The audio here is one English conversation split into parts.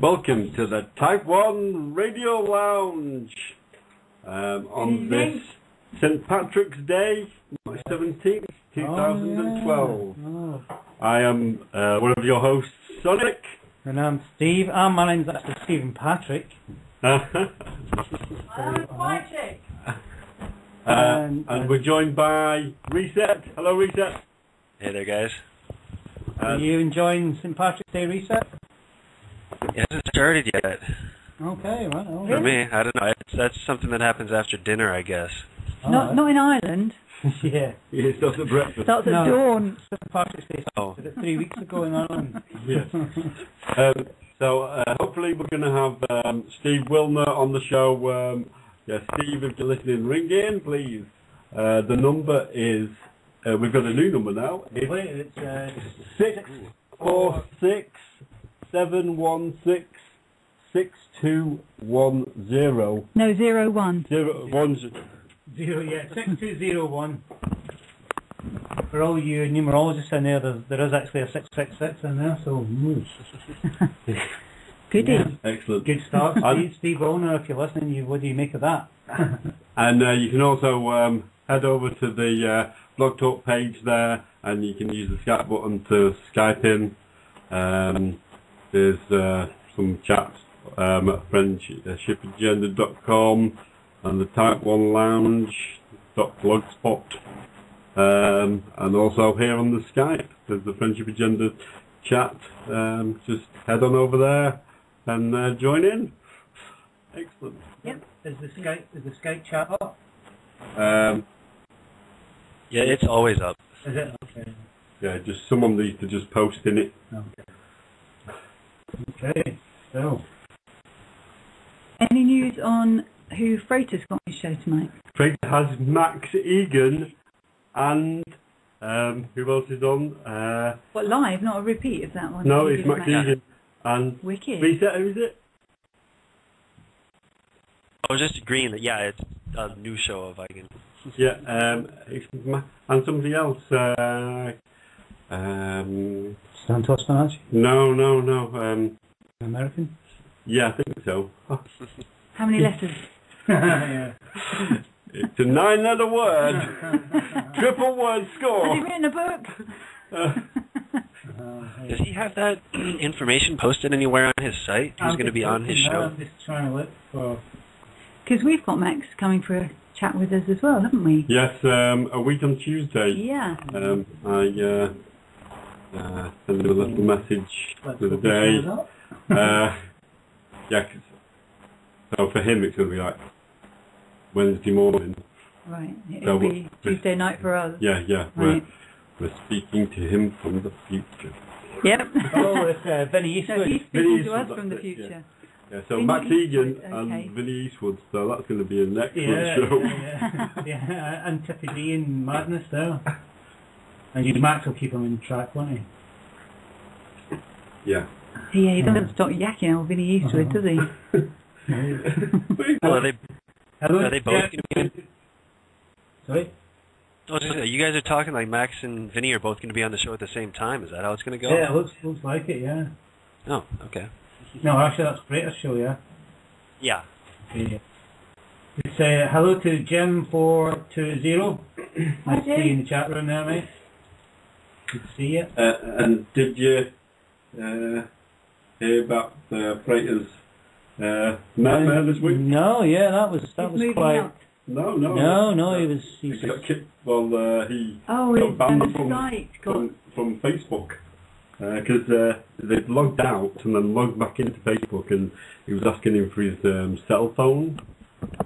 Welcome to the Type 1 Radio Lounge on this St. Patrick's Day, March 17th, 2012. Oh. I am one of your hosts, Sonic. And I'm Steve. My name's actually Stephen Patrick. I'm Patrick. And we're joined by Reset. Hello, Reset. Hey there, guys. Are you enjoying St. Patrick's Day, Reset? It hasn't started yet. Okay, right. Oh, For me, I don't know. That's something that happens after dinner, I guess. Not in Ireland. Yeah. It starts at breakfast. Starts at dawn. St. Patrick's Day started 3 weeks ago in Ireland. Yes. So hopefully we're going to have Steve Willner on the show. Steve, if you're listening, ring in, please. The number is, we've got a new number now. It's 646-716-6210. No, 01. 6201. For all you numerologists in there, there is actually a 666 in there, so Goody. Yeah. Excellent. Good start, Steve Willner. If you're listening, what do you make of that? And you can also head over to the Blog Talk page there, and you can use the Skype button to Skype in. There's some chats at friendshipagenda.com and the Type 1 Lounge.blogspot. And also here on the Skype, there's the Friendship Agenda chat. Just head on over there and join in. Excellent. Yep. Is the Skype chat up? Yeah, it's always up. Is it? Okay. Yeah, just someone needs to just post in it. Okay. So. Any news on who Freighter's got on his show tonight? Freighter has Max Egan and who else is on? What, live, not a repeat of that one? No, it's Max Egan and Wicked. Reset, who is it? I was just agreeing that, yeah, it's a new show of Viking. Yeah, it's and somebody else. Santos Fanachi? No. American? Yeah, I think so. How many letters? Yeah. It's a 9-letter word. Triple word score. Has he written a book? Does he have that information posted anywhere on his site? Who's going to be on his show? I'm just trying to look for... Because we've got Max coming for a chat with us as well, haven't we? Yes, a week on Tuesday. Yeah. I sent him a little message the other day. So for him it's going to be like Wednesday morning. Right. It'll be Tuesday night for us. Yeah. Right. We're speaking to him from the future. Yep. Oh, it's Vinny Eastwood. No, he's speaking to us from the future. Yeah, so Vinny Max Egan Eastwood, and okay. Vinny Eastwood, so that's going to be an excellent show. Yeah, and Tippy D and Madness there. And Max will keep him in track, won't he? Yeah. Yeah, he doesn't stop yakking old Vinny Eastwood, does he? Well, are they both going to be... Sorry? Oh, so you guys are talking like Max and Vinny are both going to be on the show at the same time. Is that how it's going to go? Yeah, it looks like it, yeah. Oh, okay. No, actually that's Freighter's show, yeah. Yeah. Let's say hello to Jim420. Nice to see you in the chat room there, mate. Good to see you. And did you hear about Freighter's nightmare this week? No, yeah, that was quite... Out. No, he was... He got kicked. Well, he Oh, got banned from Facebook because they'd logged out and then logged back into Facebook, and he was asking him for his cell phone.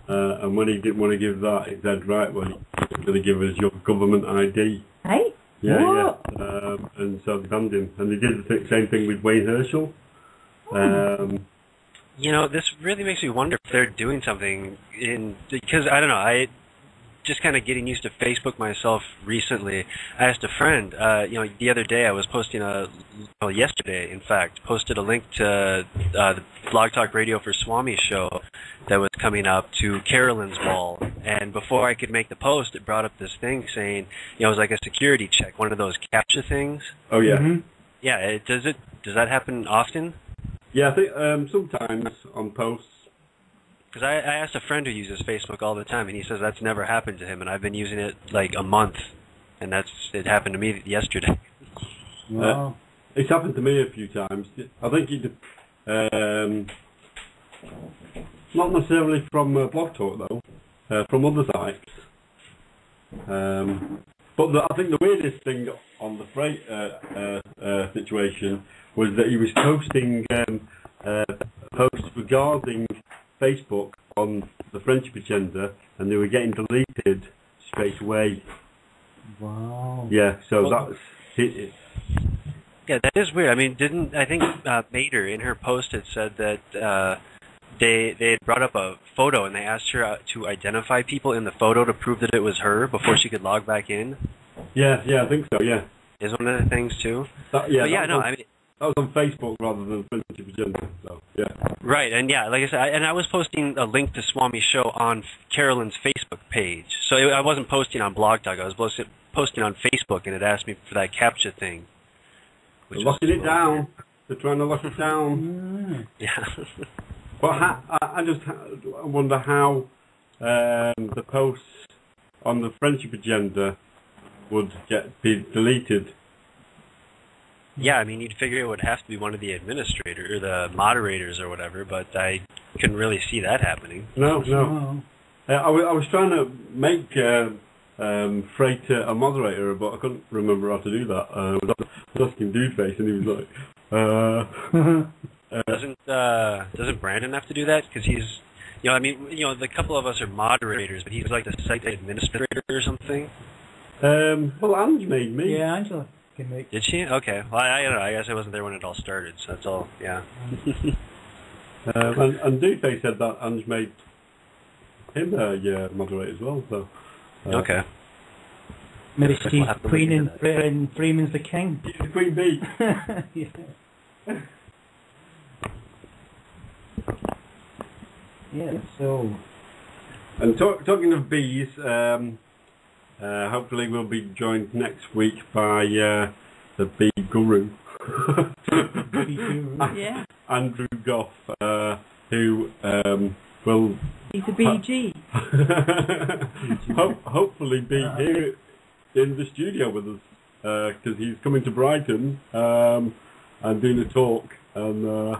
And when he didn't want to give that, he said, right, well, you're going to give us your government ID. Hey? Yeah, what? yeah. And so they banned him. And they did the same thing with Wayne Herschel. You know, this really makes me wonder if they're doing something because, I don't know, just kind of getting used to Facebook myself recently. I asked a friend, the other day I was posting yesterday, in fact, posted a link to the Blog Talk Radio for Swami's show that was coming up to Carolyn's wall. And before I could make the post, it brought up this thing saying, it was like a security check, one of those CAPTCHA things. Oh, yeah. Mm-hmm. Yeah, does that happen often? Yeah, I think sometimes on posts. Because I asked a friend who uses Facebook all the time, and he says that's never happened to him, and I've been using it like a month, and it happened to me yesterday. Wow. It's happened to me a few times. I think not necessarily from Blog Talk though, from other sites. But I think the weirdest thing on the freight situation was that he was posting posts regarding Facebook on the Friendship agenda, and they were getting deleted straight away. Wow. Yeah, so that's it. Yeah, that is weird. I mean, I think Mater in her post had said that they had brought up a photo and they asked her to identify people in the photo to prove that it was her before she could log back in. Yeah, I think so. Yeah, is one of the things too. That was on Facebook rather than Friendship agenda. So yeah. Right, and yeah, like I said, I was posting a link to Swami's show on Carolyn's Facebook page. So I wasn't posting on Blog Talk. I was posting on Facebook, and it asked me for that CAPTCHA thing. They're locking it down. They're trying to lock it down. Yeah. But I just wonder how the posts on the Friendship agenda would be deleted. Yeah, I mean, you'd figure it would have to be one of the administrators or the moderators or whatever, but I couldn't really see that happening. No. I was trying to make Freight a moderator, but I couldn't remember how to do that. I was asking Dudeface, and he was like, Doesn't Brandon have to do that? Because he's, the couple of us are moderators, but he's like the site administrator or something. Well, Ange made me. Yeah, Angela can make. Did she? Okay. Well, I don't know. I guess I wasn't there when it all started, so that's all. Yeah. And Dudeface said that Ange made him a moderator as well. So. Okay. Maybe she's Queen and Freeman's the king. The Queen Bee. Yeah. So. And talking of bees, hopefully we'll be joined next week by the bee guru. Yeah. Andrew Goff, who will. He's a BG. Hopefully be here in the studio with us, because he's coming to Brighton and doing a talk, and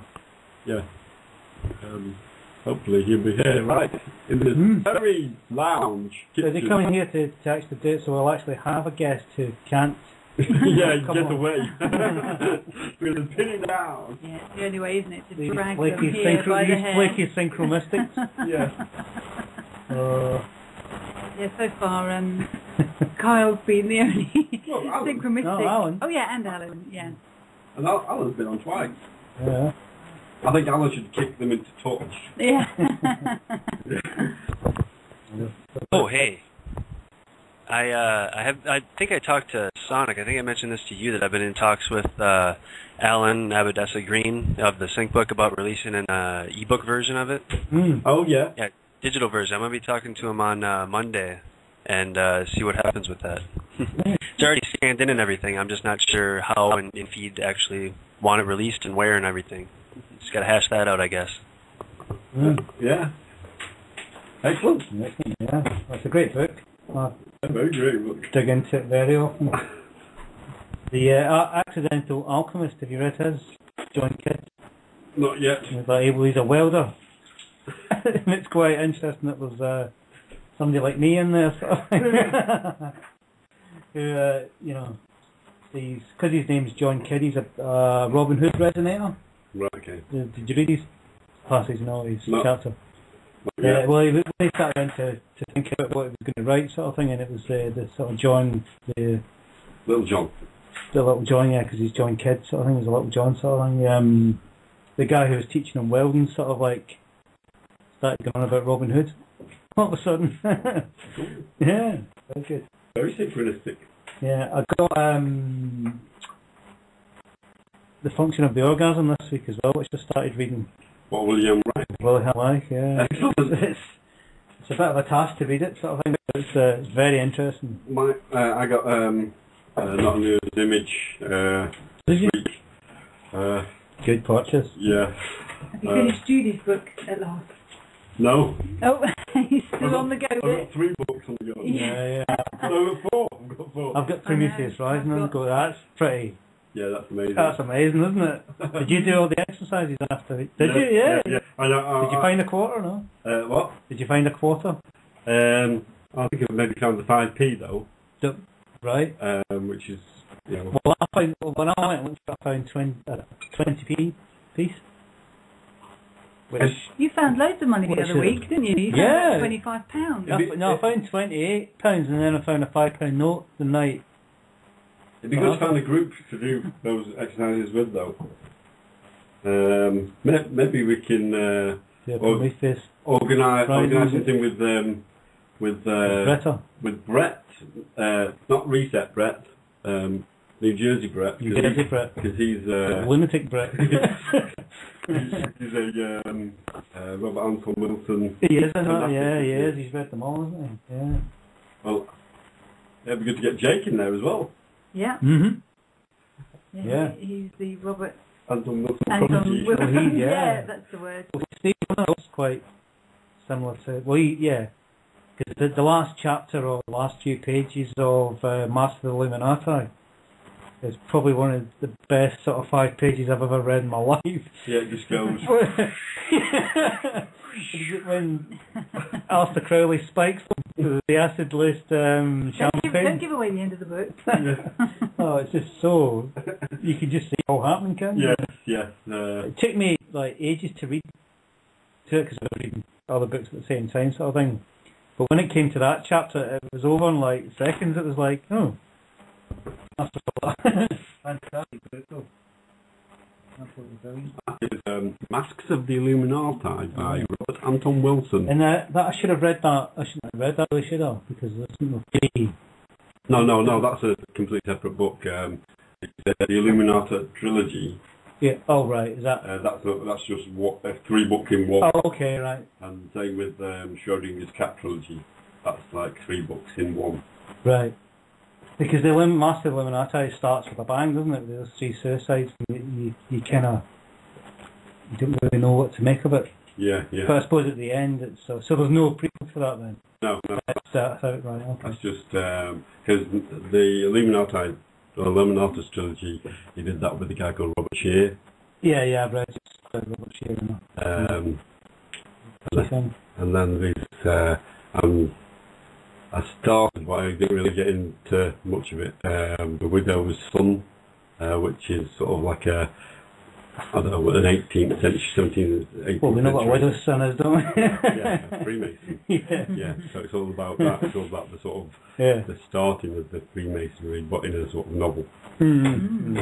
hopefully he'll be here right in this very lounge kitchen. So they're coming here to actually do it, so we'll actually have a guest who can't. Yeah, get away. We're going to pin him down. Yeah, it's the only way, isn't it, to These drag flaky them here by the hair. flaky synchromystics. Yeah. Yeah, so far, Kyle's been the only synchromistic. No, Alan. Oh, yeah, and Alan, yeah. And Alan's been on twice. Yeah. I think Alan should kick them into touch. Yeah. Oh, hey. I think I talked to Sonic. I think I mentioned this to you, that I've been in talks with Alan Abadessa Green of the Sync Book about releasing an ebook version of it. Oh, yeah. Yeah, digital version. I'm going to be talking to him on Monday and see what happens with that. It's already scanned in and everything. I'm just not sure how and if he'd actually want it released and where and everything. Just got to hash that out, I guess. Yeah. Excellent. Yeah, that's a great book. Very great book. Dig into it very often. The Accidental Alchemist, have you read his? John Kidd. Not yet. He's a welder. And it's quite interesting that there's somebody like me in there, sort of, who, because his name's John Kidd, he's a Robin Hood resonator. Right, okay. Did you read his passage and all his chapter? Yeah. Well, he sat down to think about what he was going to write, sort of thing, and it was the sort of John, Little John. The Little John, yeah, because he's John Kidd, sort of thing. He's a Little John, sort of thing. The guy who was teaching him welding, sort of like started going on about Robin Hood. All of a sudden, yeah, very good. Very synchronistic. Yeah, I got The Function of the Orgasm this week as well, which I started reading. What William Wright? William Wright, yeah. It's a bit of a task to read it, sort of thing, but it's very interesting. I got Not a News Image this week. Good purchase. Yeah. Have you finished Judy's book at last? No. Oh, he's still on the go I've with got it. 3 books on the go. Yeah. No, I've got 4. I've got 4. I've got Prometheus Rising and go, that's pretty. Yeah, that's amazing. That's amazing, isn't it? Did you do all the exercises after it? Did you? Yeah. Yeah. Did you find a quarter, no? What? Did you find a quarter? I think I've maybe found the 5p though. Right. Which is, you know. Well, when I went, I found 20p piece. Which, You found loads of money the other week, didn't you? You Yeah. found £25. I found £28 and then I found a £5 note the night. It'd be good to find a group to do those exercises with though. Maybe we can organise something with Brett. Not Reset Brett. New Jersey Brett. New Jersey Brett. Because he's lunatic Brett. he's a Robert Anton Wilson. He is, yeah, he is. He's read them all, hasn't he? Yeah. Well, it'd be good to get Jake in there as well. Yeah. Mm-hmm. Yeah. He's the Robert Anton Wilson. Anton Wilson. Yeah. Yeah, that's the word. Well, Steve Willner was quite similar to. Well, because the last chapter or the last few pages of Master of the Illuminati is probably one of the best sort of 5 pages I've ever read in my life. Yeah, it just goes. When Alistair Crowley spikes the acid-laced champagne. Don't give away the end of the book. Oh, it's just so... You can just see it all happening, can't you? Yes. It took me like ages to read to it because I was reading other books at the same time sort of thing. But when it came to that chapter, it was over in like seconds. It was like, oh, after all that. Fantastic book though. Absolutely brilliant. That is Masks of the Illuminati by Robert Anton Wilson. And that I should have read that. I shouldn't have read that, really, should I? Because there's no key. No, that's a complete separate book. It's the Illuminati trilogy. Yeah. Oh, right. Is that? That's just a 3-book in one. Oh, okay, right. And same with Schrodinger's Cat trilogy. That's like 3 books in one. Right. Because the Master of the Illuminati starts with a bang, doesn't it? Those 3 suicides. You kind of you don't really know what to make of it. Yeah. But I suppose at the end, it's so there's no prequel for that then. No. That's out, right? Okay. That's just because the Illuminatus trilogy, he did that with a guy called Robert Shear. Yeah, I've read Robert Shear. And then there's I started, but I didn't really get into much of it. The Widow's Son, which is sort of like an 18th century, 17th, 18th Well, we know what a widow's son is, don't we? Yeah, Freemason. Yeah, so it's all about that. It's all about the sort of the starting of the Freemasonry, but in a sort of novel. Mm-hmm.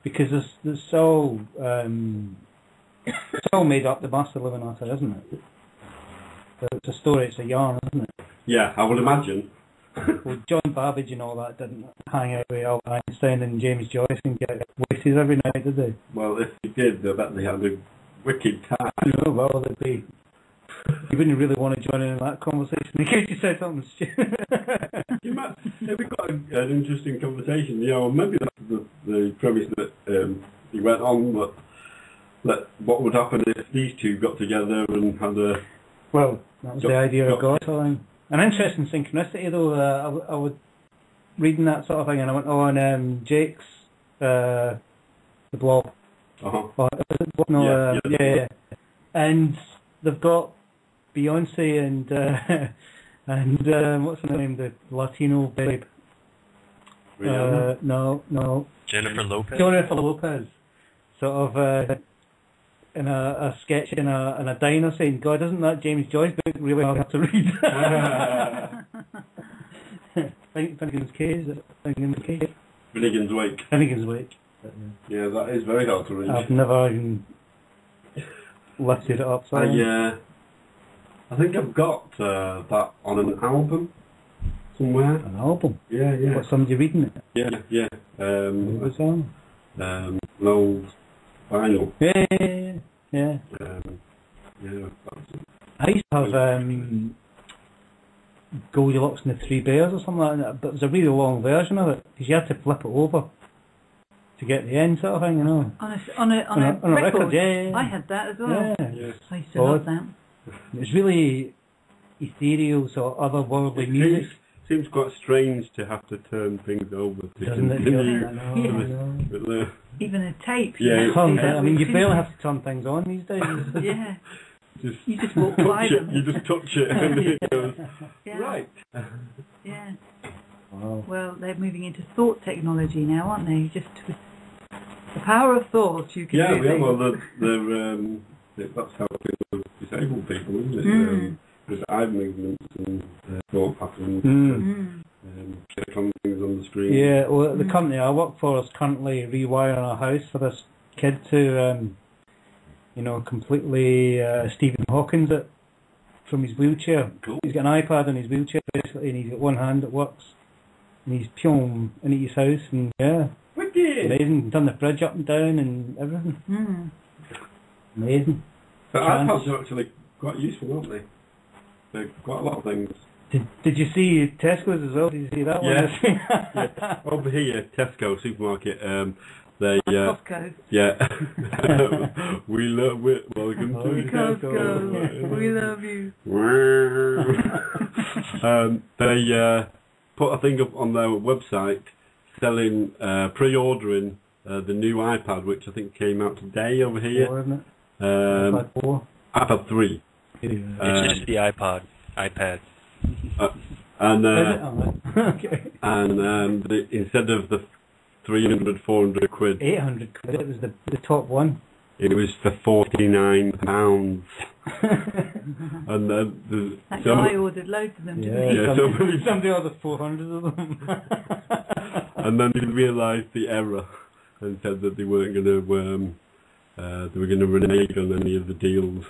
Because there's so it's all made up, the Master Illuminati, isn't it? It's a story, it's a yarn, isn't it? Yeah, I would imagine. Well, John Babbage and all that didn't hang out with Albert Einstein and James Joyce and get wasted every night, did they? Well, if they did, I bet they had a wicked time. No, well, they'd be... You wouldn't really want to join in that conversation in case you said something stupid. It'd be quite an interesting conversation. Maybe that's the premise that he went on, but what would happen if these two got together and had a... Well, that was the idea of God, I think. An interesting synchronicity, though. I was reading that sort of thing, and I went on Jake's the blog. Yeah. And they've got Beyonce and what's her name, the Latino babe. No. Jennifer Lopez. Sort of in a sketch in a diner saying, God, isn't that James Joyce book really hard to read? Finnegan's Cave, is it? Finnegan's Wake. Finnegan's Wake. Yeah, that is very hard to read. I've never even lifted it up. So I think I've got that on an album somewhere. An album? Yeah. What, somebody reading it? Yeah. What song? An old vinyl. Yeah. I used to have Goldilocks and the Three Bears or something like that, but it was a really long version of it because you had to flip it over to get the end sort of thing, you know. On a record. Yeah. I had that as well. Yeah. I used to love that. It's really ethereal, sort of otherworldly music. Seems quite strange to have to turn things over to Doesn't it? continue. I know. But, Even a tape. Yeah. I mean, you barely have to turn things on these days. Yeah. You just touch walk by it. them. You just touch it and it goes, Yeah. right. Yeah. Wow. Well, they're moving into thought technology now, aren't they? Just with the power of thought, you can Yeah, do yeah, things. well, that's how it is with disabled people, isn't it? There's eye movements and thought patterns, click on things on the screen. Yeah, well, the company I work for is currently rewiring a house for this kid to, completely Stephen Hawking's it from his wheelchair. Cool. He's got an iPad in his wheelchair, basically, and he's got one hand that works. And he's pyong into his house, and yeah. Wicked! Amazing. Done the bridge up and down and everything. Amazing. But iPads are actually quite useful, aren't they? They're quite a lot of things. Did you see Tesco's as well? Did you see that one? Yeah. Over here, Tesco supermarket. They Costco. Yeah. we love it. Welcome to Costco. We love you. They put a thing up on their website selling, pre-ordering the new iPad, which I think came out today over here. 4, isn't it? iPad 4. iPad 3. It's just the iPad. And Okay. and instead of the 300, 400 quid, 800 quid. It was the top one. it was for £49. And then That guy ordered loads of them, didn't he? Yeah, somebody ordered 400 of them. and then he realised the error and said that they weren't going to they were going to renege on any of the deals,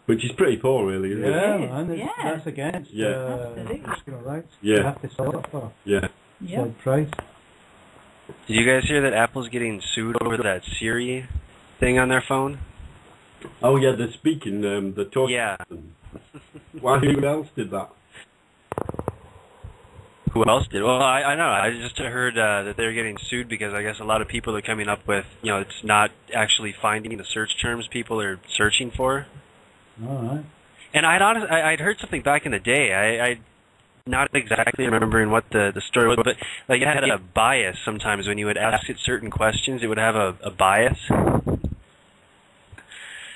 which is pretty poor, really, isn't it? Yeah, man. Yeah. That's against consumer rights. Yeah. You have to sell it for Yeah. Yeah. said price. Did you guys hear that Apple's getting sued over that Siri thing on their phone? Oh yeah, they're speaking. They're talking. Yeah. Why? Who else did that? Who else did? Well, I know. I just heard that they're getting sued because I guess a lot of people are coming up with, it's not actually finding the search terms people are searching for. All right. And I'd heard something back in the day. I not exactly remembering what the story was, but like it had a bias sometimes when you would ask it certain questions. It would have a bias.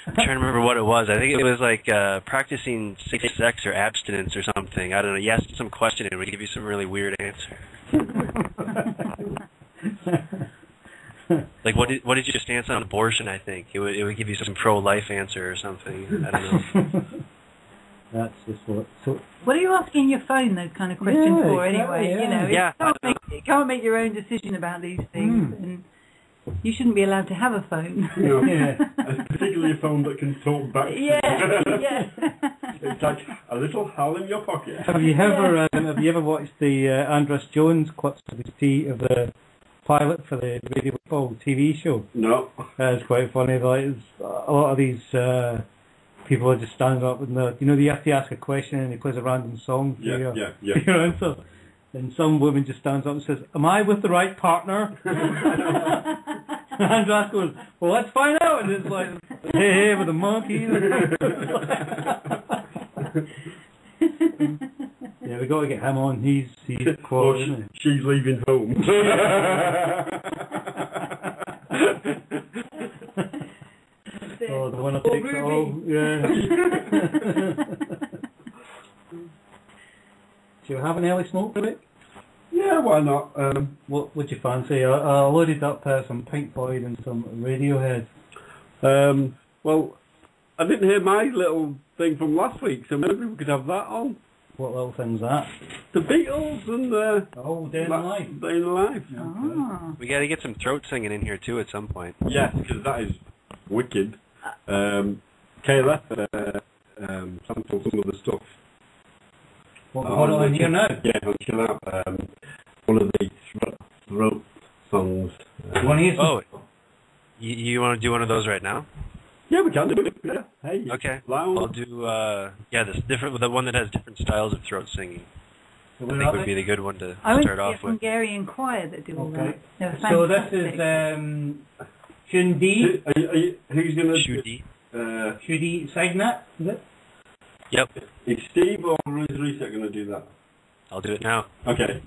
I'm trying to remember what it was. I think it was like practicing safe sex or abstinence or something. I don't know. You asked some question and it would give you some really weird answer. Like what did your stance on abortion? I think it would give you some pro-life answer or something. I don't know. That's just what. So, What are you asking your phone those kind of questions for exactly, anyway? yeah. You can't make your own decision about these things, and you shouldn't be allowed to have a phone. Particularly a phone that can talk back. Yeah. It's like a little hole in your pocket. have you ever watched the Andros Jones clips of the pilot for the Radio Football TV show? No. It's quite funny. Like a lot of these people are just standing up and you have to ask a question and he plays a random song for your answer. And some woman just stands up and says, "Am I with the right partner?" And Andros goes, "Well, let's find out." And it's like, hey, with a monkey. Yeah, we got to get him on. He's quote, isn't he? She's leaving home. Oh, the one that takes it all. Yeah. Do you have an early smoke break? Yeah, why not? What would you fancy? I loaded up some Pink Floyd and some Radiohead. Well, I didn't hear my little thing from last week, so maybe we could have that on. What little thing's that? The Beatles and Day in the Life. Day in the Life. Oh. We got to get some throat singing in here too at some point. Yes, because that is wicked. KLF sampled some of the stuff. What on here now? Yeah, on Chill Out. One of the throat songs. You want to hear some? Oh, you want to do one of those right now? Yeah, we can do it. Yeah. Hey. Okay. Loud. I'll do the one that has different styles of throat singing. So I think would be the good one to I went start to off the with. Hungarian choir that do all that. They were So this fantastic. is Shundi. Who's going to... Shudi. Shudi Psychonaunt, is it? Yep. Is Steve or is Reset going to do that? I'll do it now. Okay.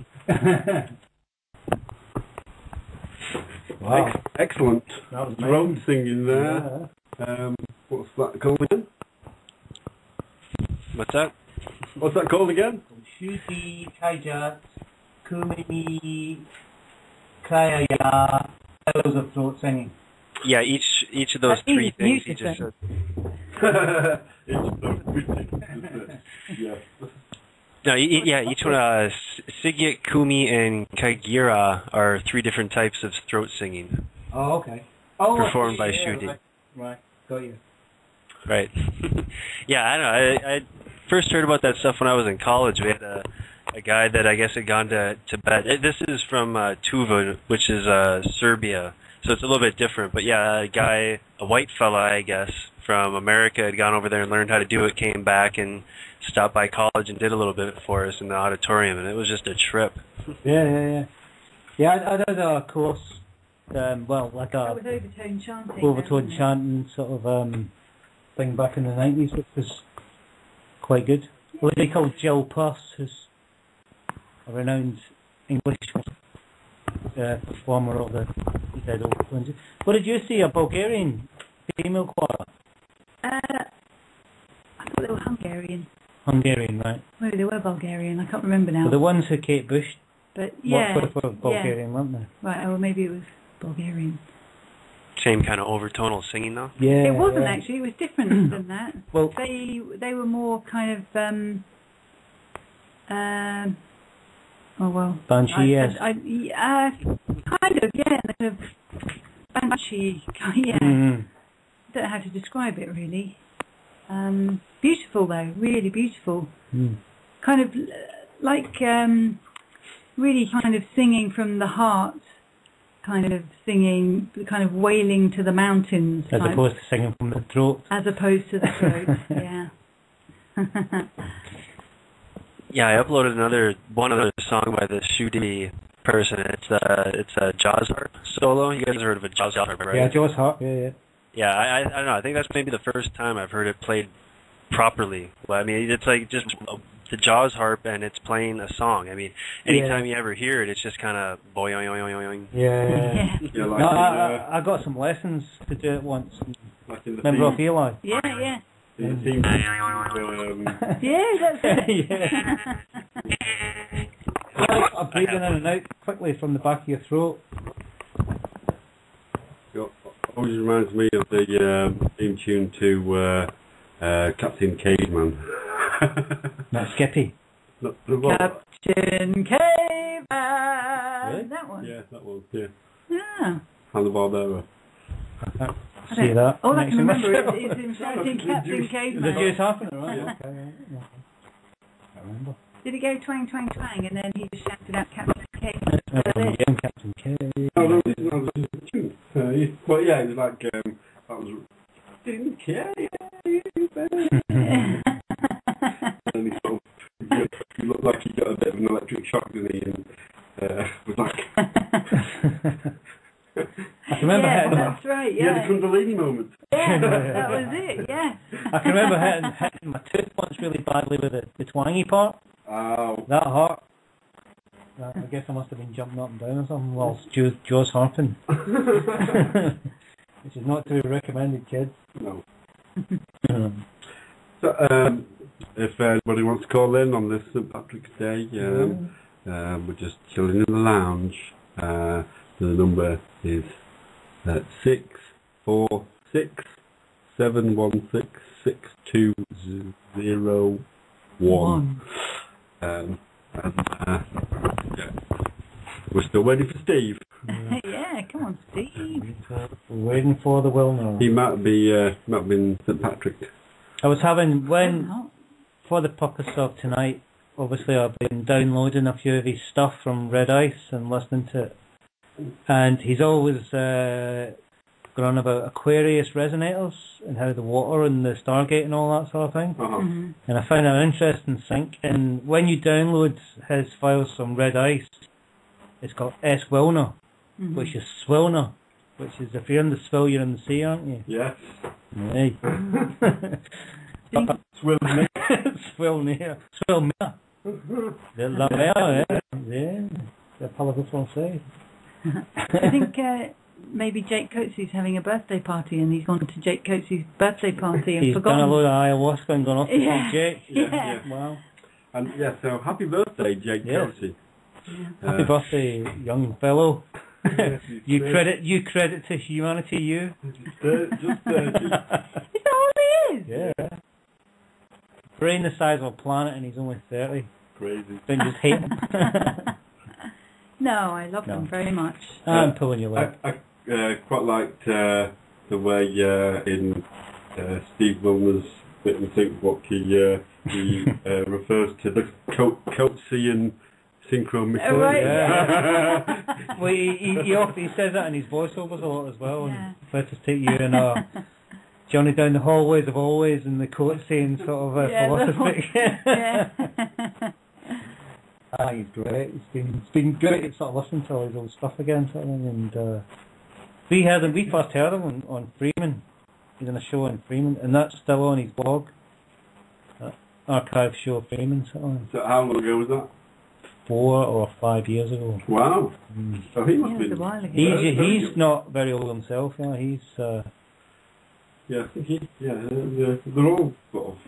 Wow. Excellent. That was Throat amazing. singing there. Yeah. What's that called again? What's that? What's that called again? Shudi Kaijat Kumini Kaya Styles of throat singing. Yeah, each of those That's three easy things. music He just then. Yeah. No, each one. Sigyat, Kumi, and Kaigira are three different types of throat singing. Oh, okay. Oh, Performed by yeah, Shudi. Right, got you. Right. Yeah, I don't know. I first heard about that stuff when I was in college. We had a guy that I guess had gone to Tibet. This is from Tuva, which is Serbia. So it's a little bit different. But yeah, a white fella, I guess, from America had gone over there and learned how to do it, came back and stopped by college and did a little bit for us in the auditorium, and it was just a trip. Yeah. Yeah, I did a course, well, like That a was overtone chanting. overtone chanting sort of thing back in the 90s, which was quite good. A lady called Jill Puss, who's a renowned English performer of the dead old ones. What did you see? A Bulgarian female choir? I thought they were Hungarian. Hungarian, right? Maybe they were Bulgarian. I can't remember now. Well, the ones who Kate Bush But yeah, worked with were Bulgarian, weren't they? right. Or maybe it was Bulgarian. Same kind of overtonal singing, though. Yeah. It wasn't yeah. actually. It was different than that. Well, They were more kind of oh well. Banshee, yes. Kind of, yeah. Kind of Banshee, yeah. Mm. Don't know how to describe it really. Beautiful though, really beautiful. Mm. Kind of like really kind of singing from the heart, kind of singing, kind of wailing to the mountains. As type, opposed to singing from the throat. as opposed to the throat, yeah. Yeah, I uploaded one other song by this Shudi person. It's a Jaws harp solo. You guys have heard of a Jaws harp, right? Yeah, Jaws Hart, yeah. Yeah, I don't know. I think that's maybe the first time I've heard it played properly. Well, I mean, it's like just the Jaws harp and it's playing a song. I mean, anytime you ever hear it, it's just kind of boing. Yeah. Yeah, like No, I got some lessons to do it once. like in the Remember off theme, Eli? Yeah. in the theme, Yeah, that's it. Yeah. I'm breathing in and out quickly from the back of your throat. it always reminds me of the theme tune to Captain Caveman. Not Skippy. Not the what? Captain Caveman. Really? That one. Yeah, that one. Yeah, Yeah. Hanna-Barbera. See that? All I next can to remember myself. is him shouting Captain Is it Caveman. just happening, right? Yeah. Okay, yeah. I remember. Did he go twang, twang, twang, and then he just shouted out Captain Caveman? Again, Captain K. No, this is a tune. But yeah, it was like that was. Didn't care. And he sort of he looked like he got a bit of an electric shock, didn't he? And was like. I can remember hitting that's right, He had a Kundalini moment. Yeah, that was it, yeah. I can remember hitting my tooth once really badly with the twangy part. Oh. That hurt. I guess I must have been jumping up and down or something whilst Jaws harping. Which is not to be recommended, kids. No. So, if anybody wants to call in on this St. Patrick's Day, we're just chilling in the lounge. The number is 646-716-6201. We're still waiting for Steve. Yeah, come on, Steve. We're waiting for the Willner. He might be in St. Patrick. I was having, for the purpose of tonight, obviously I've been downloading a few of his stuff from Red Ice and listening to it. And he's always going on about Aquarius resonators and how the water and the Stargate and all that sort of thing. Mhm. And I found an interesting sync. And when you download his files from Red Ice, it's called S. Willner, which is Swillner, which is if you're in the swill, you're in the sea, aren't you? Yes. Hey. Swillner. Swillner. Swillner. La mer, yeah. The Palace Français. I think maybe Jake Coates's having a birthday party, and he's gone to Jake Coates's birthday party and He's forgotten. done a load of ayahuasca and gone off to Yeah. see Jake. Yeah. Wow. And yeah, so happy birthday, Jake Yes. Coates. Happy birthday, young fellow. Yes, you credit to humanity, you. Just Is that all he is? Yeah. Brain the size of a planet, and he's only 30. crazy. Don't just hate him. No, I love him very much. I'm pulling your leg. I quite liked the way in Steve Willner's Bit and Think book he refers to the Coatsian synchro Right. Yeah. Well, he often says that in his voiceovers a lot as well. Yeah. And let us take you in Johnny down the hallways of always and the Coatsian sort of philosophy. Yeah. He's great. It's been great to sort of listen to all his old stuff again, sort of thing. And we first heard of him on Freeman. He's on a show on Freeman, and that's still on his blog. Archive show of Freeman, sort of thing. So how long ago was that? 4 or 5 years ago. Wow. So he must Yeah, be. it was a while ago. He's not very old himself. You know, he's. Yeah, I think they're all sort of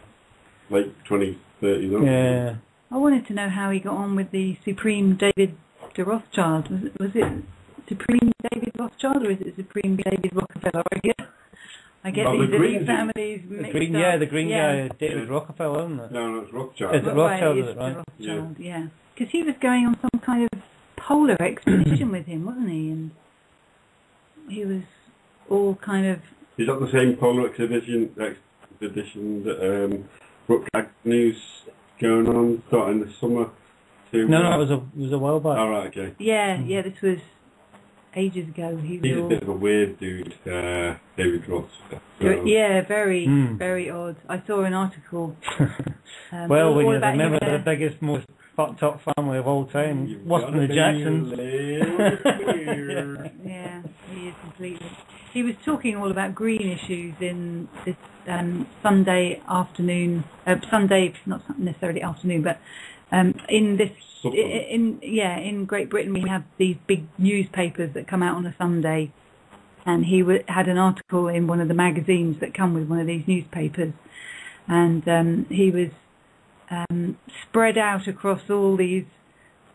late 20s, 30s, aren't Yeah. I wanted to know how he got on with the Supreme David de Rothschild. Was it Supreme David Rothschild or is it Supreme David Rockefeller? I get Oh, the these Green families mixed Green, up. the green guy, David Rockefeller, isn't it? No, it's Rothschild. Is it Rothschild, is it, Right, right? de Rothschild, yeah. Because he was going on some kind of polar expedition with him, wasn't he? And he was all kind of... Is that the same polar expedition that Brooke Agnew's going on, starting this summer? No, it was a while back. Oh, right, okay. Yeah, this was ages ago. He was He's a all... bit of a weird dude, David Ross. So. Yeah, very odd. I saw an article. Well, when all you're about a member of him, the biggest, most fucked up family of all time, You've worse than the gotta be Jacksons. a little weird. Yeah, he is completely. He was talking all about green issues in this Sunday afternoon. Sunday, not necessarily afternoon, but in this. In Great Britain we have these big newspapers that come out on a Sunday, and he had an article in one of the magazines that come with one of these newspapers, and he was spread out across all these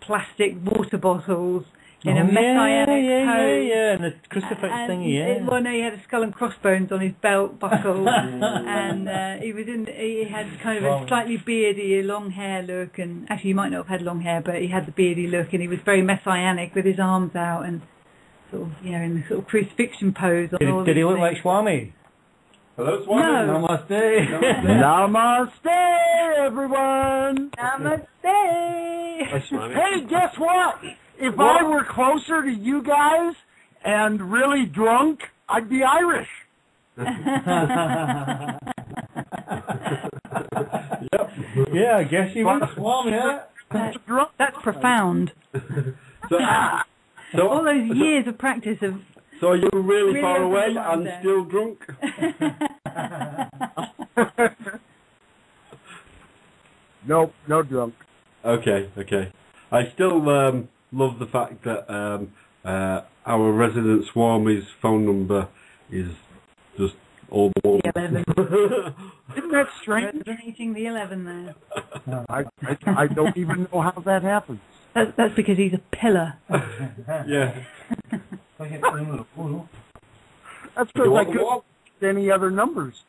plastic water bottles in a messianic pose. Yeah, and the crucifix thing, yeah. Well, no, he had a skull and crossbones on his belt buckle, and he had kind of a slightly beardy, long hair look, and actually he might not have had long hair, but he had the beardy look, and he was very messianic with his arms out and sort of, in the sort of crucifixion pose. Did he look like Swami? Hello, Swami. No. Namaste. Namaste, everyone. Namaste. Hey, guess what? If I were closer to you guys and really drunk, I'd be Irish. Yeah, I guess you would. Swami, yeah. That's profound. So, All those years of practice of... So are you really far away overwhelmed and there. still drunk? Nope, no drunk. Okay. I still love the fact that our resident Swami's phone number is just all the ones. The 11. Isn't that strange? Resonating the 11 there. I don't even know how that happens. That's because he's a pillar. Yeah. That's because I couldn't get any other numbers.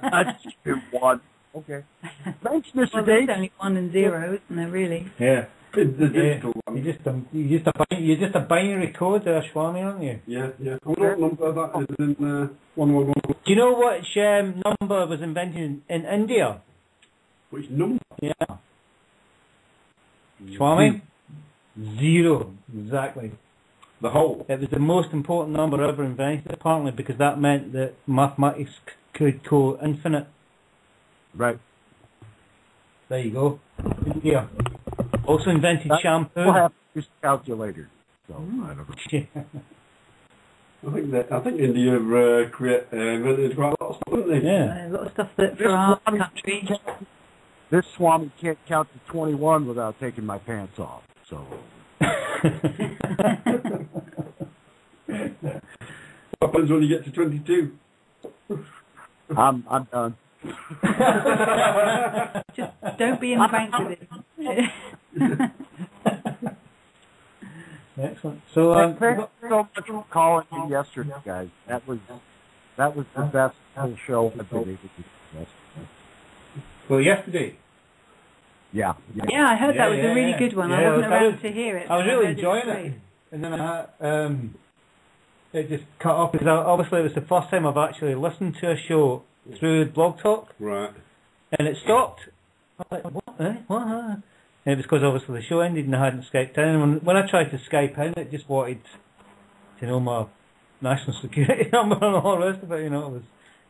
That's one. Okay. Thanks, Mr. Well, there's Dave. only 1 and 0, isn't there, really? Yeah. The digital one. You're just a binary code there, Swami, aren't you? Yeah. What number that is in 111? Do you know which number was invented in India? Which number? Yeah. Swami? 0. Exactly. The whole. It was the most important number ever invented, apparently, because that meant that mathematics could go infinite. Right. There you go. Yeah. Also invented shampoo. We'll have to use calculators. So I don't know. I think India have invented quite a lot of stuff, haven't they? Yeah. A lot of stuff that for our country. This Swami can't count to 21 without taking my pants off. So. What happens when you get to 22? I'm done. Just don't be in the bank with it. Excellent. So, Thanks so much for calling me yesterday, guys. That was the best whole show I've been able to do. well, yesterday. Yeah. Yeah, I heard that was a really good one. I wasn't around to hear it. I was but really heard enjoying was it. great. And then it just cut off because obviously it was the first time I've actually listened to a show through Blog Talk. Right. And it stopped. I was like, what? What? And it was because obviously the show ended and I hadn't Skyped in. And when I tried to Skype in, it just wanted to know my national security number and all the rest of it. You know, it was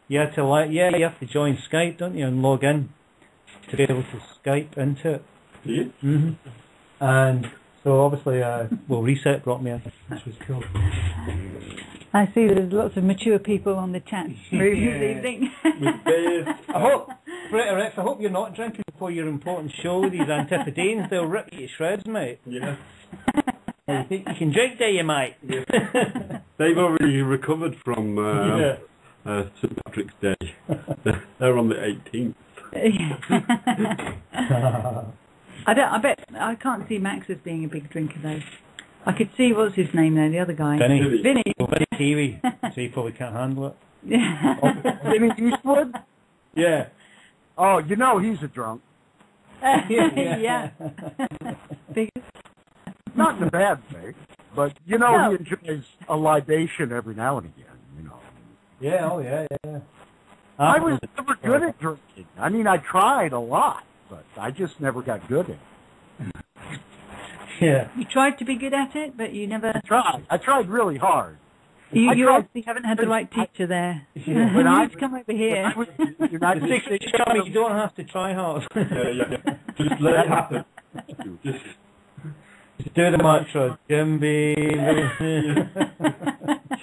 you had to you have to join Skype, don't you, and log in to be able to Skype into it. Do you? Mm-hmm. And so obviously, Reset brought me in, which was cool. I see there's lots of mature people on the chat room this evening. I hope, Rex, I hope you're not drinking before your important show, these Antipodeans. They'll rip you to shreds, mate. Yeah. You think you can drink, do you, mate? Yeah. They've already recovered from St. Patrick's Day. They're on the 18th. I can't see Max as being a big drinker though. I could see what's his name there, the other guy. Vinny. Well, Vinny Kiwi. So he probably can't handle it. Yeah. Vinny Eastwood? Yeah. Oh, you know he's a drunk. Yeah. Big. Not in a bad way, but you know he enjoys a libation every now and again. You know. Yeah. Oh yeah. I was never good at drinking. I mean, I tried a lot, but I just never got good at it. Yeah. You tried to be good at it, but you never. I tried really hard. You obviously haven't had the right teacher there. Yeah. When I come over here. The secret, Charlie, you don't have to try hard. Yeah. Just let it happen. Just do the mantra. Jimby.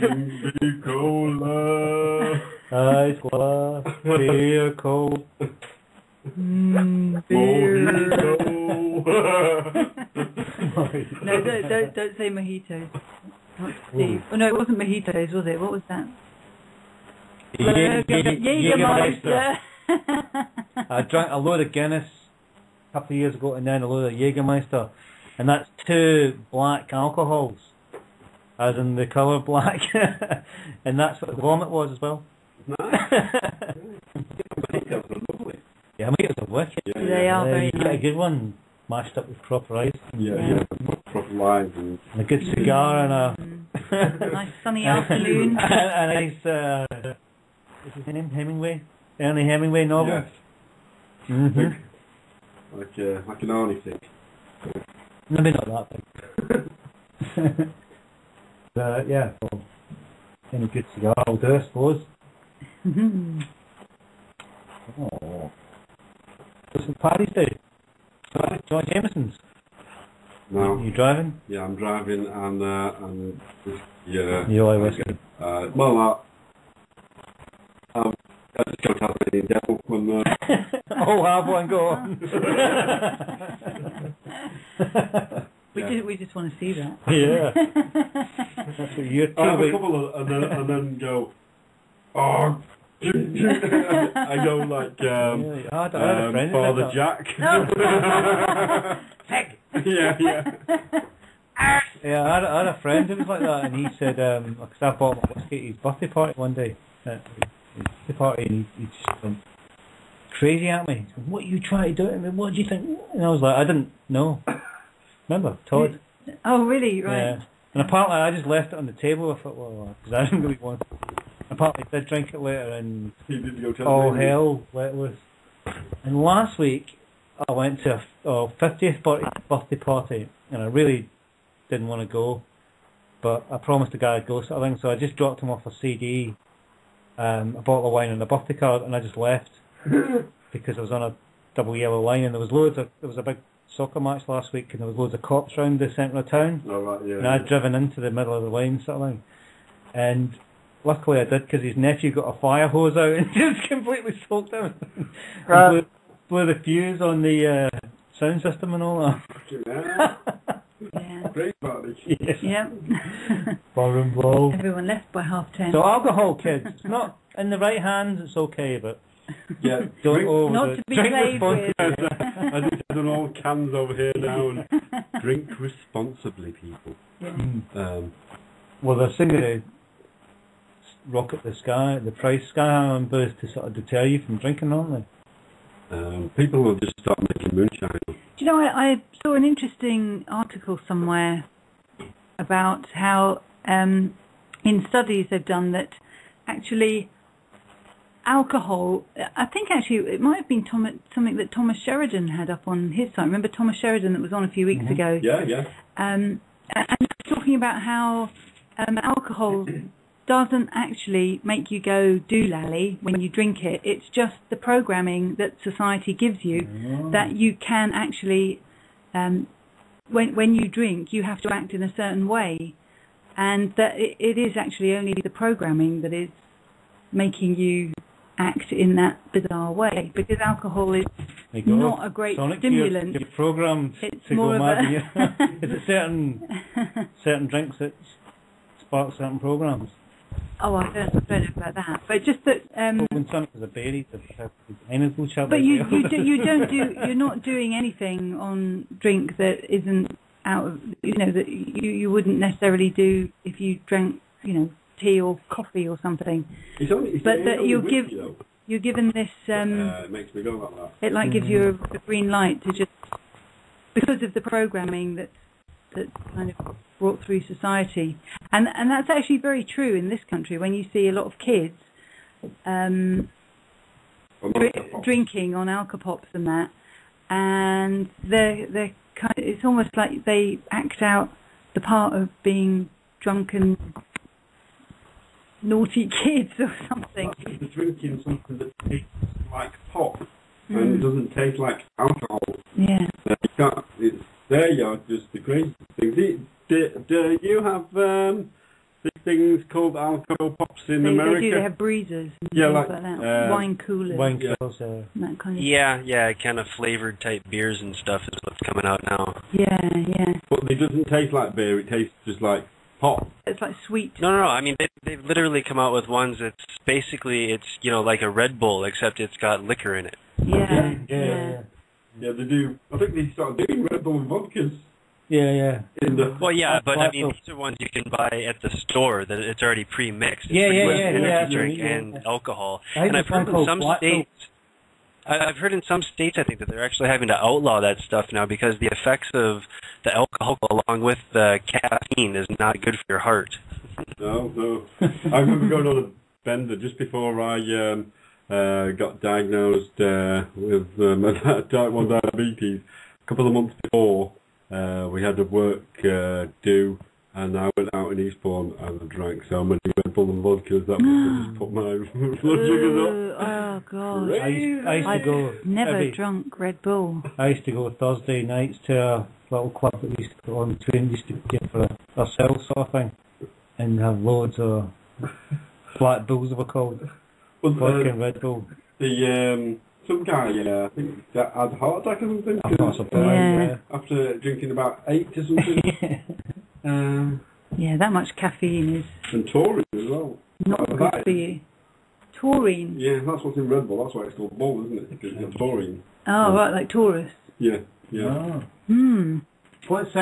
Jimby Cola. Ice glass. Beer cold. Beer. No, don't say mojitos. Not Steve. Oh no, it wasn't mojitos, was it? What was that? Jägermeister. I drank a load of Guinness a couple of years ago and then a load of Jägermeister. And that's 2 black alcohols. As in the colour black. And that's what the vomit was as well. Yeah, mojitos are wicked. Yeah, They are very you nice. get a good one mashed up with proper ice. Yeah. Proper lines and A good cigar and a Nice sunny afternoon. and a nice what's his name? Ernie Hemingway novel. yes. Mm-hmm. Like an Arnie thing. Maybe not that big. Yeah, well, any good cigar will do, I suppose. Oh. What's the parties do? John Jameson's. No. You driving? Yeah, I'm driving and just, yeah. You always whiskey. I just can't have any devil when Oh, have one, go on. We just want to see that. Yeah. That's what you're I have a doing. couple of, and then go, oh, I go like, I had a friend who Father did Jack. Heck. Yeah. Yeah, I had a friend who was like that, and he said, because I bought my whiskey at his birthday party one day, his birthday party, and he just went crazy at me. He said, what are you trying to do? I mean, what do you think? And I was like, I didn't know. Remember, Todd? Oh, really? Right. Yeah. And apparently I just left it on the table. I thought, well, because I didn't really want it. Apparently I did drink it later, and He did go tell all me. hell let loose. And last week, I went to a 50th birthday party, and I really didn't want to go. but I promised the guy I'd go sort of thing, so I just dropped him off a CD, a bottle of wine and a birthday card, and I just left because I was on a double yellow line, and there was a big soccer match last week, and there was loads of cops round the centre of town, and I'd driven into the middle of the line sort of thing, and luckily I did, because his nephew got a fire hose out and just completely soaked him. Blew the fuse on the sound system and all that. Yeah. Great party. Yeah. Ballroom blow. Everyone left by 10:30. So alcohol, kids, it's not in the right hands, it's okay, but Yeah, don't Not to be played with. As it says on all cans over here now, and drink responsibly, people. Yeah. Well, they're singing the Rocket the Sky, the Price Sky on booth to sort of deter you from drinking, aren't they? People will just start making moonshine. Do you know, I saw an interesting article somewhere about how in studies they've done that actually alcohol, I think actually it might have been something that Thomas Sheridan had up on his site. Remember Thomas Sheridan that was on a few weeks ago? Yeah. And talking about how alcohol doesn't actually make you go doolally when you drink it. It's just the programming that society gives you that you can actually, when you drink, you have to act in a certain way, and that it is actually only the programming that is making you act in that bizarre way, because alcohol is not a great stimulant. You're programmed it's to more go of mad. Is it certain drinks that spark certain programs? Oh, I don't know about that, but just that. When something's a berry, but you're not doing anything on drink that isn't out of, that you wouldn't necessarily do if you drank, tea or coffee or something. But that you're given this. It makes me go like that. It gives you a green light to just, because of the programming that's kind of brought through society, and that's actually very true in this country. When you see a lot of kids drinking on alcopops and that, and they're kind of, it's almost like they act out the part of being drunken, naughty kids or something. They're drinking something that tastes like pop and doesn't taste like alcohol. Yeah. They are just the crazy things. Do you have these things called alcohol pops in America? They do. They have breezers. And yeah, things like that. Wine coolers. Wine coolers. That kind of. Yeah, kind of flavored type beers and stuff is what's coming out now. Yeah. But it doesn't taste like beer. It tastes just like pop. It's like sweet. No. I mean, they've literally come out with ones that's basically like a Red Bull, except it's got liquor in it. Yeah. Yeah, they do. I think they started doing Red Bull vodkas. Yeah. Well, yeah, but I mean, these are ones you can buy at the store that it's already pre-mixed. It's energy drink and alcohol. And I've heard in some states, I think that they're actually having to outlaw that stuff now because the effects of the alcohol along with the caffeine is not good for your heart. No. I remember going on a bender just before I got diagnosed with type 1 diabetes. A couple of months before, we had a work due, and I went out in Eastbourne and I drank so many Red Bull and vodkas that just put my blood sugars up. Oh, God. I used to go... Never drunk Red Bull. I used to go Thursday nights to a little club that we used to go on the train, used to get for ourselves sort of thing, and have loads of Black Bulls, they were called. Vodka and Red Bull. Some guy, I think that had a heart attack or something. I'm not surprised, After drinking about 8 or something. Yeah, that much caffeine is... And taurine as well. Not good for you. Taurine? Yeah, that's what's in Red Bull. That's why it's called Bull, isn't it? Because it's got taurine. Oh, right, like Taurus. Yeah. Oh. What's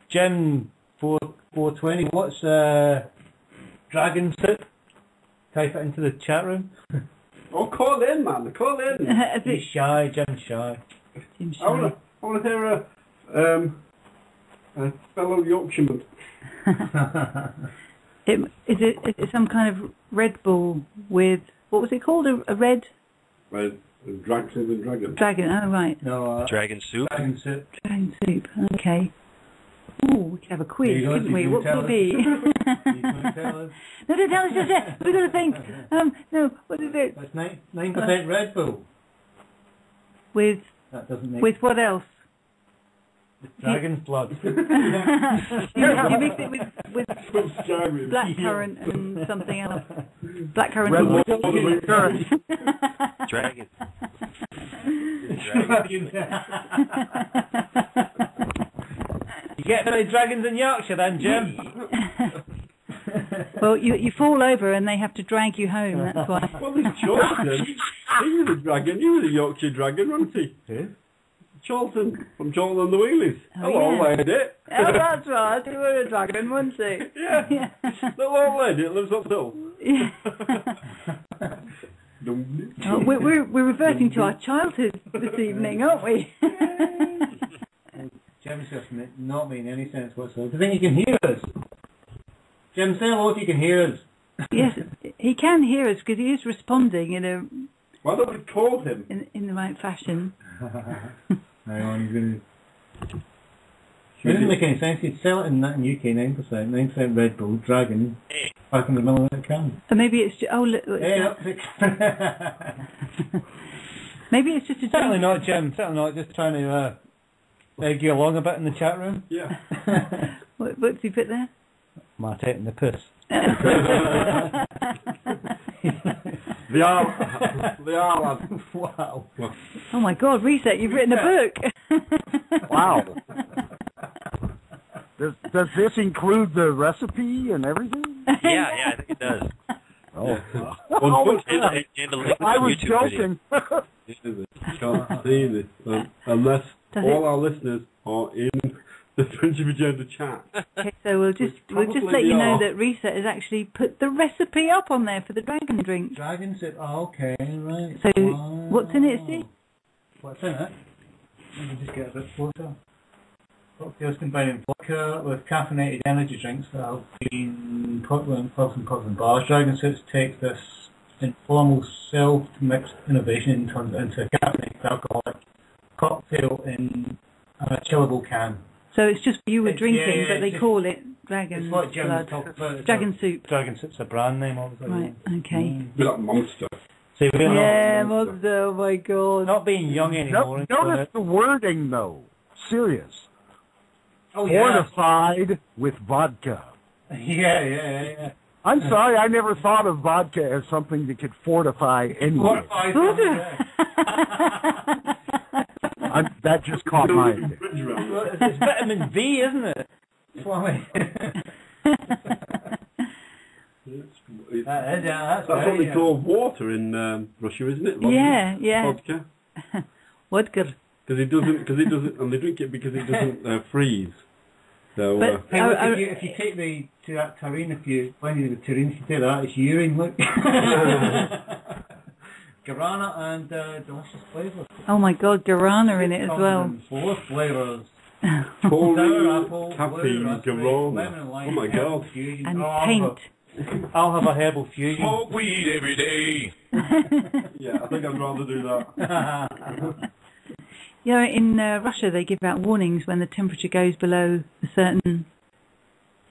Jim 420? What's Dragon Soup? Type it into the chat room. Oh, call in, man. Call in. He's shy. Jim's shy. I want to hear a fellow Yorkshireman. Is it some kind of Red Bull with, what was it called? A red? Dragons and Dragon. Dragon, oh right. No, Dragon Soup? Dragon Soup. Dragon Soup, okay. Ooh, we could have a quiz, There you go, couldn't you we? can What tell could it be? You can tell us. No, don't tell us just yet. We've got to think. No, what is it? That's 9% Red Bull. With That doesn't make with what else? dragon's blood. You mix it with blackcurrant and something else. Blackcurrant Red and Bull. Dragon. You get any dragons in Yorkshire then, Jim? Well, you fall over and they have to drag you home, that's why. Well, there's Charlton. He was a dragon. He was a Yorkshire dragon, wasn't he? Who? Charlton, from Charlton and the Wheelies. Oh, Hello, yeah. lady. Oh, that's right, you were a dragon, weren't you? Yeah. The little lady that lives up hill. Yeah. Oh, we're reverting to our childhood this evening, aren't we? Jim's just not making any sense whatsoever. Do you think you can hear us? Jim, say hello if you can hear us. Yes, he can hear us because he is responding in a Why don't we call him? in the right fashion. Hang on, he's going to... It doesn't make any sense. You'd sell it in that in UK 9%, 9% Red Bull, Dragon, 500 milliliter can. So maybe it's just, maybe it's just a Certainly not, Jim. Certainly not. Just trying to egg you along a bit in the chat room. Yeah. What's he put there? My taking the piss. They are, lads. Wow. Oh my God, Reset, you've written a book. Wow. Does this include the recipe and everything? Yeah, I think it does. Oh. And a link to I the was YouTube joking. Can't see this unless Does all our listeners are in the Friendship Agenda chat. Okay, so we'll just let you know that Reset has actually put the recipe up on there for the dragon drink. Dragon soup. Oh, okay, right. So Wow. what's in it, Steve? What's in it? Let me just get a bit closer. Cocktails combining vodka with caffeinated energy drinks that have been popular in pubs and bars. Dragon Soup takes this informal self-mixed innovation and turns it into a caffeinated alcoholic cocktail in a chillable can. So it's just you were drinking, yeah, but they it's call it dragon It's what Jim blood. talked about. Dragon soup. Dragon Soup's a brand name, obviously. Right, okay. Be like Monster. So we're Yeah, not, monster, oh my God. not being young anymore. Notice the wording, though. Serious. Oh, yeah. Fortified with vodka. Yeah. I'm sorry, I never thought of vodka as something that could fortify anything. That just caught my attention. It's vitamin B, isn't it? That's what they call water in Russia, isn't it? Yeah. Vodka. Vodka. Because it doesn't, and they drink it because it doesn't freeze. So, But Hey, look, if you take me to that tureen, if you do that, it's urine, look. Guarana and delicious flavours. oh my God, guarana in it as well. 4 flavours. Cold Sour apple, caffeine, blue raspberry, guarana. lemon and lime, Oh my God. fusion. And Oh, paint. I'll have a herbal fusion. Smoke weed every day. Yeah, I think I'd rather do that. Yeah, in Russia they give out warnings when the temperature goes below a certain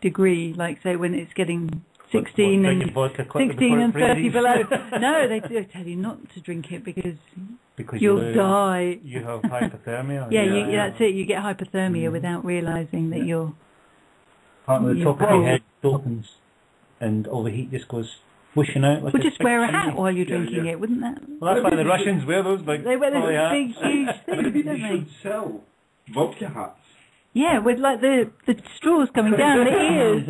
degree, like say when it's getting 16 and 16 and 30 below. No, they do tell you not to drink it because you'll die. You have hypothermia. Yeah, that's it. You get hypothermia without realising that you're... Part of the Yeah. top of your head opens and all the heat just goes whooshing out. Like Well, a just big wear a chimney. hat while you're drinking it, wouldn't that? Well, that's why the Russians wear those big They wear those poly hats. big, huge things, You don't should they? sell vodka hats. Yeah, with like the straws coming down the ears.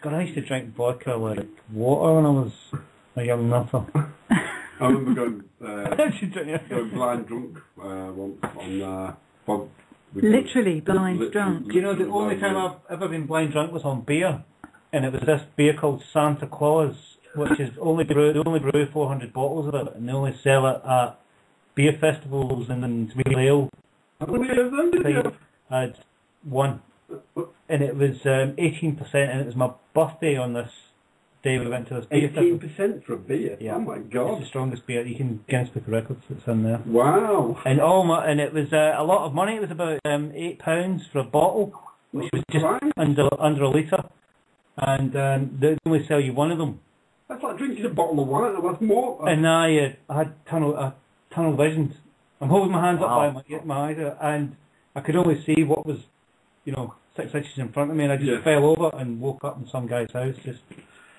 God, I used to drink vodka like water when I was a young nutter. I remember going blind drunk once on fog. Literally blind drunk. Do you know the only time I've ever been blind drunk was on beer, and it was this beer called Santa Claus, which is they only brew 400 bottles of it, and they only sell it at beer festivals and in real ale. I had one, and it was 18%, and it was my birthday on this day we went to this beer. 18% for a beer. Yeah. Oh my It's God. the strongest beer. You can Guinness Book of Records. It's in there. Wow. And it was a lot of money. It was about £8 for a bottle, which was just under a litre. And they only sell you one of them. That's like drinking a bottle of wine. That's more. And I had tunnel vision. I'm holding my hands up by my eyes, and I could only see what was, 6 inches in front of me, and I just fell over and woke up in some guy's house.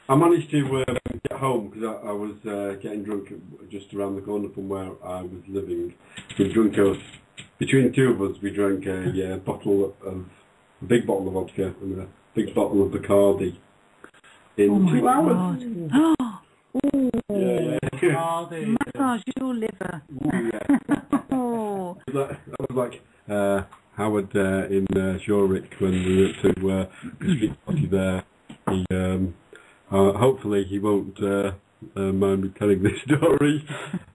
I managed to get home because I was getting drunk just around the corner from where I was living. We drank between the two of us, we drank a big bottle of vodka and a big bottle of Bacardi in 2 hours. Bacardi. Massage your liver. That was like Howard in Shorrick when we went to the street party there. He, hopefully he won't mind me telling this story.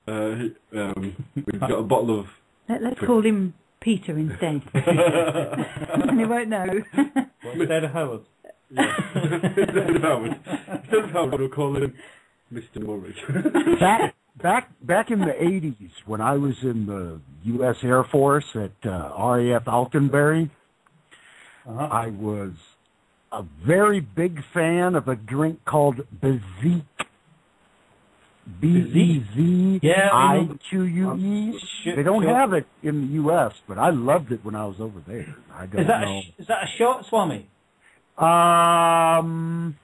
We've got a bottle of... Let's call him Peter instead. And he won't know. Instead of Howard? Yeah. Instead of Howard, we'll call him Mr. Murray. Back in the 80s, when I was in the U.S. Air Force at RAF Altenbury, I was a very big fan of a drink called Bezique. B-E-Z-I-Q-U-E. They don't have it in the U.S., but I loved it when I was over there. I don't know. Is that a shot, Swami? I'm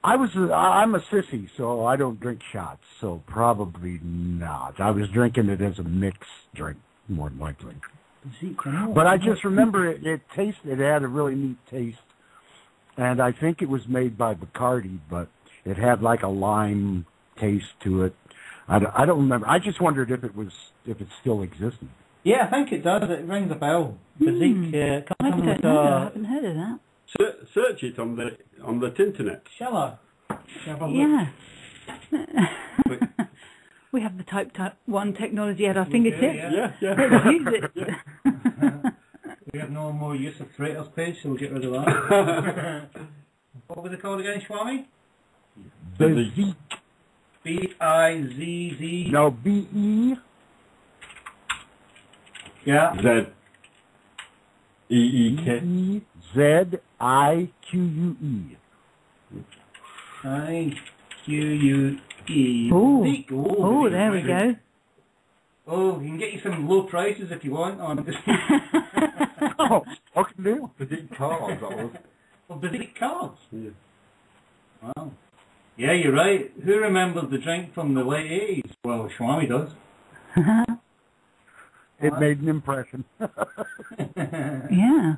a sissy, so I don't drink shots, so probably not. I was drinking it as a mixed drink, more than likely. But I just remember it had a really neat taste, and I think it was made by Bacardi, but it had like a lime taste to it. I don't remember. I just wondered if it still existed. Yeah, I think it does. It rings a bell. Physique. I haven't heard of that. Search it on the internet. Shall I? Yeah. We have the Type 1 technology at our fingertips. Yeah. Let's use it. We have no more use of Traitors page, so we'll get rid of that. What was it called again, Swami? Bezique. B-I-Z-Z. No, B-E. Yeah. Z-E-E-K. Z-I-Q-U-E. I-Q-U-E. Oh, there we go. Oh, you can get you some low prices if you want on this. Oh, fucking deal. Physique cards, that was. Oh, Physique cards? Yeah. Wow. Yeah, you're right. Who remembers the drink from the late 80s? Well, Swami does. It made an impression. Yeah.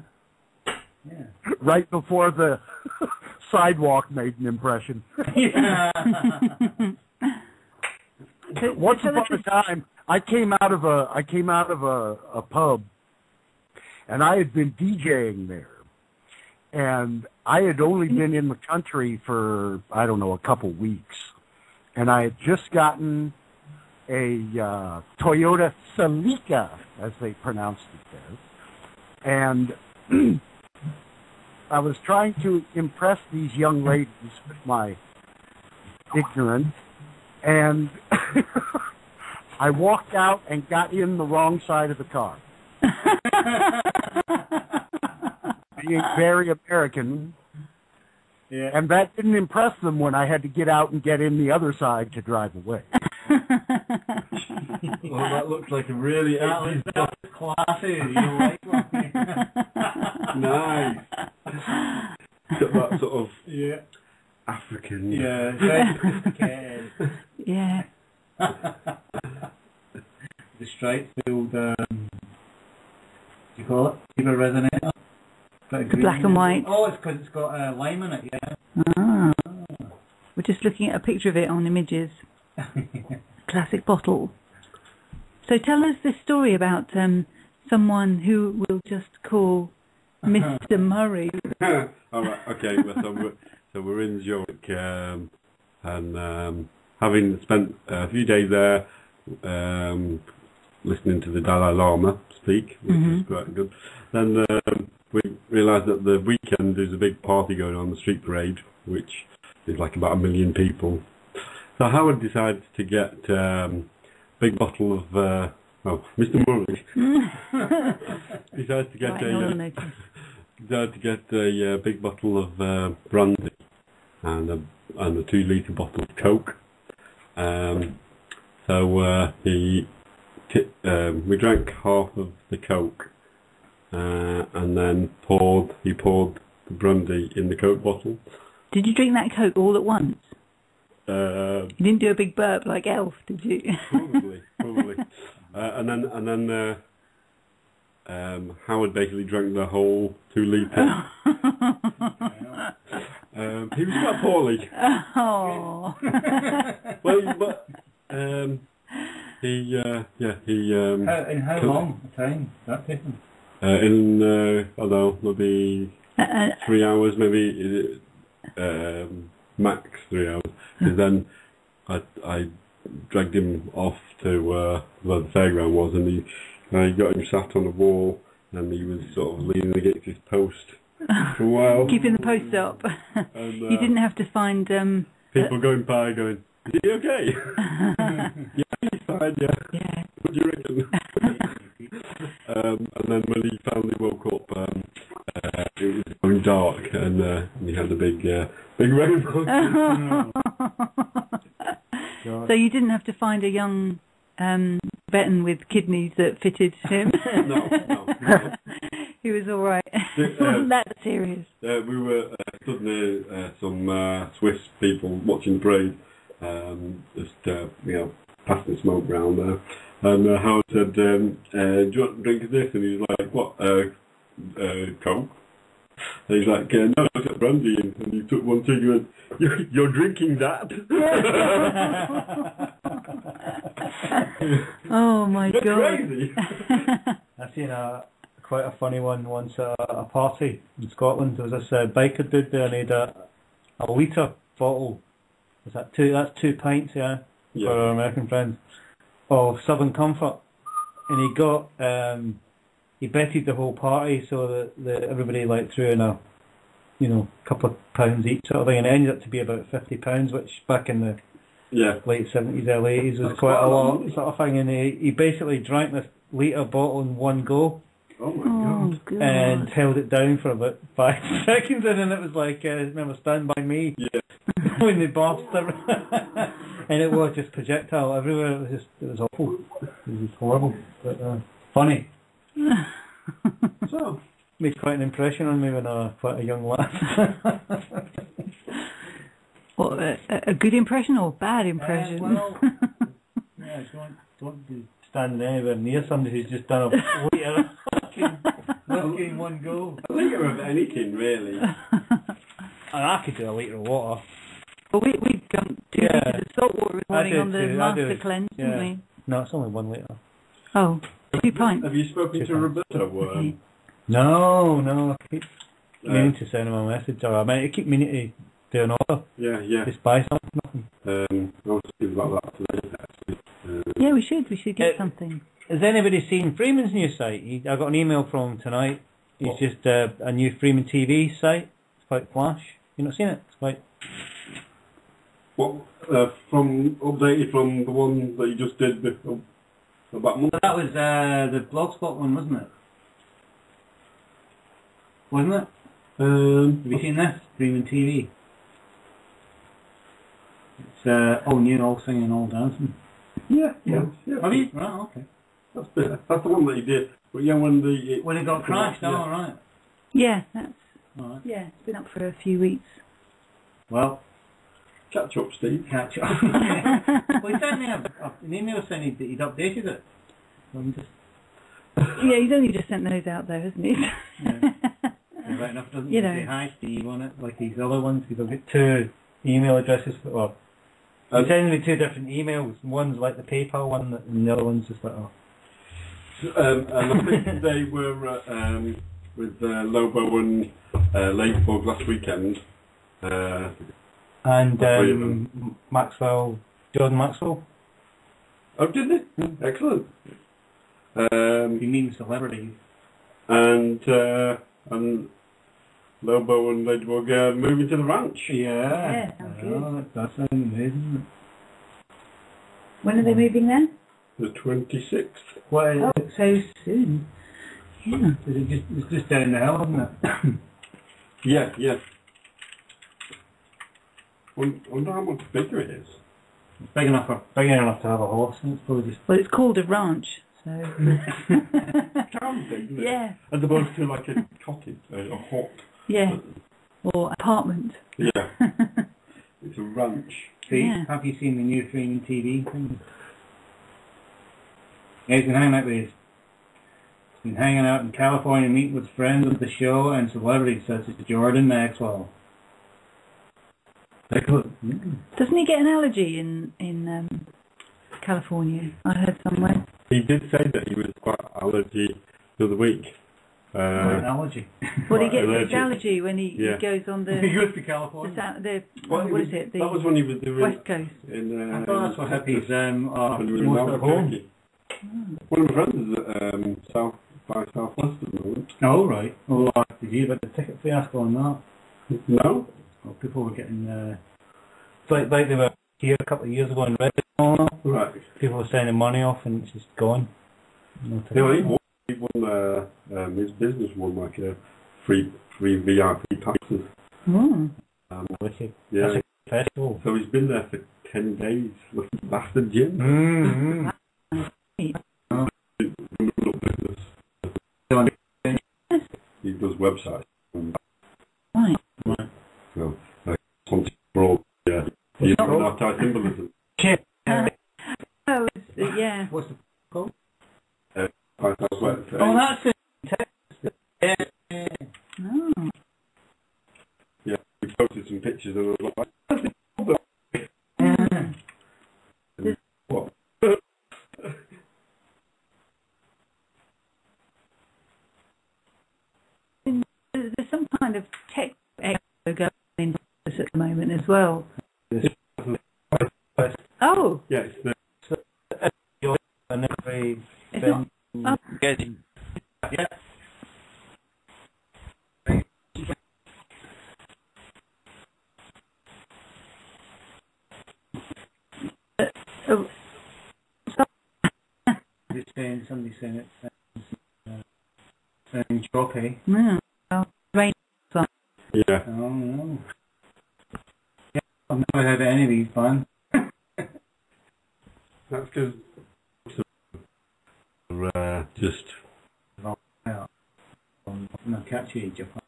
Right before the sidewalk made an impression. Yeah. Once upon a time, I came out of a pub, and I had been DJing there, and I had only been in the country for, I don't know, a couple weeks, and I had just gotten a Toyota Celica, as they pronounced it there, and I was trying to impress these young ladies with my ignorance, and I walked out and got in the wrong side of the car. Being very American. Yeah. And that didn't impress them when I had to get out and get in the other side to drive away. Well, that looks like a really... That's classy. You like one? Nice. Got that sort of African... Yeah, very sophisticated. Yeah. The stripes, the old, what do you call it? Fever resonator? The black and white. Oh, it's because it's got lime in it, yeah. Ah. We're just looking at a picture of it on Images. Classic bottle. So tell us this story about someone who will just call Mr. Murray. All right, okay. Well, so we're in Zurich, and having spent a few days there, listening to the Dalai Lama speak, which is quite good. Then we realised that the weekend there's a big party going on, the street parade, which there's like about 1 million people. So Howard decides to get big bottle of Mr. Murray decides to get a big bottle of brandy and a 2-litre bottle of Coke. We drank half of the Coke and then he poured the brandy in the Coke bottle. Did you drink that Coke all at once? You didn't do a big burp like Elf, did you? Probably. And then Howard basically drank the whole 2 litre. He was quite poorly. Oh. Well, but in how long a time that taken? In I don't know, maybe 3 hours, maybe max 3 hours. And then I dragged him off to where the fairground was, and he got him sat on a wall, and he was sort of leaning against his post for a while. Keeping the post up. And, you didn't have to find... people going by going, is he okay? Yeah, he's fine, yeah. What do you reckon? And then when he finally woke up, it was going dark, and he had a big rainbow. So you didn't have to find a young Tibetan with kidneys that fitted him? No. He was all right. It wasn't that serious. We were stood near some Swiss people watching the parade, just passing the smoke round there. And Howard said, "Do you want a drink of this?" And he was like, "What? Coke?" And he's like, "No, I got brandy." And he took one drink and went, "You're drinking that?" Oh my That's God! Crazy. I've seen quite a funny one once at a party in Scotland. There was this biker dude there, and he had a litre bottle. That's 2 pints, yeah, for our American friends, of Southern Comfort. And he got he betted the whole party so that everybody threw in a couple of pounds each sort of thing, and it ended up to be about £50, which back in the late 70s, early 80s was quite a lot sort of thing. And he basically drank this litre bottle in one go. Oh my God. And held it down for about 5 seconds, and then it was like, remember Stand By Me? Yeah. When they burst it. And it was just projectile everywhere. It was awful. It was just horrible. But funny. So, made quite an impression on me when I was quite a young lad. What, a good impression or a bad impression? Yeah, don't be standing anywhere near somebody who's just done a litre whiskey in one go. A litre of anything, really. And I could do a litre of water. Well, we dumped 2 litres of salt water this morning on the master cleanse, didn't we? No, it's only 1 litre. Oh, 2 pints. Have you spoken to Roberta? No, I keep meaning to send him a message, or I keep meaning to do an order. Yeah. Just buy something. I was thinking about that today, actually. Yeah, we should get something. Has anybody seen Freeman's new site? I got an email from him tonight. It's just a new Freeman TV site. It's quite flash. You not seen it? It's quite... What? Updated from the one that you just did about a month? That was the Blogspot one, wasn't it? Wasn't it? Have you seen this? Freeman TV. It's all new, all singing, all dancing. Yeah. Have you? Right, okay. That's the one that you did. But yeah, when it got crashed, all right. Yeah, that's... All right. Yeah, it's been up for a few weeks. Well... Catch up, Steve. Well, he sent me an email saying that he'd updated it. So I'm just... Yeah, he's only just sent those out there, hasn't he? Yeah. Right enough, doesn't he? Say hi, Steve, on it, like these other ones. He's got 2 email addresses. Well, he's sending me 2 different emails. One's like the PayPal one, and the other one's just like, and I think they were with Lobo and Ladybug last weekend. And Jordan Maxwell. Oh, did they? Excellent. You mean celebrities? And Lobo and Ladybug moving to the ranch. Yeah. sounds good. That sounds amazing. When are they moving then? The 26th. Well, Oh, so soon. Yeah. it's just down the hill, isn't it? Yeah. Wonder how much bigger it is. It's big enough to have a horse, and it's probably just... Well, it's called a ranch, so... Sounds big, isn't it? Yeah. As opposed to like a cottage, a hut. Yeah. Or apartment. Yeah. It's a ranch. See, Yeah. have you seen the new streaming TV thing? Yeah, he's been hanging out with his... He's been hanging out in California, meeting with friends of the show and celebrities such as Jordan Maxwell. Doesn't he get an allergy in California? I heard somewhere. He did say that he was quite allergy the other week. An allergy. Well, he Quite gets allergic. his allergy when he goes on the... He goes to California. what is it? The That was when he was doing West Coast. in. I thought that's what hippies when he was in most at home. Albuquerque. One of my friends is at South by Southwest at the moment. Oh, right. Oh, did you hear about the ticket fiasco on that? No. Well, people were getting... It's like they were here a couple of years ago in Reddit and all that. Right. People were sending money off and it's just gone. No ticket. He won his business won like a free VIP passes. Oh. Wicked. Yeah. That's a festival. So he's been there for 10 days. Lucky bastard, Jim. Mm-hmm. He does websites. Right. So, something for all. Yeah. He's doing anti-symbolism. Oh, yeah. What's the code? By Southwest. Oh, that's it. Yeah. Oh. Yeah. We posted some pictures and I was like, what? There's some kind of tech expo going in at the moment as well. Oh. Yeah, it's the It's not. Oh. Good. Yeah. Oh. Somebody's saying it's okay. No. Oh, rain. yeah. Oh no. Yeah, I've never heard of any of these bands. That's because just No, catchy Japan.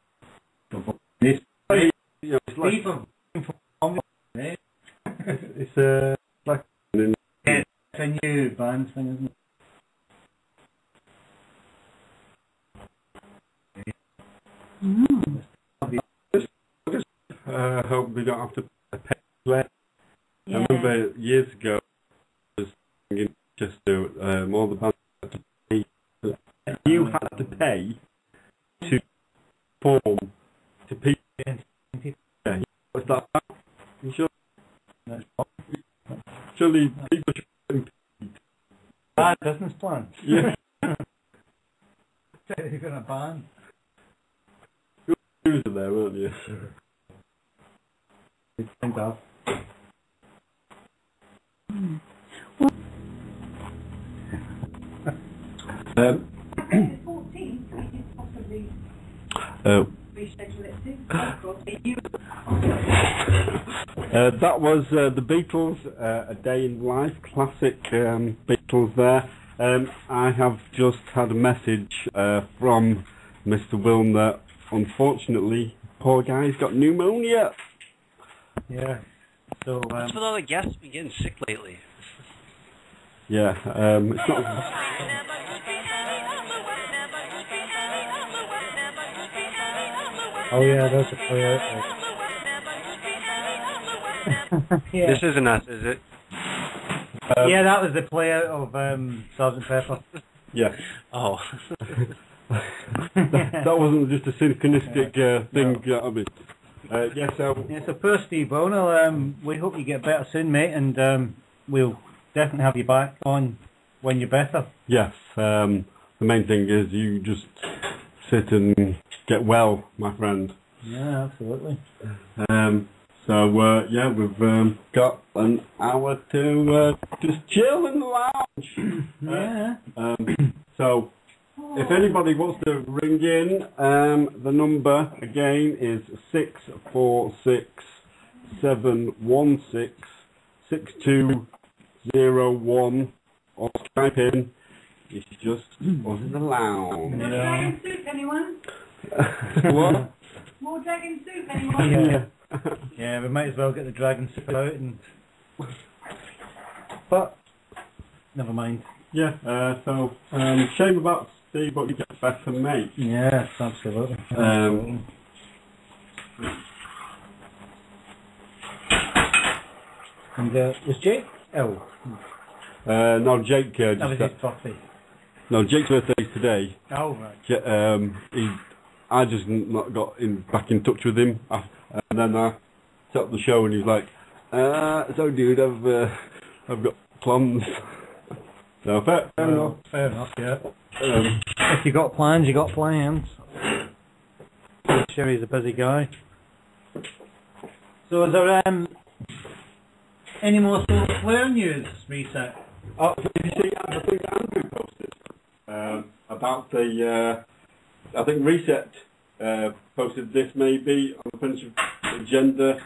This you know, it's like it's like it's a new band thing, isn't it? hope we don't have to pay less. Yeah. I remember years ago I was in Manchester, all the bands had to pay. You had to pay to perform to people. Yeah, what's that about? You sure? Surely people should. Bad business plan. Yeah. You're going to ban. You were there, weren't you? Think of. The 14th, we could possibly reschedule it to. That was the Beatles, A Day in Life, classic Beatles there. I have just had a message from Mr. Willner. Unfortunately, poor guy's got pneumonia. Yeah. So, What's with all the guests been getting sick lately? Yeah, it's not... oh yeah, that's a player. Yeah. This isn't us, is it? Yeah, that was the player of Sgt. Pepper. Yeah. Oh. that wasn't just a synchronistic thing, you know what I mean? Yeah, so... Yeah, so poor Steve Willner, we hope you get better soon, mate, and we'll definitely have you back on when you're better. Yes, the main thing is you just sit and get well, my friend. Yeah, absolutely. So yeah, we've got an hour to just chill in the lounge. Yeah. So if anybody wants to ring in, the number again is 646-716-6201, or Skype in. It's just us in the lounge. More dragon soup, anyone? What? More dragon soup, anyone? Yeah. Yeah, we might as well get the dragon soup out and... But Never mind. yeah, so shame about Steve, but you get better, mate. Yes, absolutely. And was Jake? Oh, No, Jake. that was Just, his birthday. no, Jake's birthday is today. Oh, right. I just not got back in touch with him, and then I set up the show, and he's like, "So, dude, I've got plans." So fair enough. Fair enough, yeah. Um, If you got plans, you got plans. Sure, he's a busy guy. So is there any more Solar Flare news, Reset? Oh, did you see the thing that Andrew posted about the? I think Reset posted this maybe on the Friendship agenda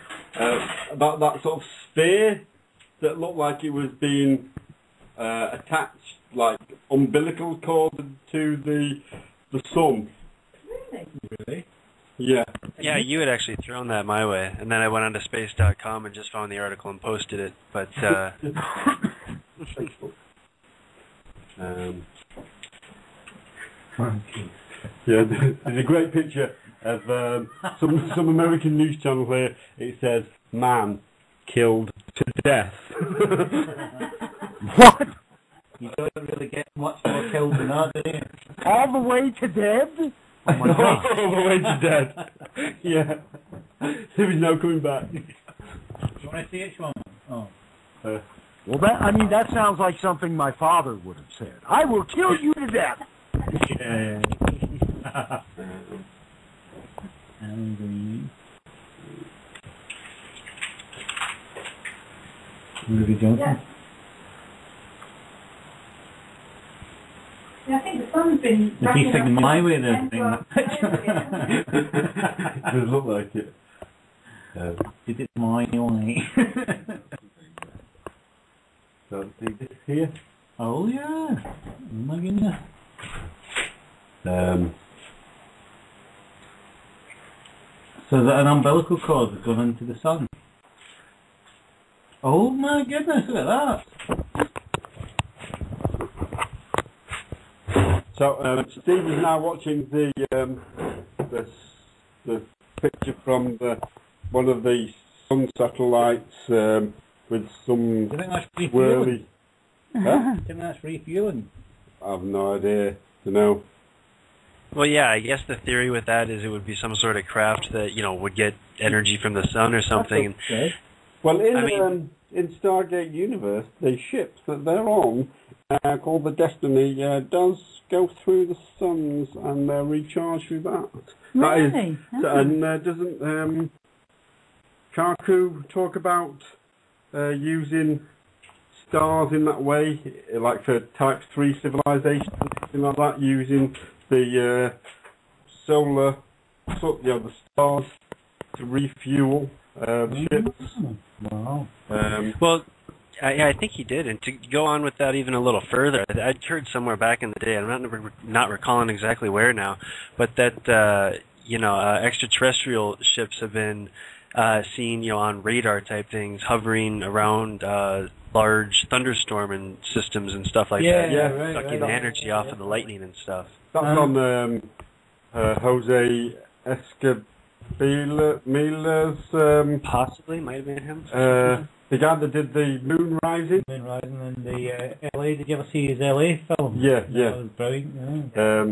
about that sort of sphere that looked like it was being attached, like umbilical cord to the sun. Really? Yeah. Yeah, you had actually thrown that my way, and then I went onto space.com and just found the article and posted it. But yeah, there's a great picture of some American news channel here. It says, "Man killed to death." What? You don't really get much more killed than that, do you? All the way to dead? Oh my God. All the way to death. Yeah. There is no coming back. Do you want to see it, Sean? Oh. Well, that sounds like something my father would have said. I will kill you to death. Yeah. Angry. Ruby Johnson? Yeah. Yeah, I think the sun's been... If he's taking my way there, It does look like it. Did it my way? So, see this here? Oh yeah. Oh my goodness. So that an umbilical cord has gone into the sun. Oh my goodness, look at that. So, Steve is now watching the picture from one of the sun satellites with some Do you think that's refueling? whirly. Huh? Do you think that's refueling? I have no idea. Don't know. well, yeah, I guess the theory with that is it would be some sort of craft that would get energy from the sun or something. Okay. Well, I mean- in Stargate Universe, the ship that they're on, called the Destiny, does go through the suns and they're recharged through that. Really? And doesn't Karku talk about using stars in that way, like for Type 3 civilization, something like that, using the solar, the stars to refuel the ships. Wow. Well, I think he did, and to go on with that even a little further, I'd heard somewhere back in the day, I'm not recalling exactly where now, but that extraterrestrial ships have been seen, on radar type things, hovering around large thunderstorm systems and stuff like that, right, sucking right. energy off of the lightning and stuff. That's on Jose Escabila's, Possibly, might have been him. the guy that did the moon rising. Moon Rising in the LA. Did you ever see his LA film? Yeah, That yeah. was brilliant. Yeah.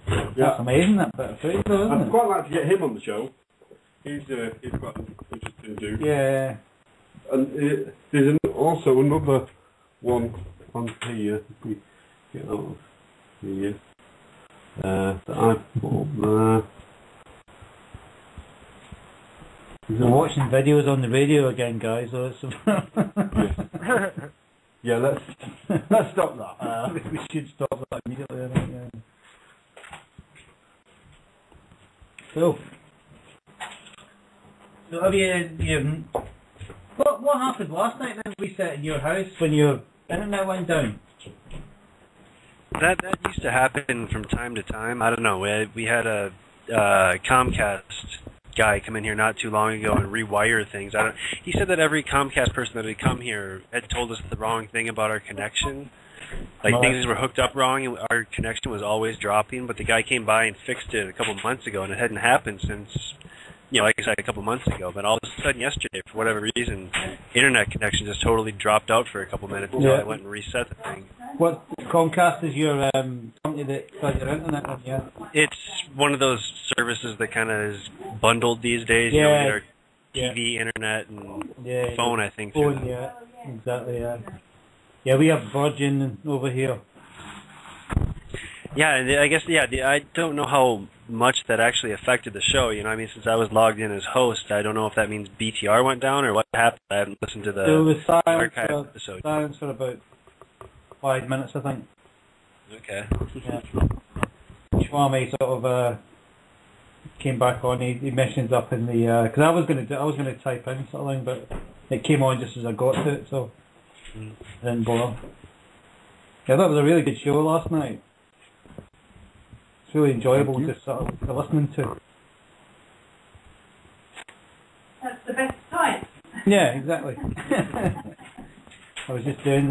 That's Yeah. amazing, that bit of footage, though, isn't I'd it? quite like to get him on the show. He's quite an interesting dude. Yeah. And there's also another one on here. If we get out of here. That I put up there. We're watching videos on the radio again, guys. So it's Yeah, let's stop that. we should stop that immediately. I think, yeah. So have you what happened last night then? We sat in your house when your internet went down. That used to happen from time to time. I don't know. We had a Comcast guy come in here not too long ago and rewire things. He said that every Comcast person that had come here had told us the wrong thing about our connection. Like things were hooked up wrong and our connection was always dropping. But the guy came by and fixed it a couple months ago, and it hadn't happened since, like I said, a couple months ago. But all of a sudden yesterday, for whatever reason, internet connection just totally dropped out for a couple minutes until I went and reset the thing. What Comcast is your company that does your internet on? Yeah. It's one of those services that kind of is bundled these days. Yeah. You get our TV, internet, and phone, I think. Phone, yeah, exactly, yeah. Yeah, we have Virgin over here. Yeah, and I guess, I don't know how much that actually affected the show. Since I was logged in as host, I don't know if that means BTR went down or what happened. I haven't listened to the archive episode. Silence for about 5 minutes, I think. Okay. Yeah. Swami sort of came back on. He mentions up in the because I was going to type in something, but it came on just as I got to it, so I didn't bother. Yeah, that was a really good show last night. It's really enjoyable just sort of listening to. That's the best type. Yeah, exactly. I was just doing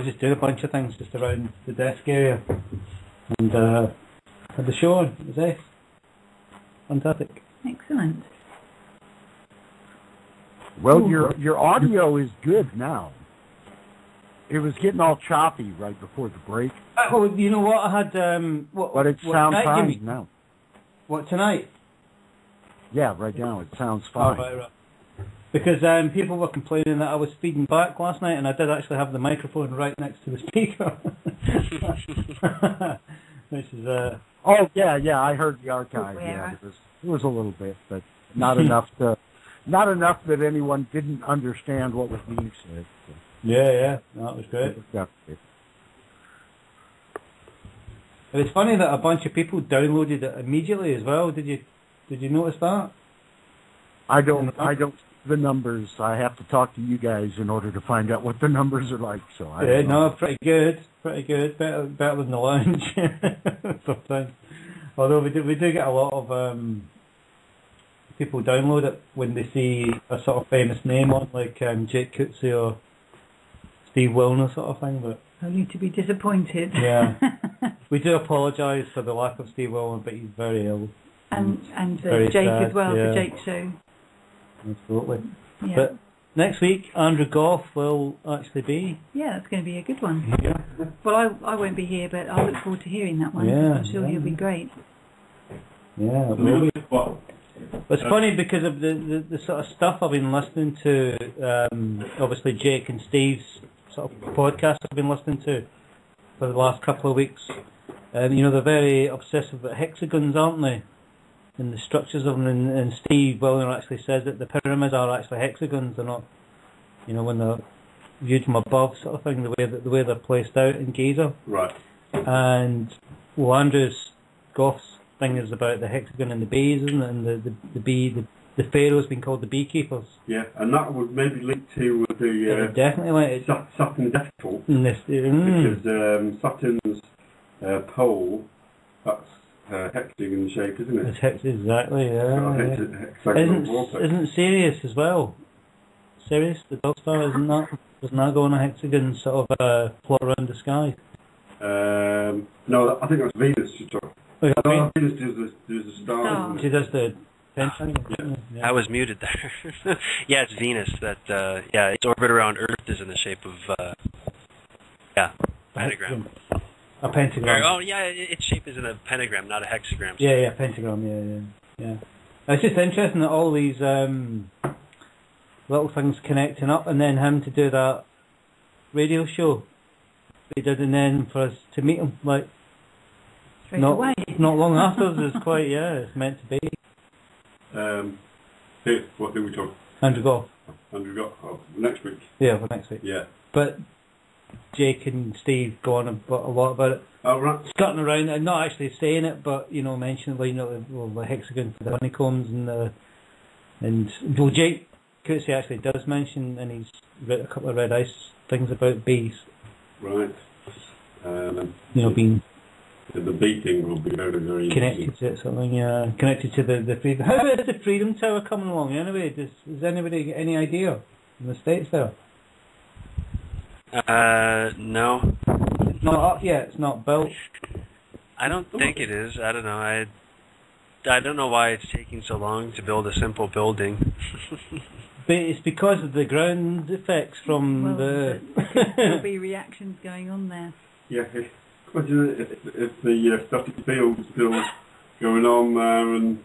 just doing a bunch of things just around the desk area, and had the show on. It was nice. Fantastic. Excellent. Well, your audio is good now. It was getting all choppy right before the break. Oh, you know what? I had but it sounds fine now. What, tonight? Yeah, right now it sounds fine. Oh, right. Because people were complaining that I was feeding back last night, and I did actually have the microphone right next to the speaker. Which is oh yeah, I heard the archive. Yeah, it was a little bit, but not enough that anyone didn't understand what was being said. So. Yeah, that was great. It was funny that a bunch of people downloaded it immediately as well. Did you notice that? I don't the numbers. I have to talk to you guys in order to find out what the numbers are like. So pretty good. Better than the lounge sometimes. Although we do get a lot of people download it when they see a sort of famous name on, like Jake Coetzee or Steve Willner sort of thing. But only to be disappointed. Yeah, we do apologise for the lack of Steve Willner, but he's very ill. And very Jake sad, as well, the Jake show. Absolutely. Yeah. But next week, Andrew Goff will actually be. Yeah, that's going to be a good one. Yeah. Well, I won't be here, but I look forward to hearing that one. Yeah, I'm sure he'll be great. Yeah, it will be. It's funny because of the sort of stuff I've been listening to. Obviously, Jake and Steve's sort of podcast I've been listening to for the last couple of weeks. They're very obsessive about hexagons, aren't they? And the structures of them, and Steve Willner actually says that the pyramids are actually hexagons. They're not, when they're viewed from above, sort of thing. The way they're placed out in Giza. Right. And Andrew's Goff's thing is about the hexagon and the bees, isn't it? And the pharaoh's been called the beekeepers. Yeah, and that would maybe link to the definitely Saturn death cult. Because Saturn's pole, that's hexagon shape, isn't it? It's exactly, yeah. Isn't Sirius as well? Sirius, the dog star, doesn't that go on a hexagon sort of plot around the sky? No, I think that's Venus. Venus does the stars. She does the pentagon. Yeah. I was muted there. Yeah, it's Venus. Its orbit around Earth is in the shape of pentagram. A pentagram. Oh yeah, its shape is in a pentagram, not a hexagram. Yeah, pentagram. Yeah. It's just interesting that all these little things connecting up, and then him to do that radio show he did, and then for us to meet him Straight away. Not long afterwards. It's quite it's meant to be. What do we talk? Andrew Goff. Andrew Goff. Oh, next week. Yeah, for next week. Yeah. But Jake and Steve go on a lot about it. Oh, right. Skirting around and not actually saying it, but mentioning the hexagon for the honeycombs and Jake Coetzee actually does mention, and he's written a couple of Red Ice things about bees. Right. Being the bee thing will be very, very connected to it, something. Connected to the freedom. How is the Freedom Tower coming along anyway? Does anybody get any idea in the States there? No. It's not up yet. It's not built. I don't think it is. I don't know. I don't know why it's taking so long to build a simple building. But it's because of the ground effects from the... There'll be reactions going on there. Yeah. Imagine if the static field's still going on there and...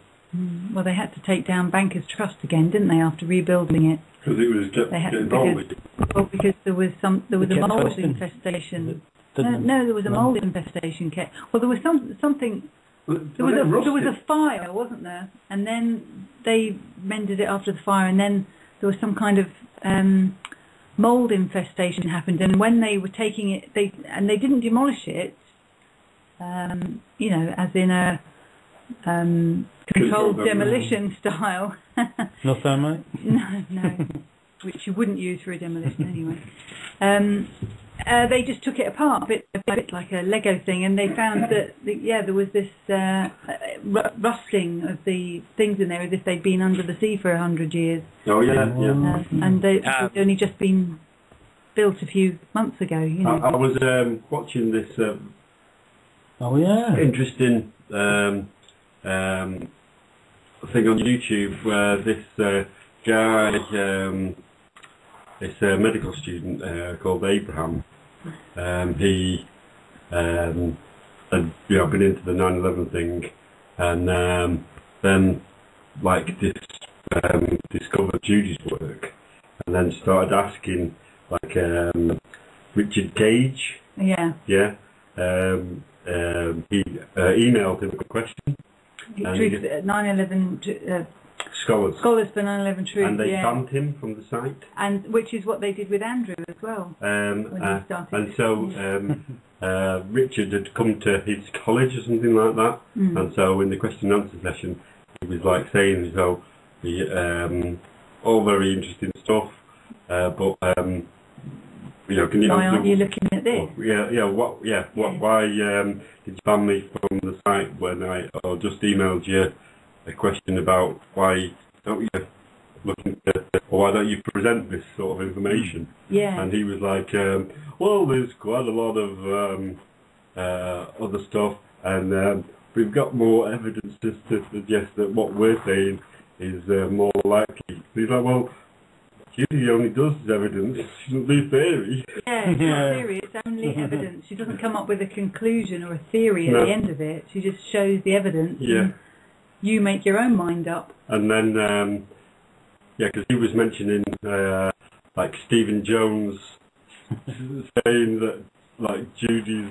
Well, they had to take down Bankers Trust again, didn't they, after rebuilding it? Because it was getting rolling. Well, because there was a mould infestation. No, there was a mould infestation. Well, there was something... There was a fire, wasn't there? And then they mended it after the fire, and then there was some kind of mould infestation happened. And when they were taking it, they didn't demolish it, as in a controlled demolition style. No thermite? No, which you wouldn't use for a demolition anyway. They just took it apart a bit like a Lego thing, and they found that there was this rusting of the things in there as if they'd been under the sea for 100 years. Oh yeah, and they'd only just been built a few months ago. I was watching this interesting thing on YouTube where this guy. It's a medical student called Abraham. He had been into the 9/11 thing, and then discovered Judy's work, and then started asking Richard Gage. Yeah. Yeah. He emailed him a question. 9/11. Scholars for 9/11 Truth, and they banned him from the site. And which is what they did with Andrew as well. When he started. And so Richard had come to his college or something like that, and so in the question and answer session, he was saying, all very interesting stuff, but can you? Why aren't you looking at this? Why did you ban me from the site when I just emailed you a question about why don't you why don't you present this sort of information? Yeah. And he was like, well, there's quite a lot of other stuff, and we've got more evidence to suggest that what we're saying is more likely. He's like, well, Judy only does evidence, she doesn't do theory. Yeah, it's not theory, it's only evidence. She doesn't come up with a conclusion or a theory at the end of it. She just shows the evidence. Yeah. You make your own mind up. And then, because he was mentioning, Stephen Jones saying that, Judy's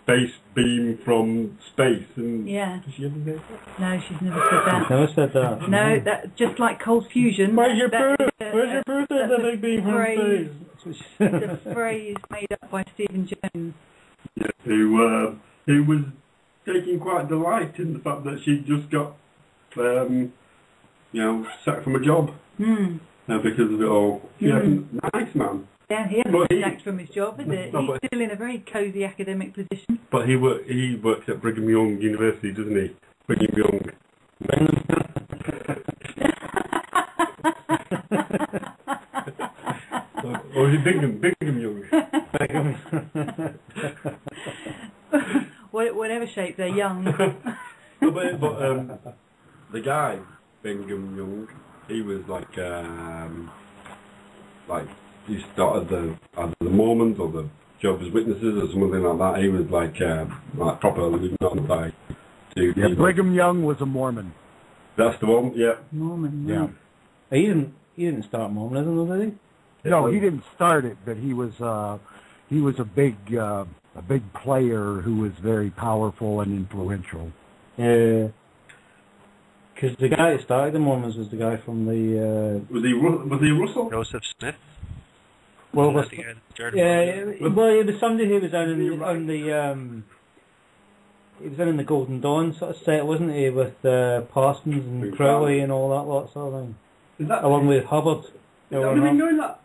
space beam from space. And yeah. Did she ever say that? No, she's never said that. Never said that. No, that just like cold fusion. Where's your proof? Where's your proof that the big beam from space? It's a phrase made up by Stephen Jones. Yeah, who was taking quite delight in the fact that she just got, sacked from a job because of it all. Nice man. Yeah, he hasn't been sacked from his job, is it? He's still in a very cosy academic position. But he works at Brigham Young University, doesn't he? Brigham Young. Or is it Bingham Young? Whatever shape, they're young. but the guy, Bingham Young, he was he started either the Mormons or the Jehovah's Witnesses or something like that. He was proper not Brigham Young was a Mormon. That's the one. Yeah. Mormon. Yeah. He didn't start Mormonism, did he? No, he didn't start it, but he was a big player who was very powerful and influential. Yeah. Because the guy that started the Mormons was the guy from the... Was he Russell? Joseph Smith? well, Wasn't that the guy that started well, it was somebody who was down on the... he was in the Golden Dawn sort of set, wasn't he, with Parsons and Crowley and all that lot sort of thing. Along with Hubbard. Have you been doing that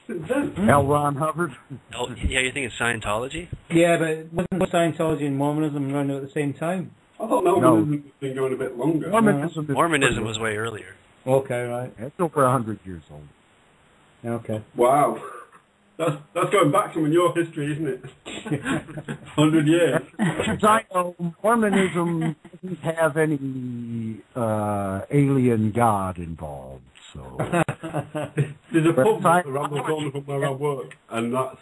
since then? L. Ron Hubbard. Oh, yeah, you're thinking Scientology? Yeah, but wasn't Scientology and Mormonism around at the same time? I thought Mormonism has been going a bit longer. Mormonism was way earlier. Okay, right. It's over 100 years old. Okay. Wow. That's going back to in your history, isn't it? 100 years. As I know, Mormonism doesn't have any alien god involved, so... There's a pub around the corner from where I work, and that's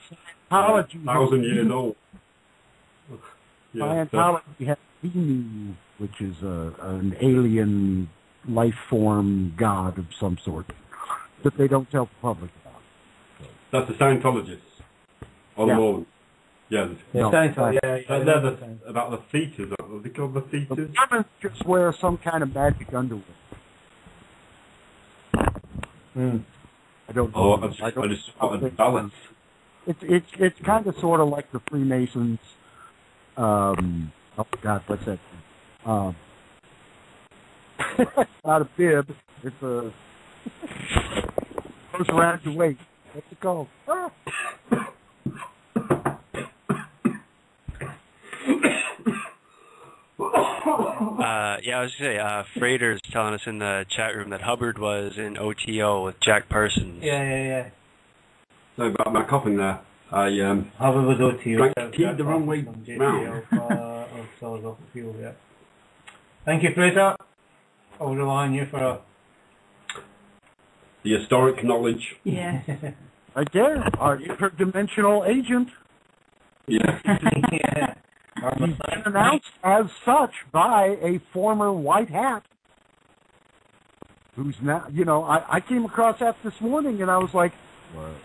1,000 years old. Yeah, Scientology has Emu, which is an alien life form god of some sort that they don't tell the public about. So. That's the Scientologists. Or the Mormons. Yeah. Scientology. About the fetus. What they call the fetus? The Mormons just wear some kind of magic underwear. I don't know. I just spotted balance. It's kind of sort of like the Freemasons. Oh God, what's that? Not a bib. It's a goes around your waist. What's it called? Yeah, I was going to say, Frater's telling us in the chat room that Hubbard was in OTO with Jack Parsons. Yeah. So about my coughing there, Hubbard was OTO. drank tea the wrong way round. Thank you, Fraser. I'll rely on you for the historic knowledge. Yeah. Right there, our interdimensional agent. Yeah. yeah. He's been announced as such by a former white hat who's now, I came across that this morning and I was like,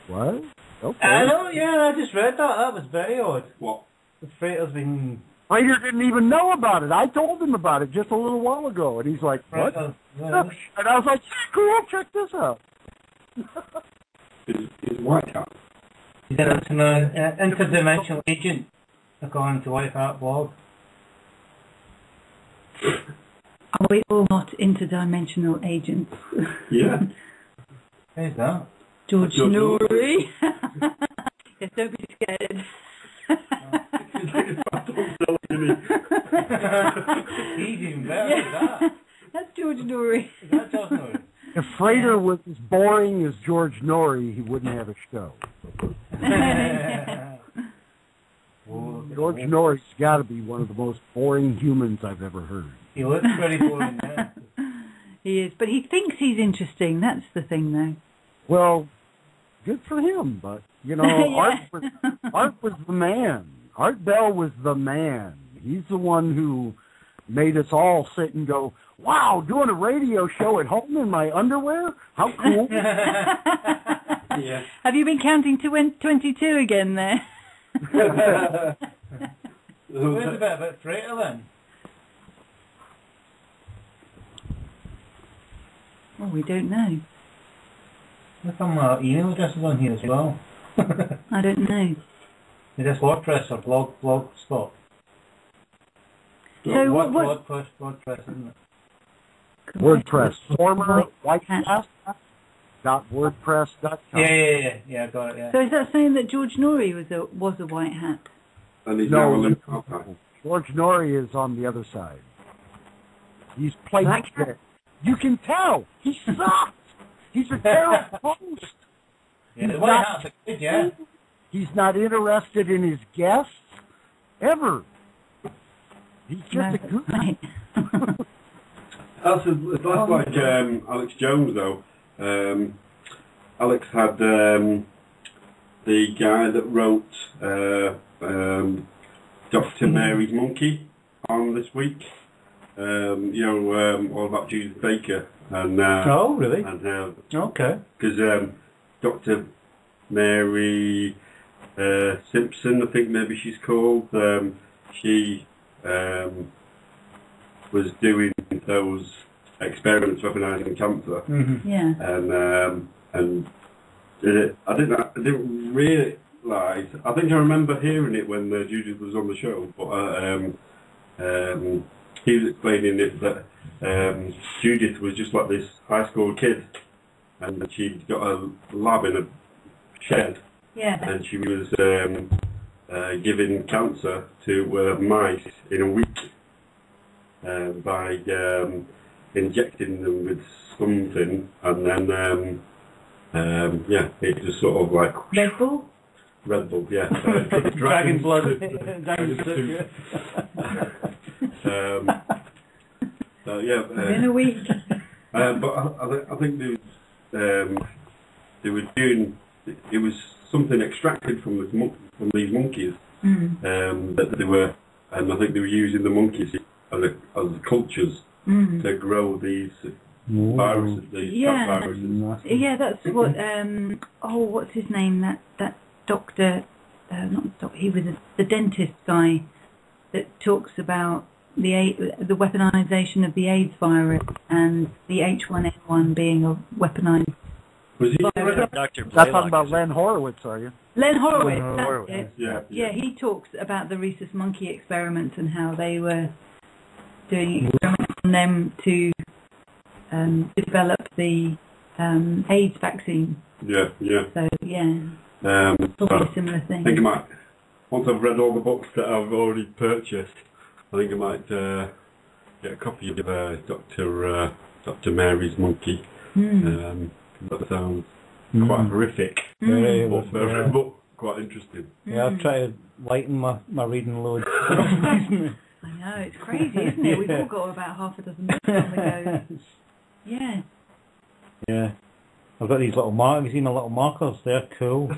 what? Okay. I know, yeah, I just read that. That was very odd. What? The Frater's been... Frater didn't even know about it. I told him about it just a little while ago, and he's like, what? Yeah. And I was like, yeah, cool, check this out. Is white hat? He's an interdimensional agent, according to White Hat blog. Are we all not interdimensional agents? Yeah. Who's that? George George Norrie. Yes, don't be scared. He's even better than that. That's George Norrie. Is that George Norrie? If Frater was as boring as George Norrie, he wouldn't have a show. George Norrie's got to be one of the most boring humans I've ever heard. He looks pretty boring, yeah. He is, but he thinks he's interesting. That's the thing, though. Well, good for him, but, Art was the man. Art Bell was the man. He's the one who made us all sit and go, wow, doing a radio show at home in my underwear? How cool. Yeah. Have you been counting to 22 again there? Where's the bit about Frater then? Well, we don't know. Look on my email address is on here as well. I don't know. Is this WordPress or Blogspot? So WordPress, isn't it? WordPress. Former whitehat.wordpress.com. Yeah, I got it, yeah. So is that saying that George Norrie was a white hat? And he's now a Liberal. George Norrie is on the other side. He's played there. You can tell. He sucks. He's a terrible host. Yeah, the white hat's a good, yeah. He's not interested in his guests ever. He's just a good right. That's like Alex Jones, though. Alex had the guy that wrote Dr. Mary's Monkey on this week. All about Judas Baker. And, oh, really? And, okay. Because Dr. Mary Simpson, I think maybe she's called, she was doing those experiments weaponising cancer. Mm-hmm. Yeah. And I didn't realise. I think I remember hearing it when Judith was on the show, but he was explaining it that Judith was just like this high school kid, and she'd got a lab in a shed, and she was giving cancer to mice in a week by injecting them with something, and then it just sort of like Red Bull, yeah. Dragon blood. In a week. But I think they were doing. It was something extracted from these monkeys that they were, and I think they were using the monkeys as cultures to grow these viruses, these viruses. Yeah, that's what. What's his name? That doctor, not doctor. He was the dentist guy that talks about the weaponization of the AIDS virus and the H1N1 being a weaponized. Was he Dr. That's talking about Len Horowitz, are you? Len Horowitz. Yeah. He talks about the rhesus monkey experiments and how they were doing experiments on them to develop the AIDS vaccine. Yeah. So probably a similar thing. I think I might, once I've read all the books that I've already purchased, I think I might get a copy of Dr. Mary's Monkey. That sounds quite horrific, but quite interesting. Yeah, I've tried to lighten my reading load. I know, it's crazy, isn't it? We've all got about half a dozen books on the go. Yeah. Yeah. I've got these little markers. Have you seen the little markers? They're cool.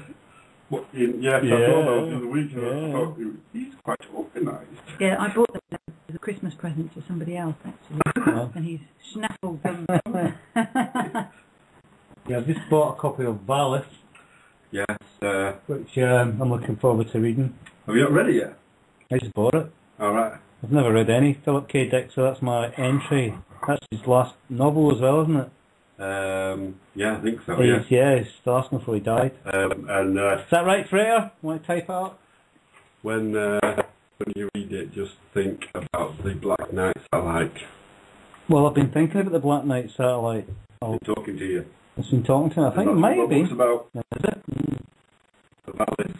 I saw those the other week, and I thought he's quite organised. Yeah, I bought them as a Christmas present for somebody else, actually. And he's snaffled them. Yeah, I've just bought a copy of Valis, Yes. which I'm looking forward to reading. Have you not read it yet? I just bought it. All right. I've never read any Philip K. Dick, so that's my entry. That's his last novel as well, isn't it? Yeah, I think so. He's the last one before he died. Is that right, Freya? Want to type it up? When you read it, just think about the Black Knight Satellite. Well, I've been thinking about the Black Knight Satellite. I'm talking to you. It's been talking to me. I think it might be. About Is it? about this.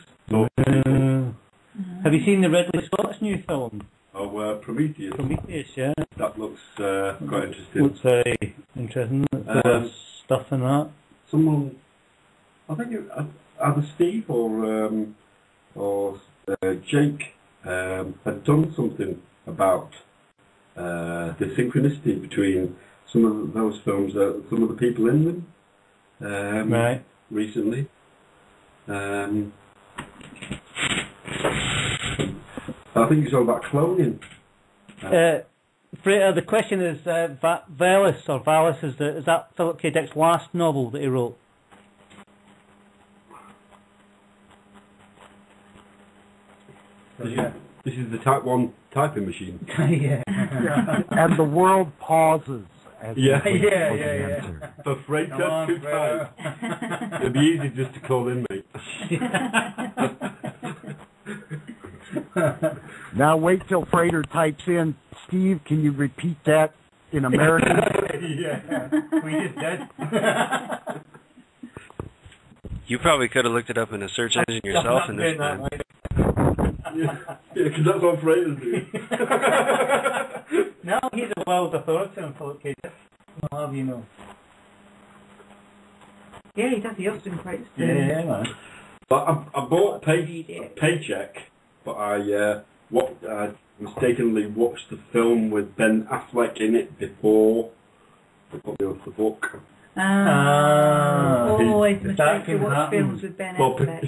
Have you seen the Ridley Scott's new film? Oh, Prometheus. Prometheus, yeah. That looks quite interesting. Looks very interesting. There's stuff in that. Someone, I think either Steve or Jake had done something about the synchronicity between some of those films, some of the people in them, Right. recently. I think it's all about cloning. Freya, the question is, Valis, is that Philip K. Dick's last novel that he wrote? This is the Type 1 typing machine. Yeah. And the world pauses. As Yeah. answer. For freighter to type. It'd be easy just to call in, mate. Now wait till Freighter types in, Steve, can you repeat that in American? Yeah, we just did. You probably could have looked it up in a search engine yourself in this time. Yeah, because that's what freighters do. No, he's a world authority on Philip K. Dick. I'll have you know. Yeah, he does. He often quotes Yeah, man. But I bought Paycheck, but I mistakenly watched the film with Ben Affleck in it before they put me off the book. Always a That mistake to can watch happen. films with Ben Affleck.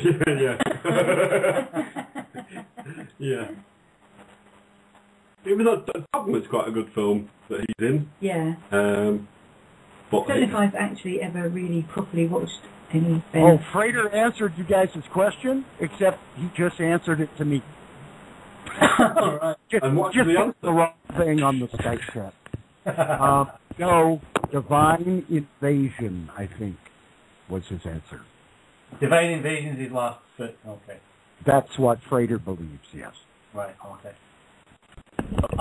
Yeah. Even though Top was quite a good film that he's in. Yeah. But I don't know if I've actually ever really properly watched any Ben. Oh, Freighter answered you guys' question, except he just answered it to me. And what's just the put answer? the wrong thing on the Skype chat. No, divine invasion, I think, was his answer. Divine Invasion is his last bit. Okay. That's what Frater believes, yes. Right, okay.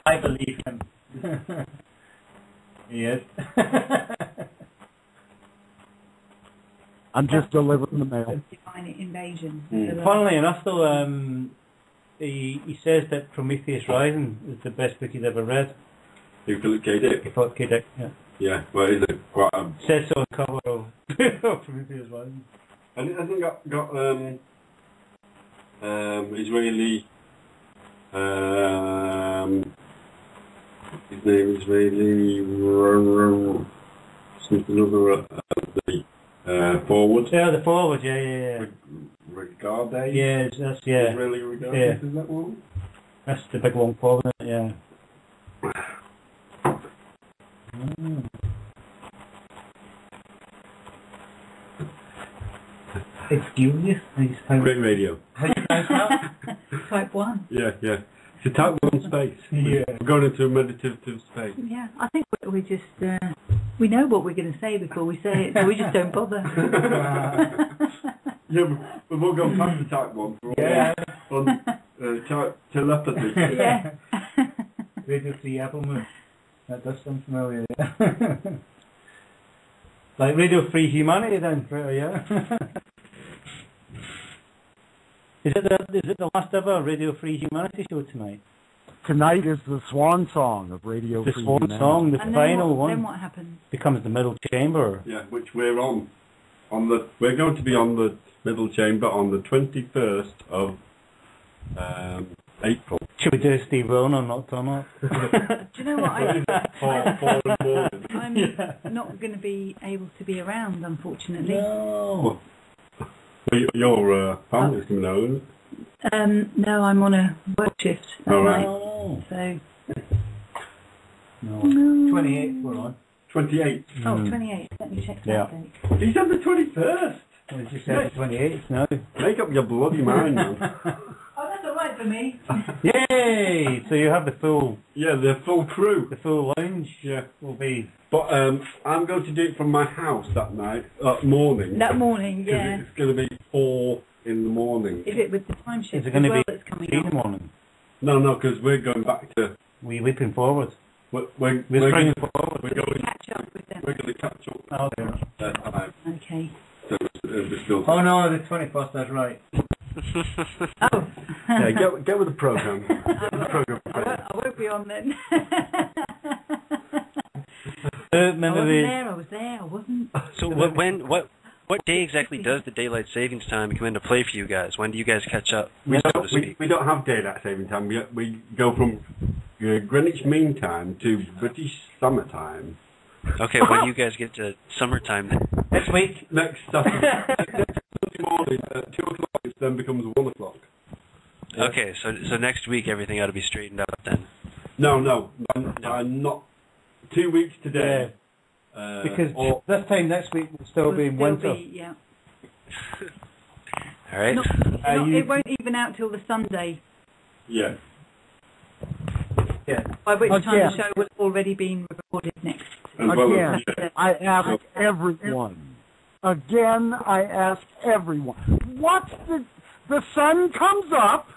I believe him. He is. I'm just delivering the mail. Divine Invasion. Funnily enough, though, he says that Prometheus Rising is the best book he's ever read. Philip K. Dick. Philip K. Dick, yeah. Yeah, well, is it quite a... Says so on the cover of Prometheus Rising. And it hasn't got Israeli... his name is Israeli... something other... the forward. Yeah, the forward, yeah. Regardé? Yeah, that's, yeah. Israeli Regardé, Yeah. is that one? That's the big long forward, yeah. Mm. It's curious. Great radio. How do you pronounce that? Type 1. Yeah. It's a type 1 space. Yeah. We're going into a meditative space. Yeah, I think we just, we know what we're going to say before we say it, so we just don't bother. Yeah, we've all gone past the type 1 for all on telepathy. Yeah. Radio 3 Apple Moon. That does sound familiar, yeah. Like Radio Free Humanity then, yeah. Is it the last ever Radio Free Humanity show tonight? Tonight is the swan song of Radio The Free swan Humanity. song, the And final one. Then what happens? Becomes the middle chamber. Yeah, which we're on. We're going to be on the middle chamber on the 21st of April. Should we do a Steve Willner not turn up? Do you know what? Four and more. I'm not going to be able to be around, unfortunately. No. Well, your family's coming over. No, I'm on a work shift that All right. night. So. No. 28th we're on. 28th. Oh, 28th. Let me check Yeah. that date. He said the 21st. We just said the 28th now. Make up your bloody mind, man. Oh, that's all right for me. Yay! So you have the full Yeah, the full crew. lounge. Yeah. Will be. But I'm going to do it from my house that night, morning. That morning, 'Cause yeah. it's going to be 4 in the morning. Is it with the time shift Is it going to as well be that's coming 3 in the up? morning? No, because we're going back to... We're leaping forward. We're springing going, forward. we're going. Catch up with them. We're going to catch up. Oh, there. That time. Okay. So we're still. Oh no, the 21st, that's right. Oh. Yeah, get with the program. I won't be on then. I was there, I wasn't. So what day exactly does the daylight savings time come into play for you guys? When do you guys catch up, so to speak? We don't have daylight saving time. We go from Greenwich Mean Time to British Summer Time. Okay, when do you guys get to summertime then? Next week. Next Saturday morning at 2 o'clock, it then becomes 1 o'clock. Yeah. Okay, so next week everything ought to be straightened out then. No, I'm not. 2 weeks today. Because this time next week will still be in winter. Yeah. All right. It won't even out till the Sunday. Yeah. Yeah. By which time the show will have already been recorded next. Again, I ask everyone. Again, I ask everyone. What's the sun comes up,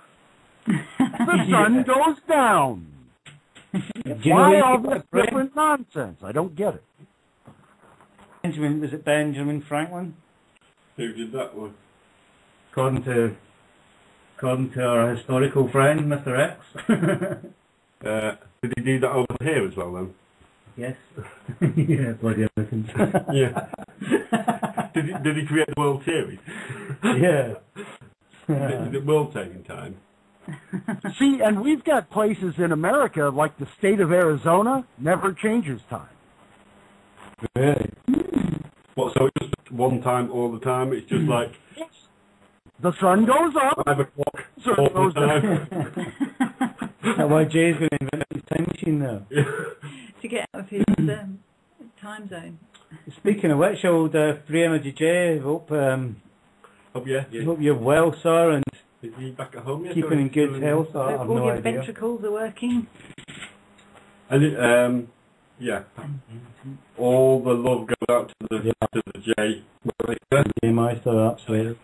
the sun goes down. Why all this different nonsense? I don't get it. Was it Benjamin Franklin? Who did that one? According to our historical friend, Mr. X. Did he do that over here as well then? Yes. Yeah, bloody Americans. Yeah. Did he create the World Series? Yeah. Is it World Saving Time? See, and we've got places in America, like the state of Arizona, never changes time. Really? What, so it's just one time all the time? It's just like... The sun goes up. 5 o'clock Sun all goes the time. That's why Jay's going to invent his time machine now. To get out of his time zone. Speaking of which, old Free Energy Jay, hope you're well, sir, and is he back at home yet? Keeping in good health. I have All no your idea. ventricles are working. And Yeah. All the love goes out to the J. Meister, absolutely.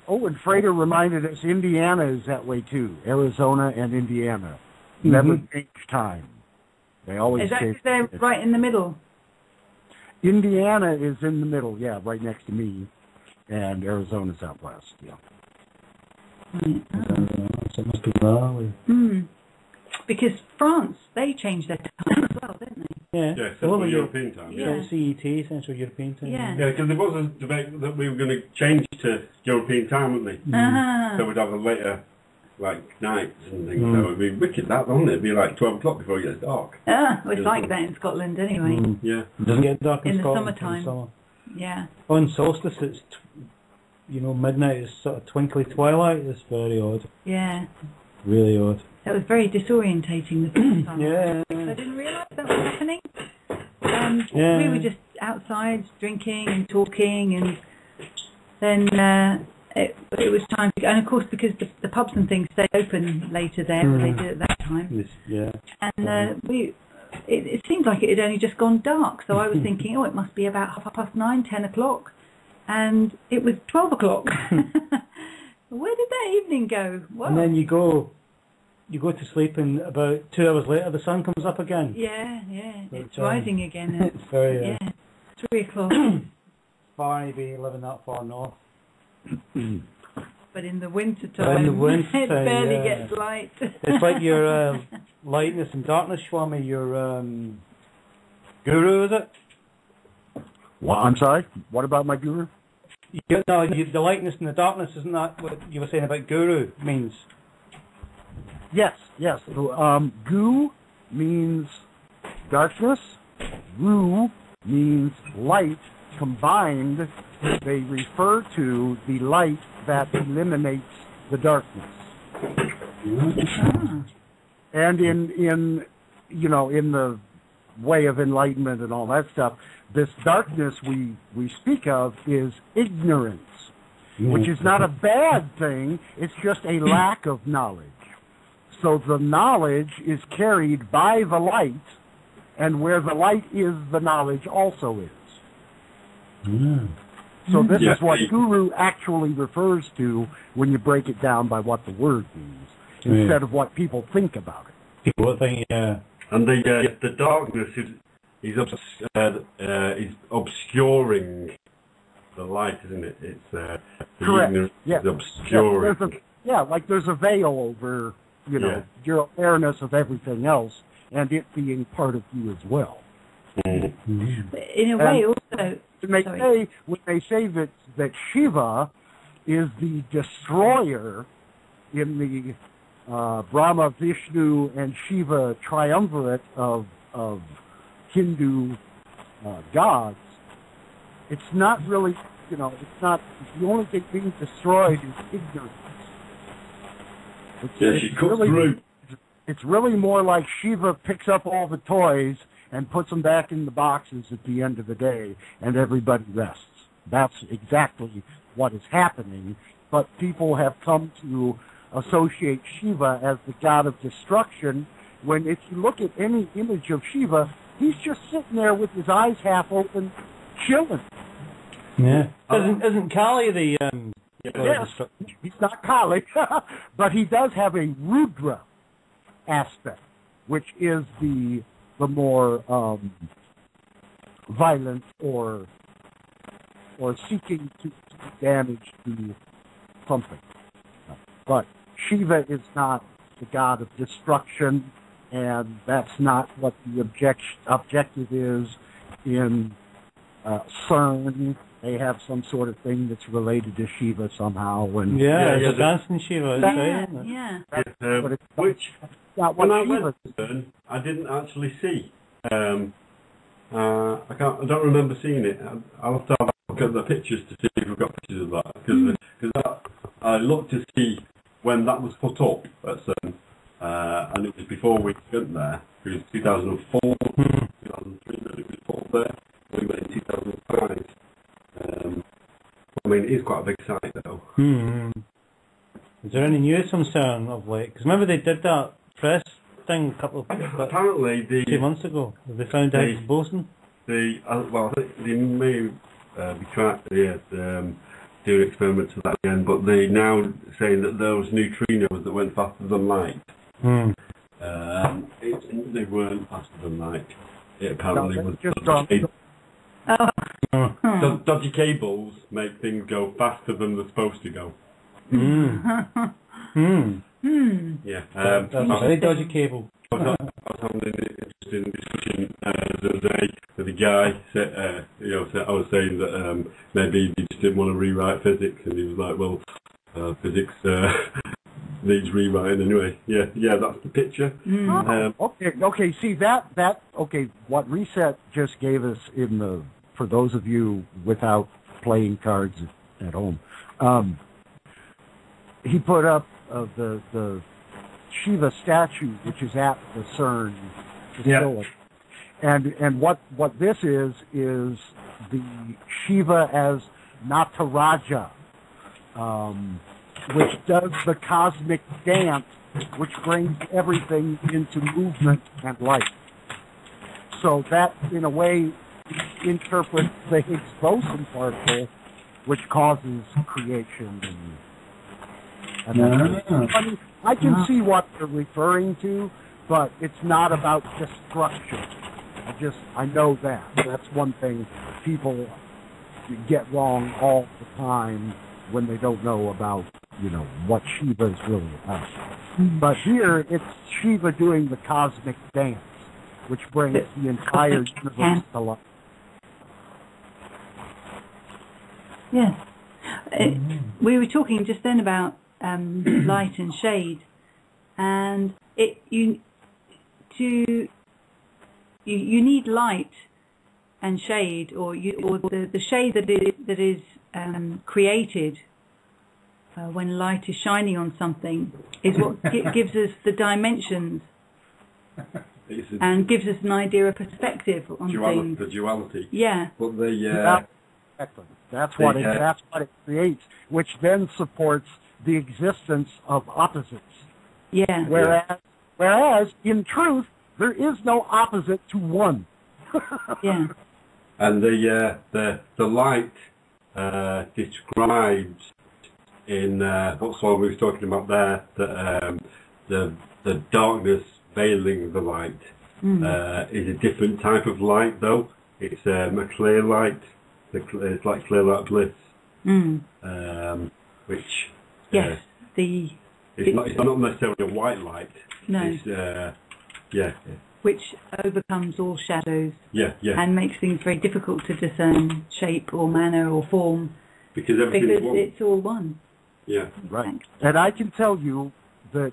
Oh, and Frater reminded us Indiana is that way too. Arizona and Indiana. Never change time. They always Is that stay. 'cause they're right in the middle? Indiana is in the middle, yeah, right next to me. And Arizona's out west, yeah. So it must be gnarly. Because France, they changed their time as well, didn't they? Yeah. Yeah, Central European time. Yeah. CET, Central European time. Yeah. Yeah, because there was a debate that we were going to change to European time, weren't we? So we'd have a later, nights and things. So it'd be wicked that, wouldn't it? It'd be like 12 o'clock before it gets dark. Well, it's like that in Scotland anyway. Yeah. It doesn't get dark in In the Scotland summertime. in summer. Yeah. On solstice, it's, midnight is sort of twinkly twilight. It's very odd. Yeah. Really odd. That was very disorientating the first time. Yeah. I didn't realise that was happening. Yeah. We were just outside drinking and talking, and then it was time to go. And of course, because the pubs and things stay open later there, they did at that time. Yes, yeah. And it seemed like it had only just gone dark, so I was thinking, it must be about 9:30, 10 o'clock, and it was 12 o'clock. Where did that evening go? Whoa. And then you go to sleep, and about 2 hours later, the sun comes up again. Yeah, it's rising again. It's very 3 o'clock. far maybe living that far north. But in the winter time, it barely gets light. It's like your lightness and darkness, Swami, your guru, is it? Well, I'm sorry? What about my guru? The lightness and the darkness, isn't that what you were saying about guru means? Yes. Gu means darkness. Ru means light. Combined, they refer to the light that eliminates the darkness. And in the way of enlightenment and all that stuff, this darkness we speak of is ignorance, which is not a bad thing. It's just a lack of knowledge. So the knowledge is carried by the light, and where the light is, the knowledge also is. So this is what guru actually refers to when you break it down by what the word means, instead of what people think about it. People think, yeah. And the darkness is obscuring the light, isn't it? It's the correct. Is obscuring. There's a veil over your awareness of everything else, and it being part of you as well. But in a way, also. When they say that Shiva is the destroyer in the Brahma, Vishnu, and Shiva triumvirate of Hindu gods, it's not really, it's not, the only thing being destroyed is ignorance. It's really more like Shiva picks up all the toys and puts them back in the boxes at the end of the day, and everybody rests. That's exactly what is happening, but people have come to associate Shiva as the god of destruction, when if you look at any image of Shiva, he's just sitting there with his eyes half open, chilling. Yeah. Isn't Kali the... Yes, he's not Kali, but he does have a Rudra aspect, which is the more violent or seeking to damage to something. But Shiva is not the god of destruction, and that's not what the objective is in CERN. They have some sort of thing that's related to Shiva somehow. And it's a dancing Shiva, isn't it? Yeah. Which, not when what I Shiva went to CERN, I didn't actually see. I don't remember seeing it. I'll have to have a look at the pictures to see if we've got pictures of that. Because I looked to see when that was put up at CERN, and it was before we went there. It was 2004, 2003 that it was put up there. We went in 2005. It is quite a big site though. Is there any news from CERN of because remember they did that press thing a couple of apparently 2 months ago. They found out in Boston. Well, I think they may be trying doing experiments with that again, but they now saying that those neutrinos that went faster than light, they weren't faster than light. It apparently was just dodgy cables make things go faster than they're supposed to go. Yeah. That's a very dodgy cable. I was having an interesting discussion the other day with a guy. I was saying that maybe he just didn't want to rewrite physics, and he was like, "Well, physics needs rewriting anyway." Yeah, that's the picture. Okay. See okay. What Reset just gave us for those of you without playing cards at home, he put up the Shiva statue, which is at the CERN facility. And what this is the Shiva as Nataraja, which does the cosmic dance, which brings everything into movement and light. So that, in a way, interprets the Higgs boson particle, which causes creation and I mean, I can see what they're referring to, but it's not about destruction. I know that. That's one thing people get wrong all the time when they don't know about, what Shiva is really about. But here, it's Shiva doing the cosmic dance, which brings the entire universe to life. Yes. We were talking just then about light and shade, and you need light and shade, or the shade that is created when light is shining on something is what gives us the dimensions and gives us an idea of perspective on things. The duality. Yeah. But that's what it creates, which then supports the existence of opposites. Yeah. Whereas in truth, there is no opposite to one. Yeah. And the light describes in what's what we were talking about there, that the darkness veiling the light is a different type of light, though. It's a clear light. It's like clear light bliss. Which yes, it's not necessarily a white light. No. It's, which overcomes all shadows. Yeah. And makes things very difficult to discern shape or manner or form. Because it's all one. Yeah. Right. And I can tell you that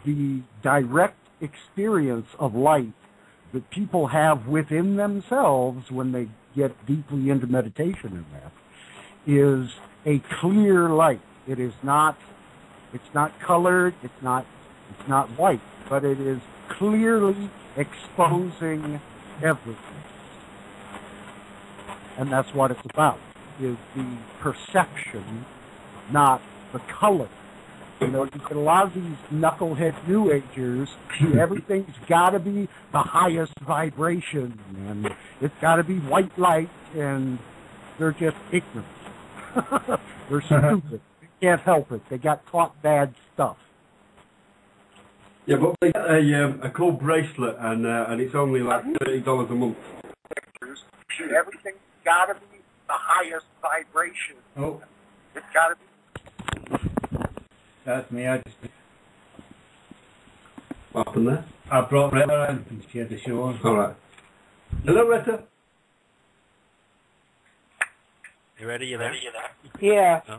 the direct experience of light that people have within themselves when they get deeply into meditation in that is a clear light. It's not colored, it's not white, but it is clearly exposing everything. And that's what it's about, is the perception, not the color. You get a lot of these knucklehead New Agers, everything's got to be the highest vibration, and it's got to be white light, and they're just ignorant. They're stupid. They can't help it. They got taught bad stuff. Yeah, but they got a cool bracelet, and it's only like $30 a month. Everything's got to be the highest vibration. Oh. It's got to be. That's me. I just. What happened there? I brought Retta in and she had the show on. All right. Hello, Retta. You ready? You there? Yeah. Oh.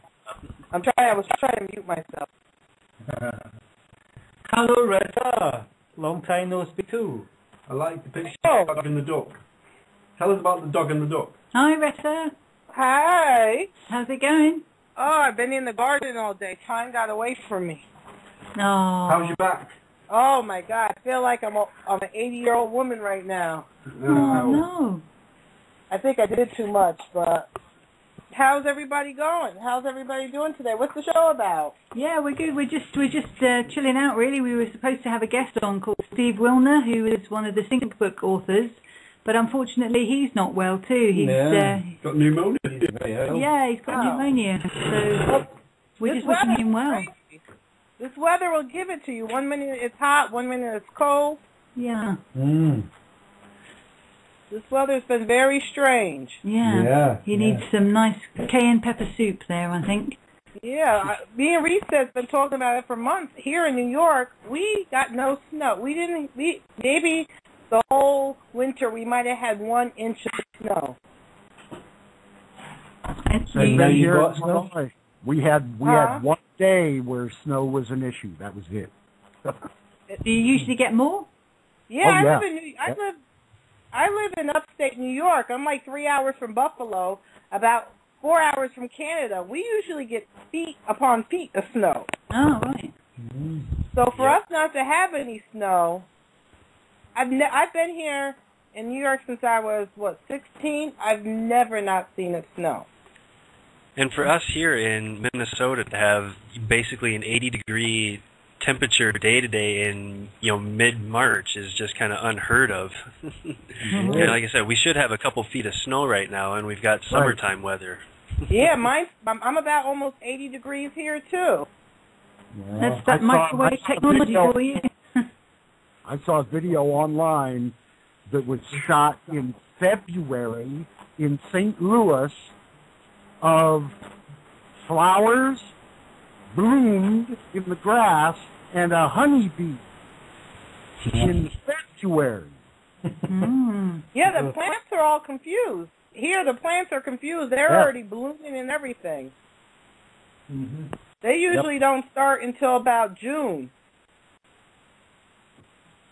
I was trying to mute myself. Hello, Retta. Long time no speak too. I like the picture of the dog and the duck. Tell us about the dog and the duck. Hi, Retta. Hi. How's it going? Oh, I've been in the garden all day. Time got away from me. Oh. How's your back? Oh, my God. I feel like I'm an 80-year-old woman right now. Oh, no. I think I did too much, but how's everybody going? How's everybody doing today? What's the show about? Yeah, we're good. We're just chilling out, really. We were supposed to have a guest on called Steve Willner, who is one of the Think Book authors, but unfortunately he's not well too. He's got pneumonia. yeah, he's got pneumonia. So we're just wishing him well. Crazy. This weather will give it to you. 1 minute it's hot, 1 minute it's cold. Yeah. This weather's been very strange. Yeah. He needs some nice cayenne pepper soup there, I think. Yeah, me and Reese has been talking about it for months. Here in New York, we got no snow. Maybe the whole winter we might have had 1 inch of snow. We had 1 day where snow was an issue. That was it. Do you usually get more? Yeah, I live in upstate New York. I'm like 3 hours from Buffalo, about 4 hours from Canada. We usually get feet upon feet of snow. Oh, right. So for us not to have any snow, I've been here in New York since I was 16. I've never not seen it snow. And for us here in Minnesota to have basically an 80-degree temperature day to day in mid-March is just kind of unheard of. Like I said, we should have a couple feet of snow right now, and we've got summertime weather. Yeah, I'm about almost 80 degrees here too. Yeah. That's that microwave technology for you. I saw a video online that was shot in February in St. Louis of flowers bloomed in the grass and a honeybee in February. Yeah, the plants are all confused. Here, the plants are confused. They're already blooming and everything. They usually don't start until about June.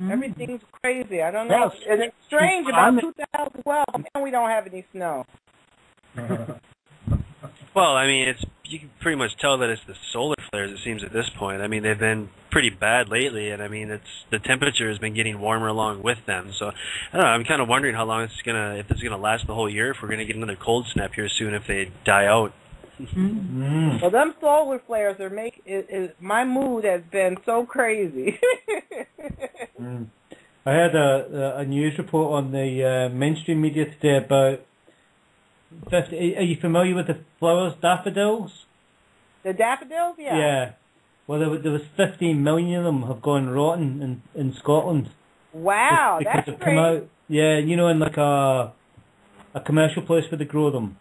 Everything's crazy. I don't know. Yes. And it's strange about 2012, and we don't have any snow. Well, I mean, you can pretty much tell that it's the solar flares, it seems, at this point. I mean, they've been pretty bad lately, and I mean, the temperature has been getting warmer along with them. So, I don't know, I'm kind of wondering how long if this is gonna last the whole year, if we're gonna get another cold snap here soon, if they die out. Well, them solar flares are my mood has been so crazy. I had a news report on the mainstream media today about 50. Are you familiar with the flowers, daffodils? The daffodils, yeah. Yeah. Well, there was 15 million of them have gone rotten in Scotland. Wow, because that's they've come out. Yeah, in like a commercial place where they grow them.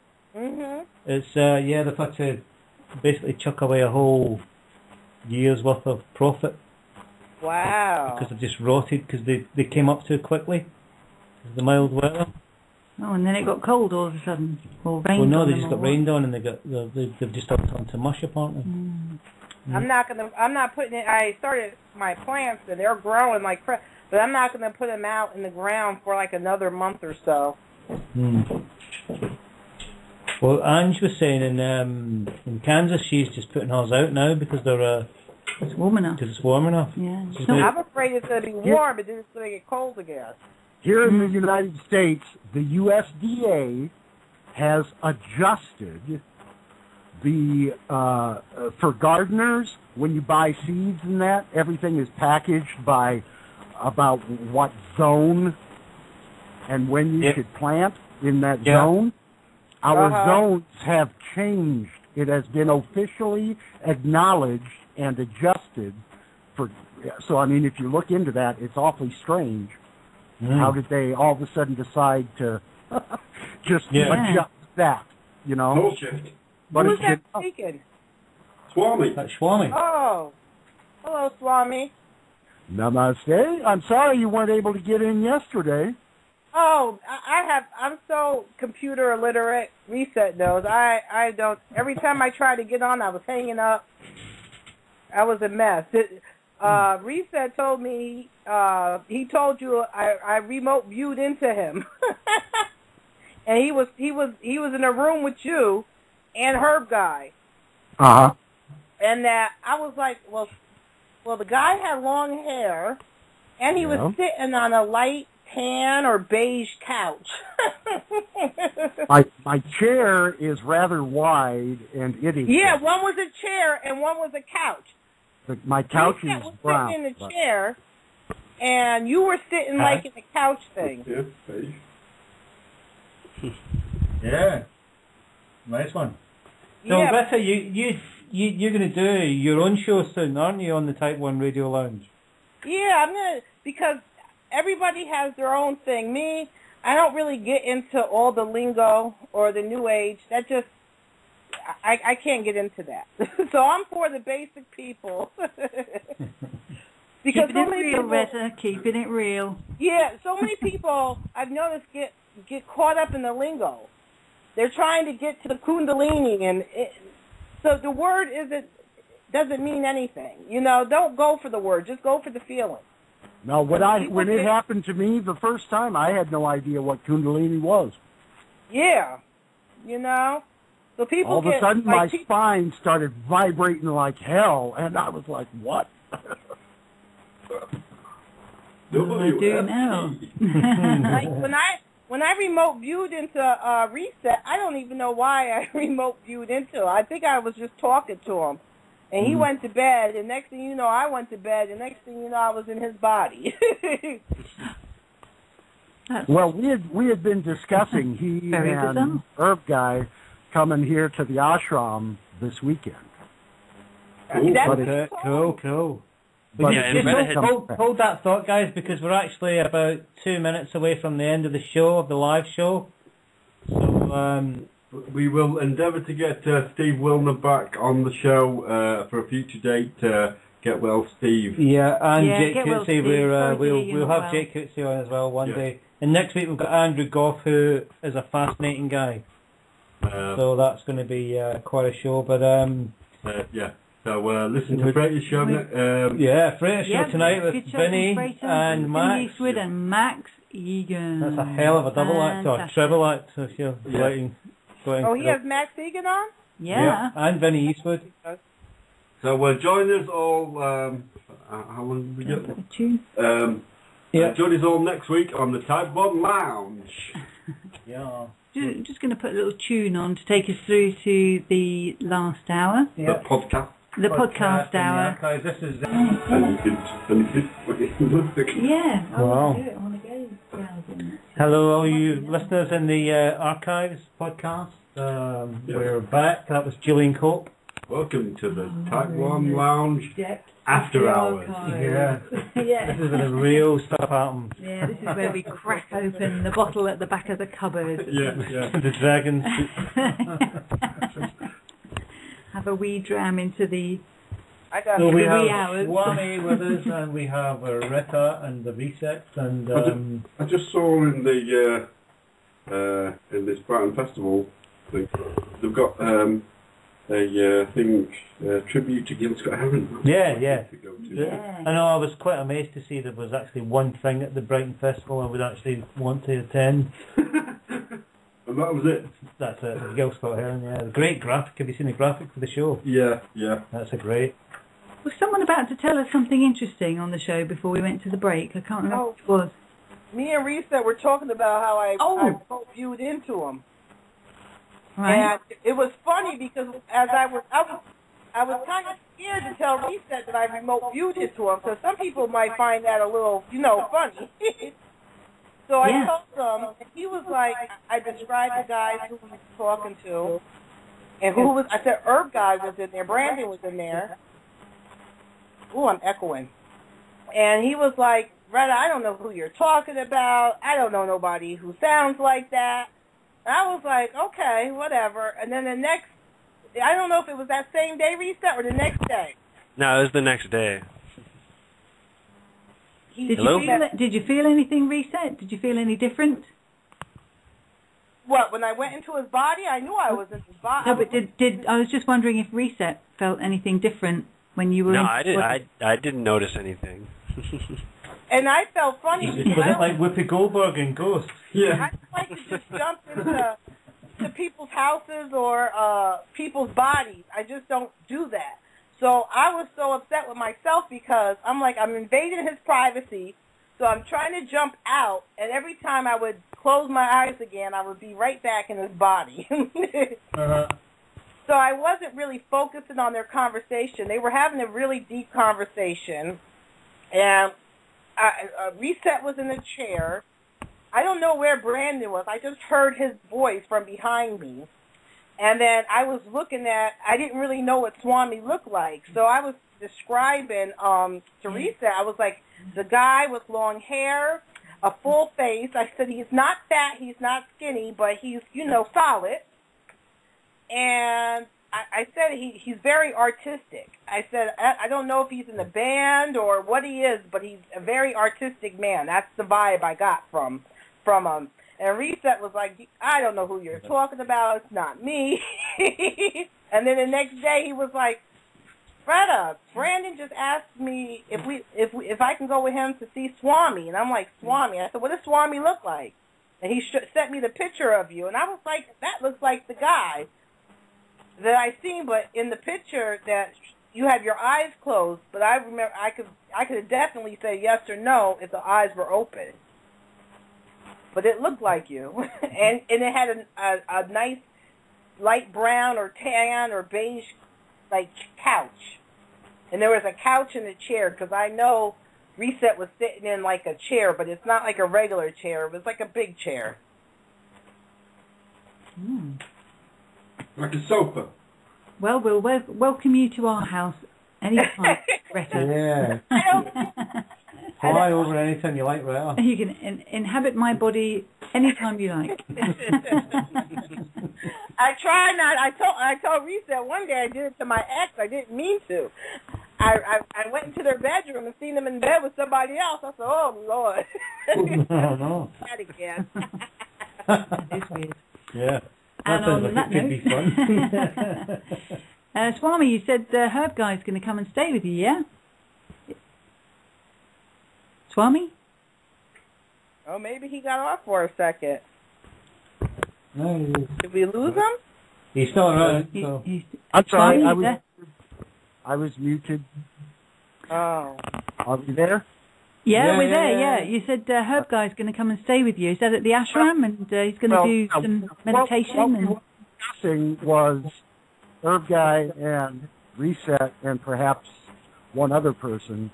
It's they've had to basically chuck away a whole year's worth of profit. Wow. Because they've just rotted because they came up too quickly. The mild weather. Oh, and then it got cold all of a sudden, or rained. Well, no, on they them just got rained on, and they've just turned onto mush apparently. I'm not putting it. I started my plants and they're growing like crap, but I'm not gonna put them out in the ground for like another month or so. Well, Ange was saying in Kansas she's just putting hers out now because it's warm enough. Because it's warm enough. Yeah. I'm afraid it's gonna be warm, but then it's gonna get cold again. Here in the United States, the USDA has adjusted the for gardeners, when you buy seeds and that, everything is packaged by about what zone and when you should plant in that zone. Our zones have changed. It has been officially acknowledged and adjusted so I mean, if you look into that, it's awfully strange. How did they all of a sudden decide to just adjust that, Bullshit. But who's that speaking? Swami. That's Swami. Oh. Hello, Swami. Namaste. I'm sorry you weren't able to get in yesterday. Oh, I'm so computer illiterate. Reset knows. I don't. Every time I try to get on, I was hanging up. I was a mess. Reset told me he told you I remote viewed into him, and he was in a room with you and Herb guy. And that I was like, well, the guy had long hair, and he was sitting on a light tan or beige couch. My chair is rather wide, and it is. Yeah, one was a chair and one was a couch. My couch is was brown. sitting in the chair, and you were sitting like in the couch thing. Yeah, beige. Yeah. Nice one. So, Yeah. Rita, you're going to do your own show soon, aren't you, on the Type 1 Radio Lounge? Yeah, I'm gonna, because everybody has their own thing. Me, I don't really get into all the lingo or the new age. That just, I can't get into that. So I'm for the basic people. Because Keeping so it many real, people, Retta. Keeping it real. yeah, so many people I've noticed get caught up in the lingo. They're trying to get to the kundalini, and so the word doesn't mean anything. You know, don't go for the word, just go for the feeling. No, when it happened to me the first time, I had no idea what Kundalini was. Yeah, you know. So people All of a get, sudden, like, my spine started vibrating like hell, and I was like, "What?" What do I do now? like when I remote viewed into Reset, I don't even know why I remote viewed into. I think I was just talking to him, and he went to bed. And next thing you know, I went to bed. And next thing you know, I was in his body. Well, we had been discussing he Very and bizarre. Herb guy coming here to the ashram this weekend. That's what Okay, he told me. cool. But Yeah, it and didn't Retta come Hold, back. hold that thought, guys, because we're actually about 2 minutes away from the end of the show, of the live show. So, We will endeavour to get Steve Willner back on the show for a future date. Get well, Steve. yeah, and Yeah, Jake get well, Cootsey, Steve. Sorry to hear we'll you're have not well. Jake Cootsey on as well one Yeah. day. And next week we've got Andrew Goff, who is a fascinating guy. So that's going to be quite a show. But yeah. So listen to Freighter's show. yeah, Freighter show Yeah, tonight with good show Vinny from Freighter, and Vinny Max. Eastwood and Max Egan. That's a hell of a double act or Fantastic. treble act. So if you're going Oh, he has Max Egan on? Yeah. and Vinny Eastwood. So join us all. How long did we Put get? a tune. Join us all next week on the Type 1 Lounge. Yeah. Just going to put a little tune on to take us through to the last hour. The podcast. The podcast hour. Archive. This is. And you can Yeah. I Wow. want to do it. I want to go browsing. Hello, all you listeners in the archives podcast. We're back. That was Gillian Cope. Welcome to the Type 1 Lounge After Hours. Yeah. Yeah. This is where the real stuff happens. Yeah, this is where we crack open the bottle at the back of the cupboard. Yeah. The dragons. Have a wee dram into the... I got So we Wee have hours. Swami with us, and we have Rita and the Resets, and I just saw in the in this Brighton Festival thing, they've got a thing tribute to Gil Scott Heron. Yeah. To go to. Yeah. I know I was quite amazed to see there was actually one thing at the Brighton Festival I would actually want to attend. And that was it. That's it, Gil Scott Heron, yeah. The great graphic. Have you seen the graphic for the show? Yeah. That's a great. Was someone about to tell us something interesting on the show before we went to the break? I can't remember what it was. Me and Reset were talking about how I remote viewed into him. Right. And it was funny because as I was kind of scared to tell Reset that I remote viewed into him, so some people might find that a little, funny. So I told him, and he was like, I described the guys who he was talking to, and I said Herb guy was in there, Brandon was in there. Ooh, I'm echoing. And he was like, Retta, I don't know who you're talking about. I don't know nobody who sounds like that. And I was like, okay, whatever. And then the next, I don't know if it was that same day Reset or the next day. No, it was the next day. Hello? Did you feel anything, Reset? Did you feel any different? What, when I went into his body? I knew I was in his body. No, but did I was just wondering if Reset felt anything different when you were No, in... I didn't notice anything. And I felt funny. Was it like Whoopi Goldberg in Ghost? I like to just jump into people's houses or people's bodies. I just don't do that. So I was so upset with myself because I'm like, I'm invading his privacy. So I'm trying to jump out, and every time I would close my eyes again, I would be right back in his body. So I wasn't really focusing on their conversation. They were having a really deep conversation, and Reset was in a chair. I don't know where Brandon was. I just heard his voice from behind me. And then I was looking I didn't really know what Swami looked like. So I was describing to Reset, I was like, the guy with long hair, a full face. I said he's not fat, he's not skinny, but he's, solid. And I said he's very artistic. I said, I don't know if he's in the band or what he is, but he's a very artistic man. That's the vibe I got from him. And Reset was like, I don't know who you're talking about. It's not me. And then the next day he was like, Freda, Brandon just asked me if I can go with him to see Swami. And I'm like, Swami? I said, what does Swami look like? And he sent me the picture of you. And I was like, that looks like the guy that I seen, but in the picture that you have your eyes closed. But I remember I could definitely say yes or no if the eyes were open. But it looked like you, and it had a nice light brown or tan or beige like couch, and there was a couch and a chair because I know Reset was sitting in like a chair, but it's not like a regular chair. It was like a big chair. Like a sofa. Well, we'll welcome you to our house anytime, Retta. Yeah. Fly over anytime you like, Retta. You can inhabit my body anytime you like. I try not. I told Reset one day I did it to my ex. I didn't mean to. I went into their bedroom and seen them in bed with somebody else. I said, oh, Lord. No. That again. That is weird. Yeah. And on Like that it could be fun. Swami, you said Herb Guy's going to come and stay with you, yeah? Swami? Oh, maybe he got off for a second. No, Did we lose him? he's still around. So. I'm sorry, Swami, I was muted. Oh. Are we there? Yeah, Yeah, we're there, yeah. yeah. You said Herb Guy's going to come and stay with you. Is that at the ashram? And he's going to do some meditation? What we were discussing was Herb Guy and Reset and perhaps one other person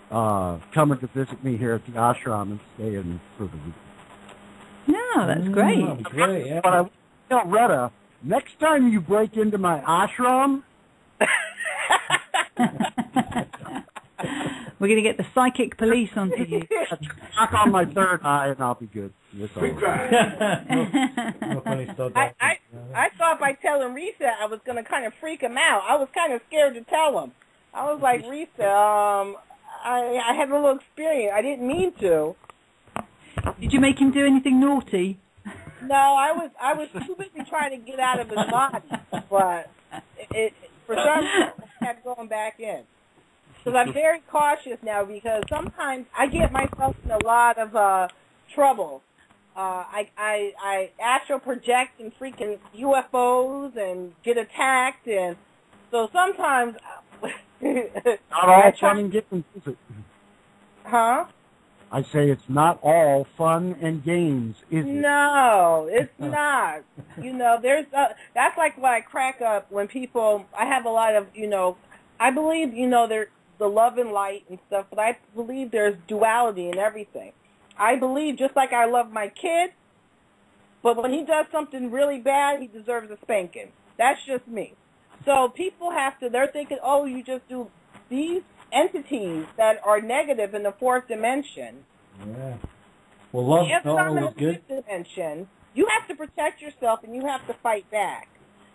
coming to visit me here at the ashram and staying for the week. No, that's great. That'd be great, yeah. But I tell Retta, next time you break into my ashram, We're going to get the psychic police onto you. knock on my third eye and I'll be good. No funny stuff. I thought by telling Reset I was going to kind of freak him out. I was kind of scared to tell him. I was like, Reset, I had a little experience. I didn't mean to. Did you make him do anything naughty? No, I was too busy trying to get out of his body, but it for some reason I kept going back in. Because I'm very cautious now because sometimes I get myself in a lot of trouble. I astral project and freaking UFOs and get attacked, and so sometimes. not all fun and games, is it? Huh? I say it's not all fun and games, is it? No, it's not. That's like why I crack up when people. I have a lot of, I believe, there's the love and light and stuff, but I believe there's duality in everything. I believe just like I love my kid, but when he does something really bad, he deserves a spanking. That's just me. So people they're thinking, oh, you just do these entities that are negative in the fourth dimension. Yeah. Well, love's If not I'm in always the good. fifth dimension, you have to protect yourself and you have to fight back.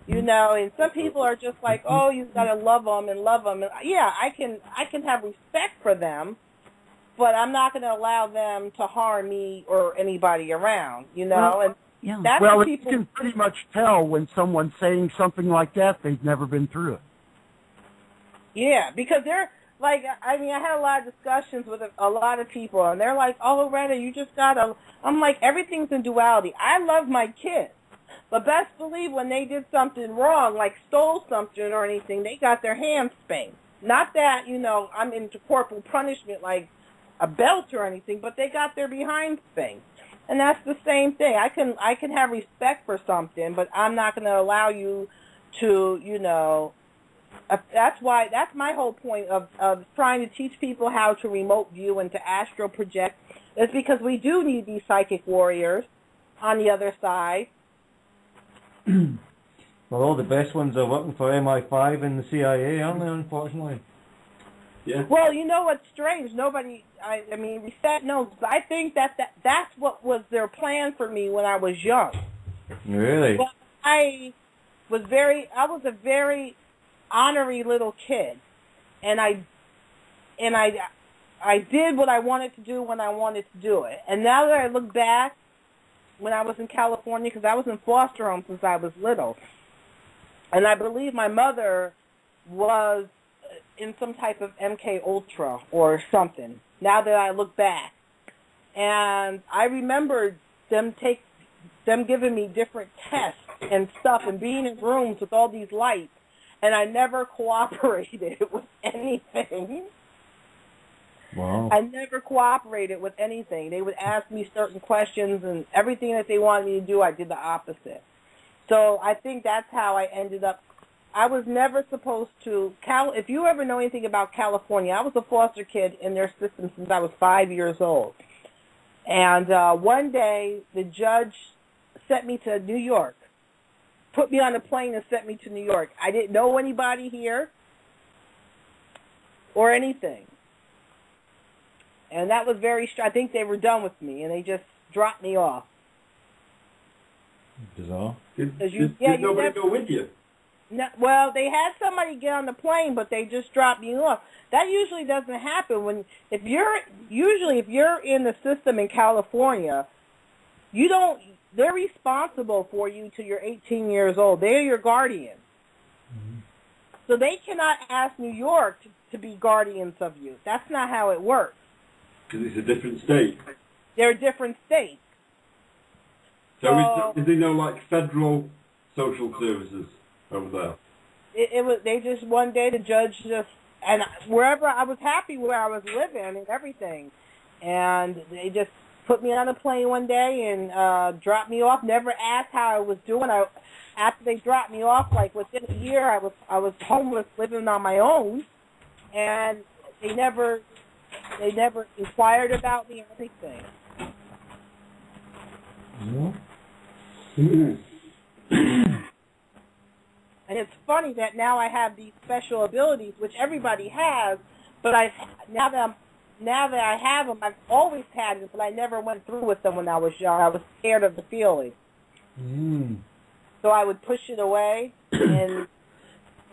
And some people are just like, oh, you've got to love them and love them. And yeah, I can have respect for them, but I'm not going to allow them to harm me or anybody around, and Yeah. that's Well, what you people. can pretty much tell when someone's saying something like that, they've never been through it. Yeah, because they're like, I had a lot of discussions with a lot of people, and they're like, oh, Loretta, you just got to. I'm like, everything's in duality. I love my kids. But best believe when they did something wrong, like stole something or anything, they got their hands spanked. Not that, I'm into corporal punishment like a belt or anything, but they got their behind things. And that's the same thing. I can have respect for something, but I'm not going to allow you to, you know, that's my whole point of trying to teach people how to remote view and to astral project, is because we do need these psychic warriors on the other side. Well, all the best ones are working for MI5 and the CIA, aren't they, unfortunately? Yeah. Well, you know what's strange? Nobody, I mean, Reset knows, but I think that's what was their plan for me when I was young. Really? But I was a very honorary little kid, and I did what I wanted to do when I wanted to do it. And now that I look back, when I was in California, because I was in foster home since I was little, and I believe my mother was in some type of MK Ultra or something, now that I look back. And I remember them giving me different tests and stuff and being in rooms with all these lights, and I never cooperated with anything. Wow. I never cooperated with anything. They would ask me certain questions, and everything that they wanted me to do, I did the opposite. So I think that's how I ended up. I was never supposed to, if you ever know anything about California, I was a foster kid in their system since I was 5 years old. And one day, the judge sent me to New York, put me on a plane and sent me to New York. I didn't know anybody here or anything. And that was I think they were done with me, and they just dropped me off. Bizarre. Did nobody go with you? No, well, they had somebody get on the plane, but they just dropped you off. That usually doesn't happen if you're in the system in California, they're responsible for you till you're 18 years old. They're your guardian. Mm-hmm. So they cannot ask New York to be guardians of you. That's not how it works. Because it's a different state. They're different states. So is there no, like, federal social services over there? It was, they just, one day the judge just, and wherever, I was happy where I was living and everything. And they just put me on a plane one day and dropped me off, never asked how I was doing. After they dropped me off, like within a year, I was homeless, living on my own. And they never inquired about me or anything. Mm-hmm. And it's funny that now I have these special abilities, which everybody has, but now that I have them, I've always had them, but I never went through with them when I was young. I was scared of the feeling. Mm. So I would push it away, and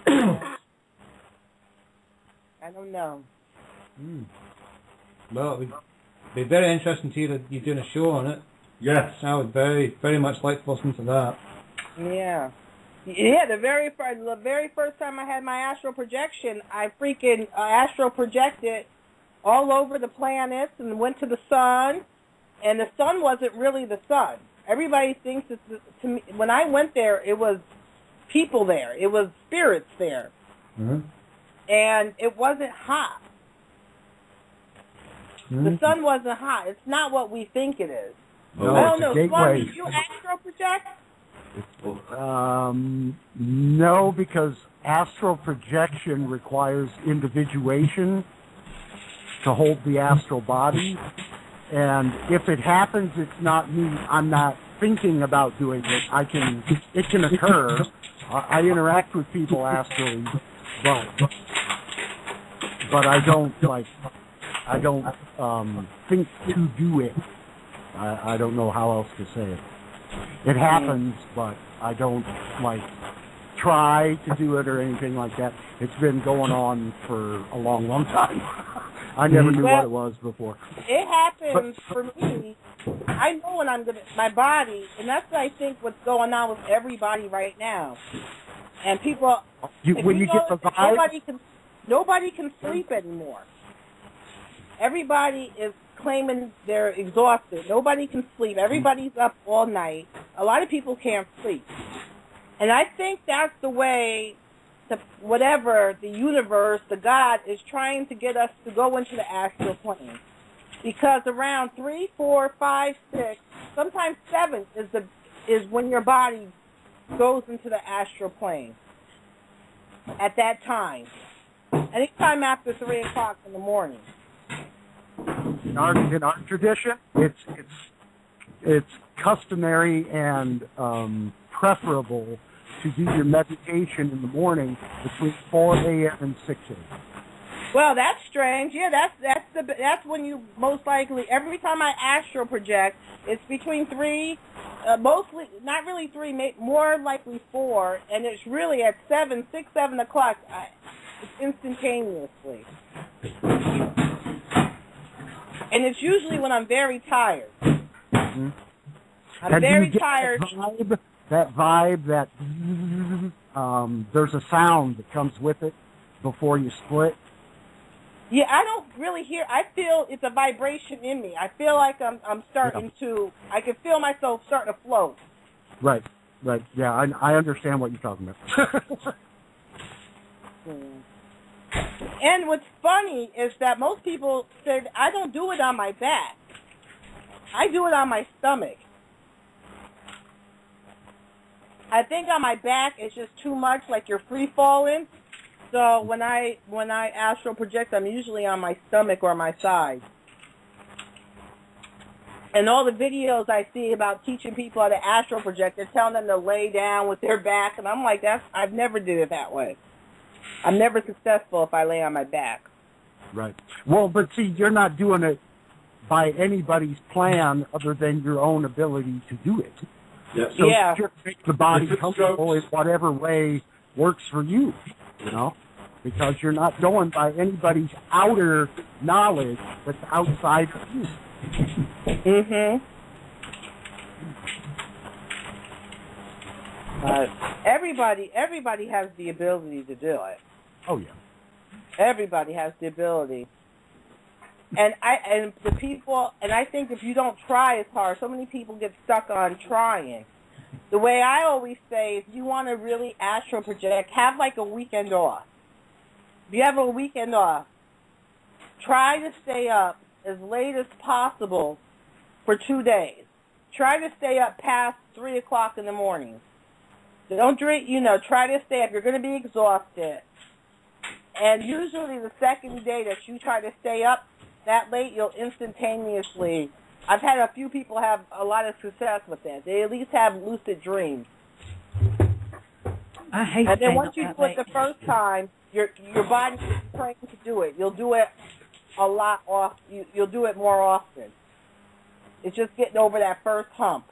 I don't know. Mm. Well, it would be very interesting to hear that you're doing a show on it. Yes. I would very, very much like to listen to that. Yeah. Yeah, the very first time I had my astral projection, I freaking astral projected all over the planets and went to the sun, and the sun wasn't really the sun. Everybody thinks to me, when I went there, it was people there. It was spirits there. Mm-hmm. And it wasn't hot. Mm-hmm. The sun wasn't hot. It's not what we think it is. No, I don't it's a know. gateway. Did you astral project? No, because astral projection requires individuation to hold the astral body. And if it happens, it's not me. I'm not thinking about doing it. It can occur. I interact with people astrally, but I don't think to do it. I don't know how else to say it. It happens, but I don't try to do it or anything like that. It's been going on for a long, long time. I never knew what it was before. It happens for me. I know when my body, and that's what I think what's going on with everybody right now. And people, nobody can sleep anymore. Everybody is claiming they're exhausted. Nobody can sleep. Everybody's up all night. A lot of people can't sleep. And I think that's the way, whatever, the universe, the God, is trying to get us to go into the astral plane. because around 3, 4, 5, 6, sometimes 7 is when your body goes into the astral plane. At that time, anytime after 3 o'clock in the morning. In our tradition, it's customary and preferable to do your meditation in the morning between 4 a.m. and 6 a.m. Well, that's strange. Yeah, that's when you most likely, every time I astral project, it's between 3, mostly, not really 3, more likely 4, and it's really at 7 o'clock, it's instantaneously. And it's usually when I'm very tired. Mm-hmm. I'm very tired. That vibe, there's a sound that comes with it before you split. Yeah, I don't really hear. I feel it's a vibration in me. I feel like I'm starting to. I can feel myself starting to float. Right. Yeah, I understand what you're talking about. And what's funny is that most people said I don't do it on my back. I do it on my stomach. I think on my back it's just too much, like you're free falling. So when I astral project, I'm usually on my stomach or my side. And all the videos I see about teaching people how to astral project, they're telling them to lay down with their back, and I'm like, I've never did it that way. I'm never successful if I lay on my back. Right. Well, but see, you're not doing it by anybody's plan other than your own ability to do it. Yeah. So Yeah. just make the body comfortable in whatever way works for you, because you're not going by anybody's outer knowledge that's outside of you. Mm-hmm. Everybody has the ability to do it. Oh, yeah. Everybody has the ability. And I think if you don't try as hard, so many people get stuck on trying. The way I always say, if you want to really astral project, have like a weekend off. If you have a weekend off, try to stay up as late as possible for 2 days. Try to stay up past 3 o'clock in the morning. Don't drink, try to stay up. You're going to be exhausted. And usually the second day that you try to stay up that late, you'll instantaneously, I've had a few people have a lot of success with that. They at least have lucid dreams. I hate And then staying once up you that do it late. the first time, your body is trained to do it. You'll do it a lot you'll do it more often. It's just getting over that first hump.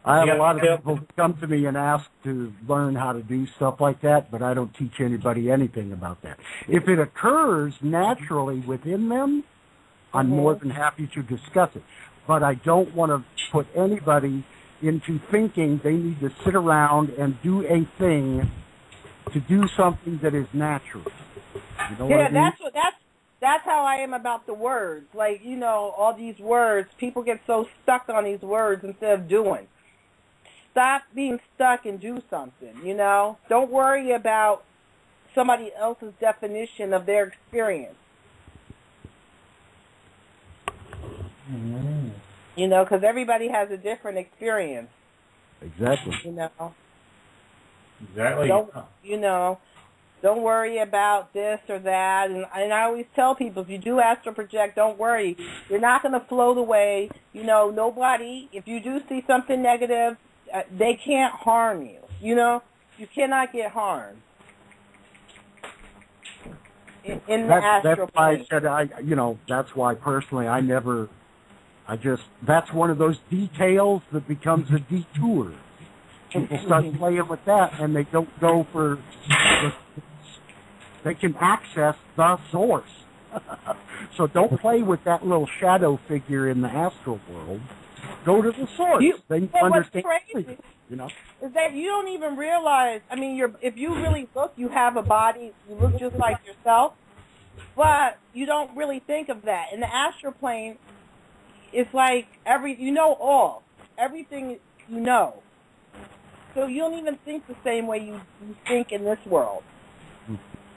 I have a lot of people who come to me and ask to learn how to do stuff like that, but I don't teach anybody anything about that. If it occurs naturally within them, I'm more than happy to discuss it. But I don't want to put anybody into thinking they need to sit around and do a thing to do something that is natural. You know what I mean? That's how I am about the words. Like, all these words, people get so stuck on these words instead of doing. Stop being stuck and do something, Don't worry about somebody else's definition of their experience. Because everybody has a different experience. Exactly. Exactly. Don't worry about this or that. And I always tell people, if you do astral project, don't worry. You're not going to float away. Nobody, if you do see something negative, they can't harm you. You cannot get harmed. In the astral plane. That's why I said, that's why personally that's one of those details that becomes a detour. People start playing with that and they don't go for, they can access the source. So don't play with that little shadow figure in the astral world. Go to the source. Then you understand. What's crazy is that you don't even realize. I mean, if you really look, you have a body. You look just like yourself, but you don't really think of that. In the astral plane, it's like everything you know. So you don't even think the same way you think in this world.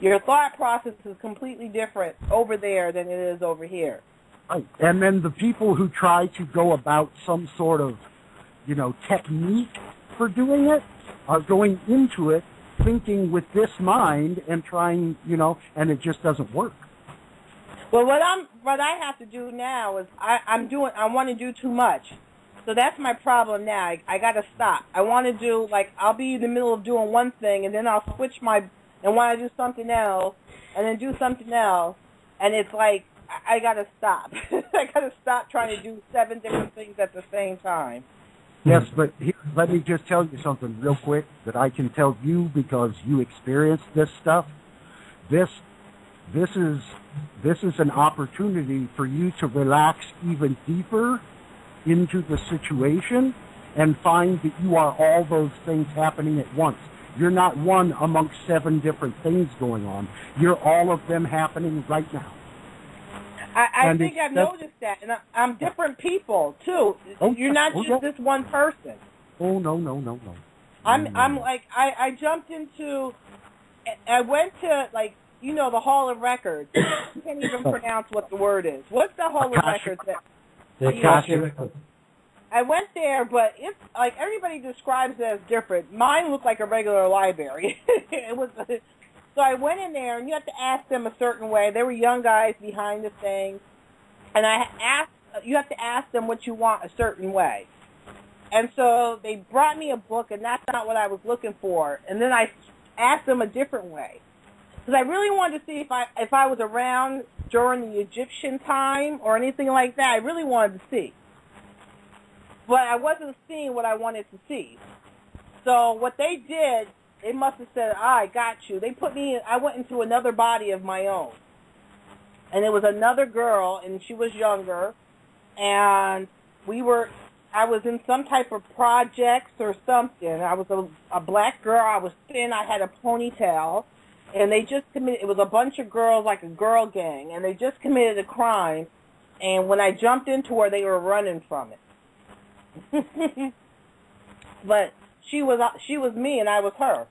Your thought process is completely different over there than it is over here. Right. And then the people who try to go about some sort of, technique for doing it are going into it thinking with this mind and trying, and it just doesn't work. Well, what I have to do now is I want to do too much. So that's my problem now. I got to stop. I want to do, I'll be in the middle of doing one thing, and then I'll switch and want to do something else, and then do something else, and it's like, I got to stop. I got to stop trying to do 7 different things at the same time. Yes, but let me just tell you something real quick that I can tell you because you experienced this stuff. This is an opportunity for you to relax even deeper into the situation and find that you are all those things happening at once. You're not one amongst 7 different things going on. You're all of them happening right now. I think I've noticed that, and I'm different people too. You're not just this one person. Oh no. I'm like I jumped into. I went to the Hall of Records. I can't even pronounce what the word is. What's the Hall of Records? The Akashic Records. I went there, but it's like everybody describes it as different. Mine looked like a regular library. It was. So I went in there, and you have to ask them a certain way. They were young guys behind the thing, and you have to ask them what you want a certain way. And so they brought me a book, and that's not what I was looking for. And then I asked them a different way, because I really wanted to see if I was around during the Egyptian time or anything like that. I really wanted to see, but I wasn't seeing what I wanted to see. So what they did. They must have said, I got you. They put me in, I went into another body of my own. And it was another girl, and she was younger. And I was in some type of projects or something. I was a black girl. I was thin. I had a ponytail. And they just it was a bunch of girls, like a girl gang. And they just committed a crime. And when I jumped into her, they were running from it. But she was me, and I was her.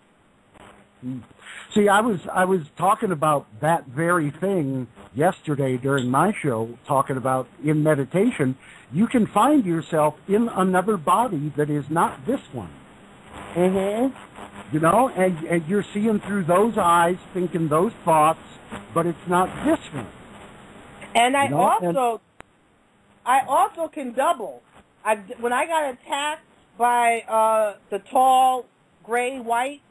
See, I was talking about that very thing yesterday during my show, talking about in meditation, you can find yourself in another body that is not this one. Mm-hmm. And you're seeing through those eyes, thinking those thoughts, but it's not this one. And I also can double. When I got attacked by the tall gray white,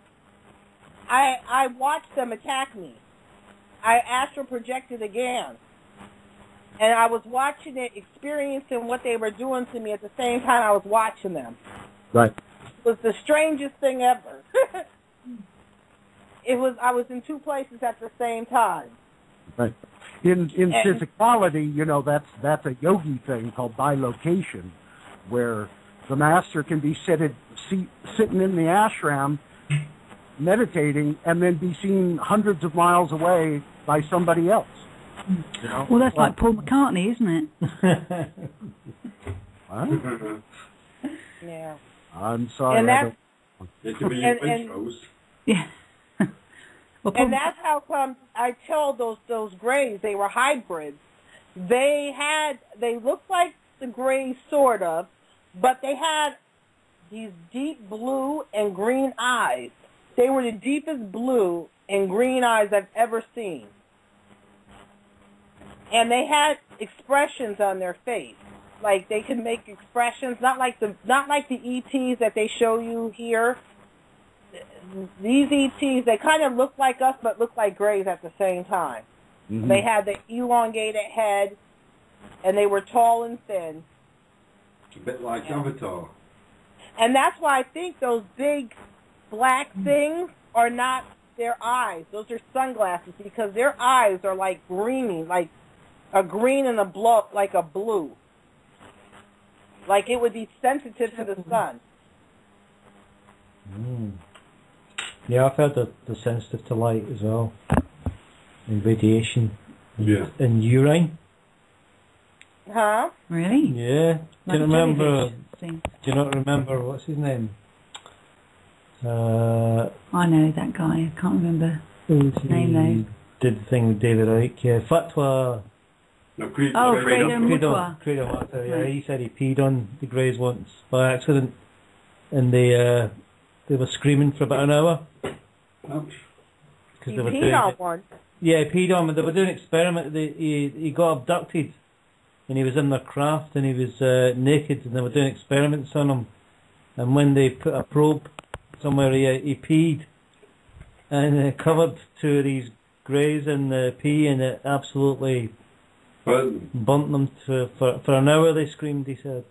I watched them attack me. I astral projected again. And I was watching it, experiencing what they were doing to me at the same time I was watching them. Right. It was the strangest thing ever. I was in 2 places at the same time. Right. In physicality, that's a yogi thing called bilocation, where the master can be sitting in the ashram meditating and then be seen hundreds of miles away by somebody else. Well, that's like Paul McCartney, isn't it? Huh? Yeah. I'm sorry. Yeah. Well, and that's how come I tell those grays, they were hybrids. They looked like the grays sort of, but they had these deep blue and green eyes. They were the deepest blue and green eyes I've ever seen. And they had expressions on their face. Like they could make expressions, not like the ETs that they show you here. These ETs, they kind of look like us, but look like grays at the same time. Mm-hmm. They had the elongated head, and they were tall and thin. A bit like Avatar. And that's why I think those big black things are not their eyes. Those are sunglasses, because their eyes are like green, like a green and a blue. Like it would be sensitive to the sun. Mm. Yeah, I've heard that they're sensitive to light as well. And radiation. Yeah. And urine. Huh? Really? Yeah. Like Do you not remember what's his name? I know that guy. I can't remember his name though. Did the thing with David Icke. Yeah, Fatwa. No, Credo Martyr, yeah. He said he peed on the Greys once by accident, and they were screaming for about an hour. Ouch. He peed on one. Yeah, he peed on them. They were doing an experiment. He got abducted, and he was in their craft, and he was naked, and they were doing experiments on him. And when they put a probe somewhere, he peed, and covered two of these Greys in the pee, and it absolutely burnt them for an hour. They screamed, he said.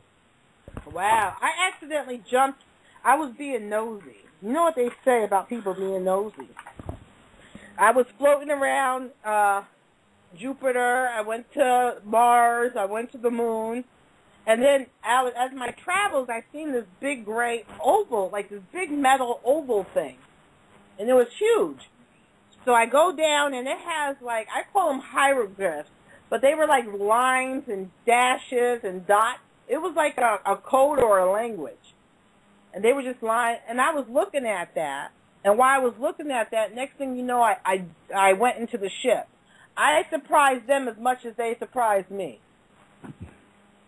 Wow, I accidentally jumped. I was being nosy. You know what they say about people being nosy? I was floating around Jupiter. I went to Mars. I went to the moon. And then as my travels, I seen this big gray oval, like this big metal oval thing. And it was huge. So I go down, and it has, like, I call them hieroglyphs, but they were like lines and dashes and dots. It was like a code or a language. And they were just lines, and I was looking at that. And while I was looking at that, next thing you know, I went into the ship. I surprised them as much as they surprised me.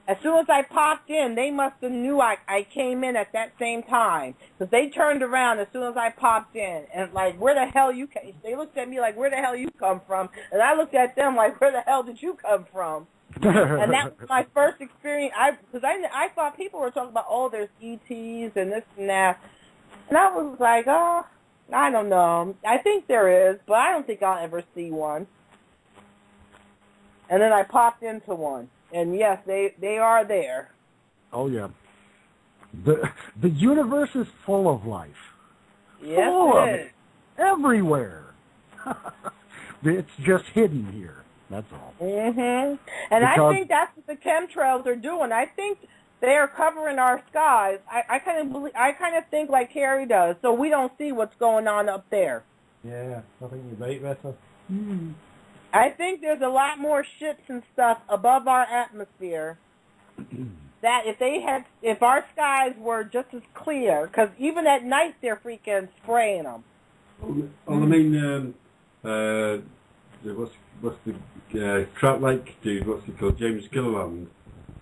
As soon as I popped in, they must have knew I came in at that same time. Because they turned around as soon as I popped in. And like, where the hell you came? They looked at me like, where the hell you come from? And I looked at them like, where the hell did you come from? And that was my first experience. Because I thought people were talking about, oh, there's ETs and this and that. And I was like, oh, I don't know. I think there is, but I don't think I'll ever see one. And then I popped into one. And yes, they are there. Oh yeah. The universe is full of life. Yes, full of it is. it. Everywhere. It's just hidden here. That's all. Mhm. And I think that's what the chemtrails are doing. I think they are covering our skies. I kind of think like Carrie does, so we don't see what's going on up there. Yeah, I think you're right, Retta. Mm. I think there's a lot more ships and stuff above our atmosphere that if our skies were just as clear, because even at night they're freaking spraying them. I mean, what's the Trout Lake dude? What's he called? James Gilliland.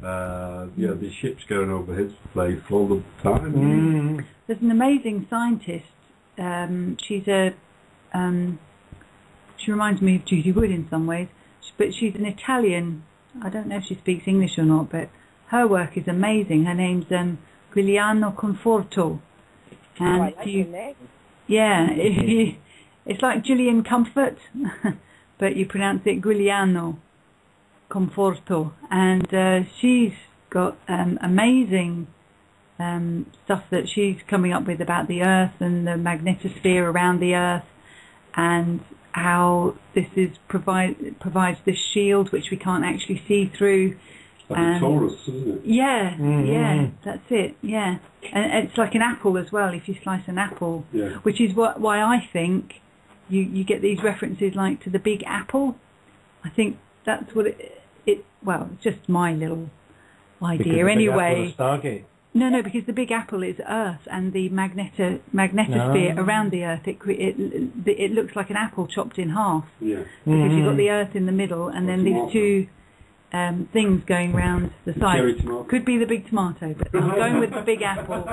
Yeah, the ships going over his place all the time. Mm. There's an amazing scientist. She reminds me of Judy Wood in some ways, but she's an Italian. I don't know if she speaks English or not, but her work is amazing. Her name's Giuliano Conforto. And I like your name. Yeah, it's like Gillian Comfort, but you pronounce it Giuliano Conforto. And she's got amazing stuff that she's coming up with about the Earth and the magnetosphere around the Earth, and how this provides this shield which we can't actually see through. Like a Taurus, isn't it? Yeah, yeah, that's it. Yeah, and it's like an apple as well. If you slice an apple, which is why I think you get these references like to the Big Apple. I think that's what it. Well, it's just my little idea anyway. Stargate. No, because the Big Apple is Earth, and the magnetosphere around the Earth, it looks like an apple chopped in half. Yeah. Because you've got the Earth in the middle, and then these two things going round the side. Could be the big tomato, but I'm going with the Big Apple.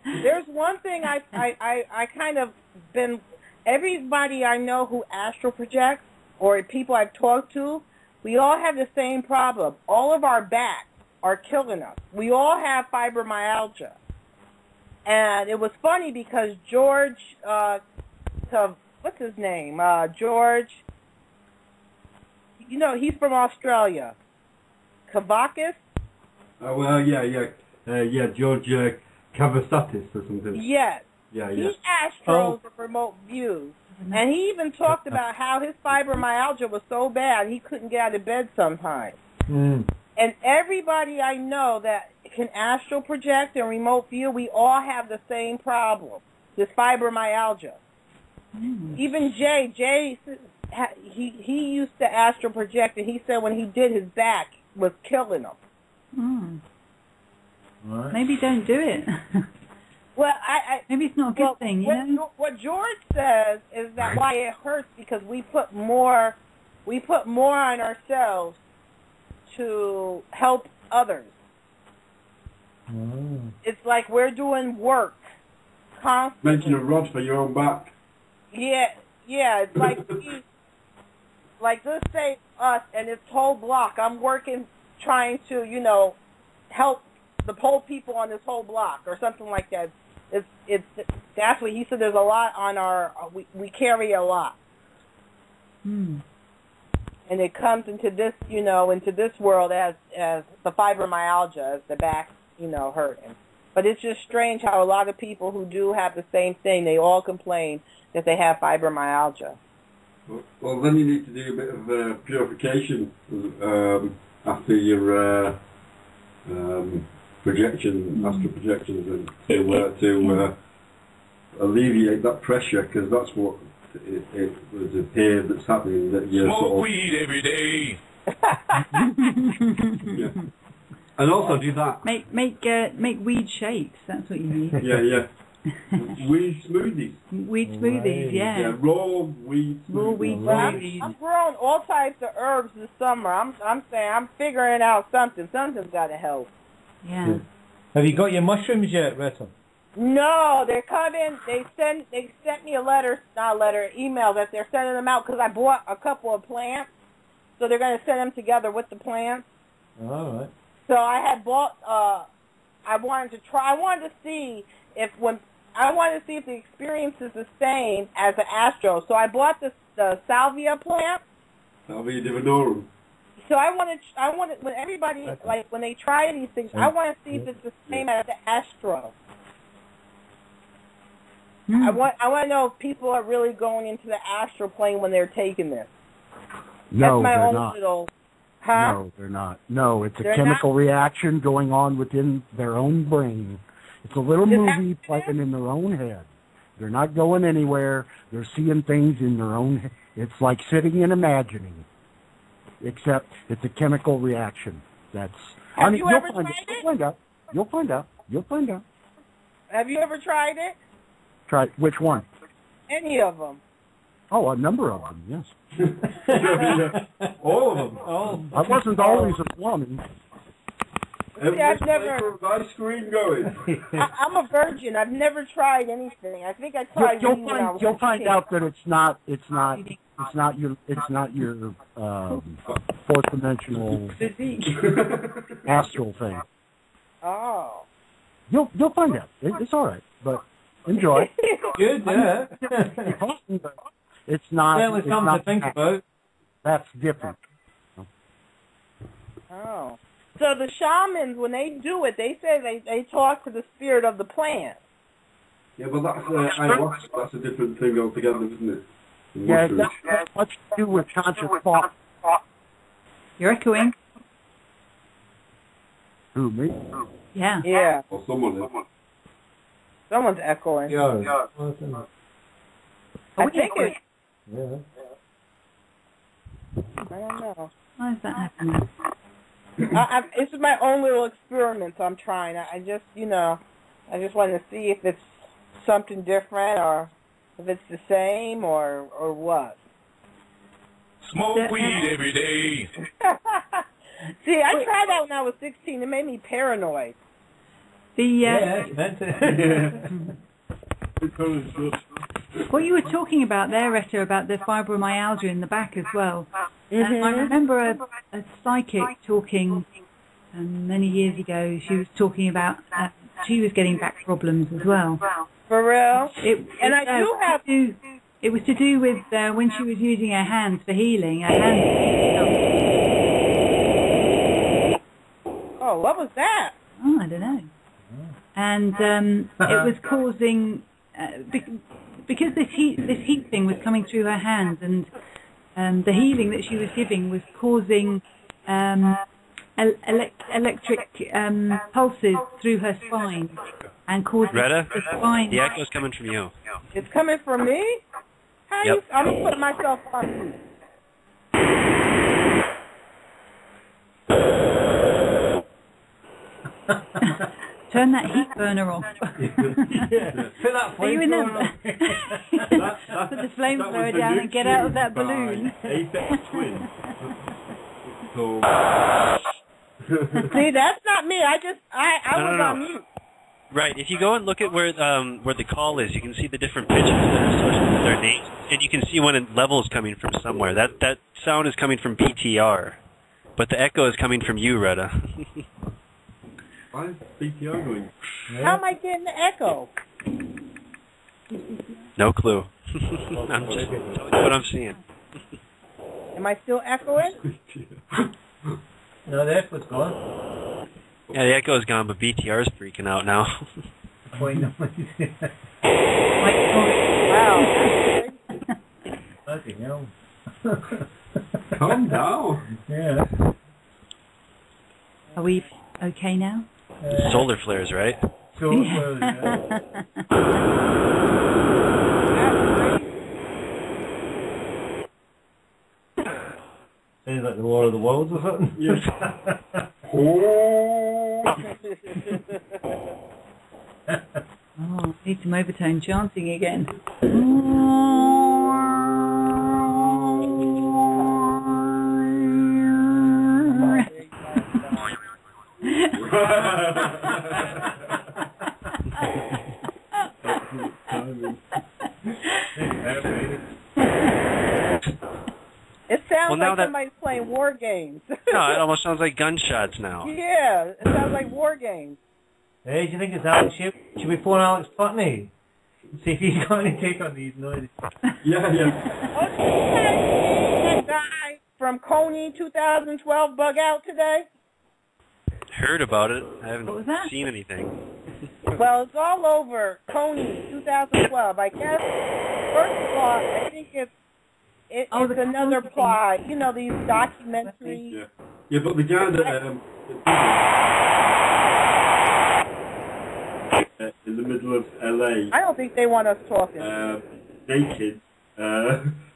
There's one thing I kind of been. Everybody I know who astral projects, or people I've talked to, we all have the same problem. All of our backs are killing us. We all have fibromyalgia. And it was funny because George, what's his name? George, you know, he's from Australia. Kavakis? Oh, well, yeah, George Kavasatis or something. Yes. Yeah. He astrals with remote views. And he even talked about how his fibromyalgia was so bad he couldn't get out of bed sometimes. Mm. And everybody I know that can astral project and remote view, we all have the same problem, this fibromyalgia. Mm. Even Jay, he used to astral project, and he said when he did, his back was killing him. Mm. Right. Maybe don't do it. Well, maybe it's not a good thing, you know? What George says is that why it hurts because we put more we put more on ourselves to help others. Oh. It's like we're doing work constantly. Mention a rod for your own back. Yeah, it's like like let's say us and this whole block. I'm working, trying to, help the whole people on this whole block or something like that. That's what he said. There's a lot on our. We carry a lot. Hmm. And it comes into this, into this world as the fibromyalgia, as the back, hurting. But it's just strange how a lot of people who do have the same thing, they all complain that they have fibromyalgia. Well, then you need to do a bit of purification after your astral projections, and to alleviate that pressure, because that's what it would appear that's happening. That you're Smoke sort of, weed every day. yeah. And also do that. Make weed shakes. That's what you need. Yeah. Weed smoothies. Weed smoothies, yeah. Yeah, raw weed smoothies. Raw weed smoothies. I'm growing all types of herbs this summer. I'm figuring out something. Something's got to help. Yeah. Have you got your mushrooms yet, Retta? No, they're coming. They sent me email that they're sending them out because I bought a couple of plants, so they're going to send them together with the plants. All right. So I had bought. I wanted to try. I wanted to see if the experience is the same as the Astro. So I bought the salvia plant. Salvia divinorum. So I wanted when everybody, like, when they try these things, I want to see if it's the same as the Astro. I want to know if people are really going into the astral plane when they're taking this. No, That's my they're own not. little. Huh? No, they're not. No, it's a They're chemical reaction going on within their own brain. It's a little movie playing in their own head. They're not going anywhere. They're seeing things in their own head. It's like sitting and imagining. Except it's a chemical reaction. Have you ever tried it? You'll find out. Have you ever tried it? Try which one? Any of them? Oh, a number of them, yes. All of them. Oh. I wasn't always a woman. I've never. For ice cream going. I'm a virgin. I've never tried anything. I think I tried. You'll find out that it's not your fourth dimensional astral thing. Oh. You'll find out. It's all right, but enjoy. Good, yeah. It's not. Well, it's something to think about. That's different. Oh. So the shamans, when they do it, they say they talk to the spirit of the plant. Yeah, but that's ayahuasca. That's a different thing altogether, isn't it? Yeah, that's much to do with conscious thought. You're echoing. Who, me? Yeah. Yeah. Or someone else. Someone's echoing. Yeah. I think it's. Yeah. I don't know. Why is that happening? It's my own little experiment I'm trying. I just want to see if it's something different or if it's the same or what. Smoke weed every day. See, I tried that when I was 16. It made me paranoid. The That's it. what you were talking about there, Retta, about the fibromyalgia in the back as well. I remember a psychic talking many years ago. She was talking about she was getting back problems as well. For real? It was to do with when she was using her hands for healing. Her hands. Oh, what was that? Oh, I don't know. And it was causing because this heat thing was coming through her hands, and the healing that she was giving was causing electric pulses through her spine and causing Retta, the spine. the echo's coming from you. It's coming from me? Yep. I'm going to put myself on. Turn that heat burner off. Yeah. Put that Are you in flamethrower on. Put the flamethrower down and get out of that balloon. Apex Twin. So, See, that's not me. I was on mute. Right. If you go and look at where the call is, you can see the different pitches that are associated with their names, and you can see when a level is coming from somewhere. That sound is coming from BTR, but the echo is coming from you, Retta. why is BTR going? How am I getting the echo? No clue. I'm just telling you what I'm seeing. Am I still echoing? No, the echo's gone. Yeah, the echo is gone, but BTR is freaking out now. Quite noise. Wow. Bloody hell. Calm down. Yeah. Are we okay now? Solar flares, right? So, yeah. Sounds like the War of the Worlds or something. Yes. Oh. Oh, need some overtone chanting again. It sounds now like that- somebody's playing war games. No, it almost sounds like gunshots now. Yeah, it sounds like war games. Hey, do you think it's Alex? Should we phone Alex Putney? See if he's got any take on these noises. Yeah. Oh, that guy from Coney 2012 bug out today? Heard about it. I What was haven't that? seen anything. Well, it's all over Coney 2012. I guess, first of all, I think it's the another Coney. plot. You know, these documentaries. Yeah, but the guy that in the middle of LA, I don't think they want us talking. naked,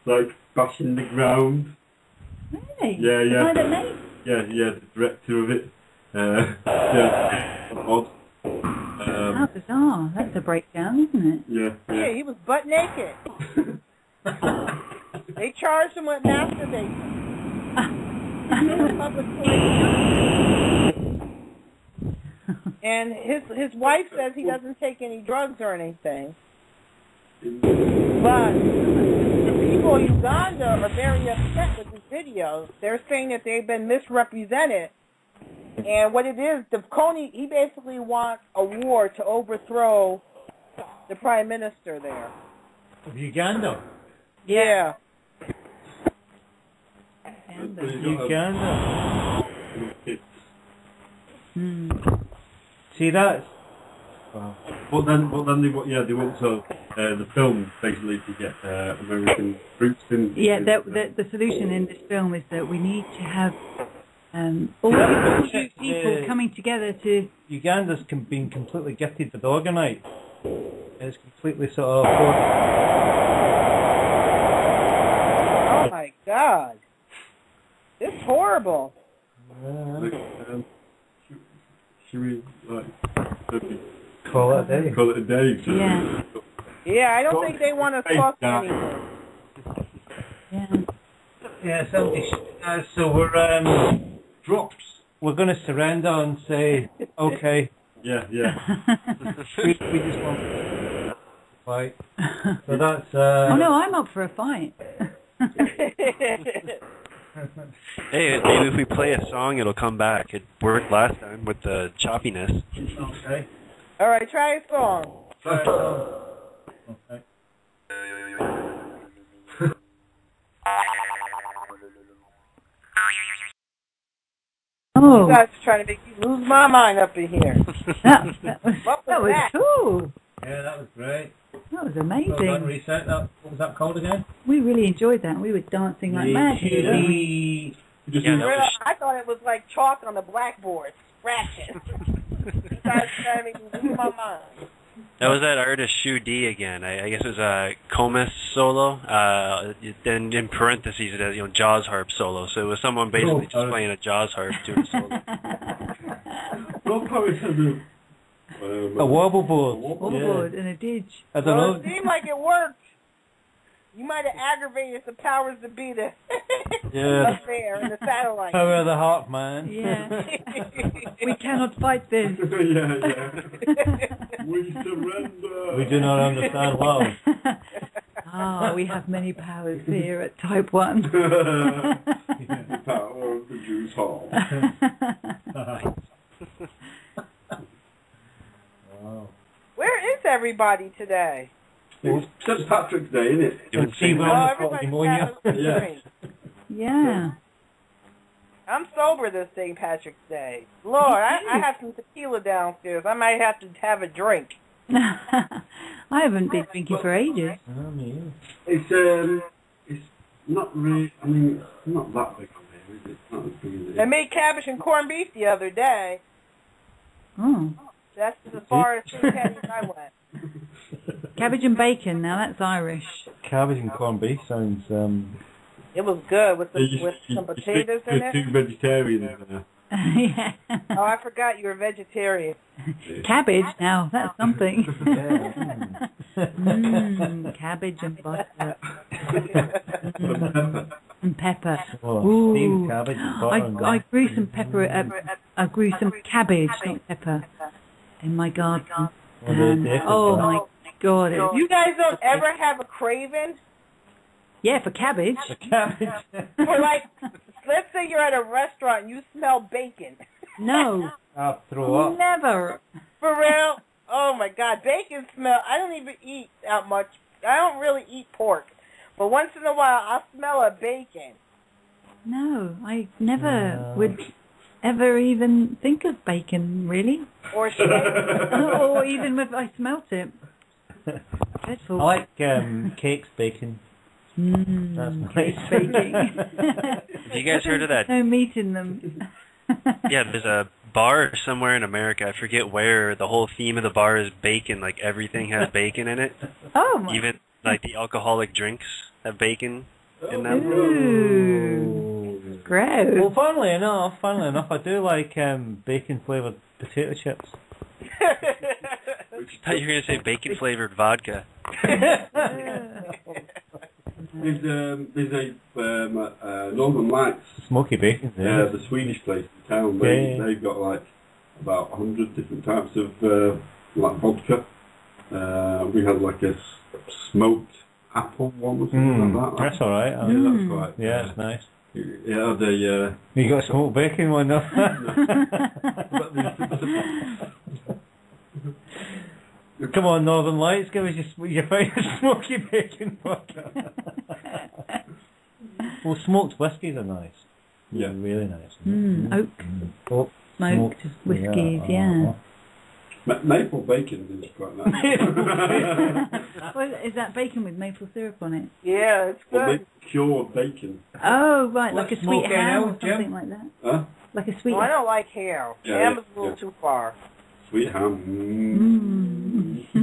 like bashing the ground. Really? Yeah. Find it late? Yeah, the director of it. Yeah, odd. How bizarre. That's a breakdown, isn't it? Yeah, he was butt naked. They charged him with masturbation. In a public place. And his wife says he doesn't take any drugs or anything. But the people in Uganda are very upset with this video. They're saying that they've been misrepresented. And what it is, the Coney, he basically wants a war to overthrow the prime minister there. Of Uganda. Yeah. Uganda. See that? But then they want the film basically to get American troops in. Yeah, the solution in this film is that we need to have all these people coming together to... Uganda's been completely gifted with organite. It's completely sort of... Oh my God. It's horrible. Should we Call it a day. call it a day? Yeah. Yeah, I don't think they want to talk anymore. Yeah. Yeah, so we're Drops. we're going to surrender and say, okay, Yeah. we just want to fight. So that's... Oh no, I'm up for a fight. Hey, maybe if we play a song, it'll come back. It worked last time with the choppiness. Okay. All right, try a song. Okay. Oh, You guys are trying to make me lose my mind up in here. that was What was that? cool. Yeah, that was great. That was Well done, amazing. reset that. What was that called again? We really enjoyed that. We were dancing like mad. The Yeah, that was, I thought it was like chalk on the blackboard, scratching. You guys are trying to make me lose my mind. that was that artist Shu D again. I guess it was a Comus solo. Then in parentheses it has Jaws harp solo. So it was someone basically just playing a Jaws harp doing a solo. Well, probably has A wobble board. Wobbleboard and a ditch. I don't Well, know. it seemed like it worked. You might have aggravated the powers that be that Yeah. up there in the satellite. Power of the heart, man. Yeah. We cannot fight this. yeah. We surrender. We do not understand love. Ah, we have many powers here at Type 1. The power of the Jews Hall. Wow. Where is everybody today? It's St. Patrick's Day, isn't it? Doing Steve Oh, Willner got everybody's pneumonia. having a Yeah. drink. Yeah. I'm sober this St. Patrick's Day. Lord, I have some tequila downstairs. I might have to have a drink. I haven't been drinking for ages. Oh, me. It's not really. I mean, it's not that big on here, is it? It's not as big as it I is. made cabbage and corned beef the other day. Oh. That's as far as St. Patty's I went. Cabbage and bacon, now that's Irish. Cabbage and corned beef sounds. It was good with You some potatoes in There's it. two vegetarians there. Yeah. Oh, I forgot you were vegetarian. Cabbage, now that's something. Yeah. Cabbage and butter. Pepper. And pepper. Oh, Ooh. steamed cabbage and butter. and I grew some pepper. I grew some cabbage, not pepper, in my garden. Well, they're And, different, oh right? my God! It was, You guys don't ever have a craving yeah, for cabbage. Cabbage. for like, let's say you're at a restaurant and you smell bacon. No, I'll throw up. never. For real? Oh my God, bacon smell. I don't even eat that much. I don't really eat pork, but once in a while I smell a bacon. No, I never would ever even think of bacon, really. Or steak. Or even if I smelt it. Dreadful. I like cakes bacon. That's nice. Baking. Have you guys heard of that? No meat in them. Yeah, there's a bar somewhere in America. I forget where. The whole theme of the bar is bacon. Like everything has bacon in it. Oh my. Even like the alcoholic drinks have bacon in them. Ooh. Gross. Well, funnily enough, I do like bacon flavoured potato chips. I thought you were gonna say bacon flavored vodka. There's a Northern Lights, Smoky bacon. the Swedish place in town. They've got like about 100 different types of like vodka. We had like a smoked apple one or something like that. That's all right. Yeah, that's quite. Yeah, it's nice. Yeah, the You got smoked bacon one though. Come on, Northern Lights, give us your finest smoky bacon vodka. Well, smoked whiskies are nice. Yeah. Really nice. Oak Oak smoked whiskies, yeah. Maple bacon is quite nice. Well, is that bacon with maple syrup on it? Yeah, it's Well, good. they cured bacon. Oh, right, like a sweet smoke ham or out, Jim? something like that. Huh? Like a sweet Oh, I don't like ham. Yeah, Ham yeah, is a little yeah. too far. Sweet ham. I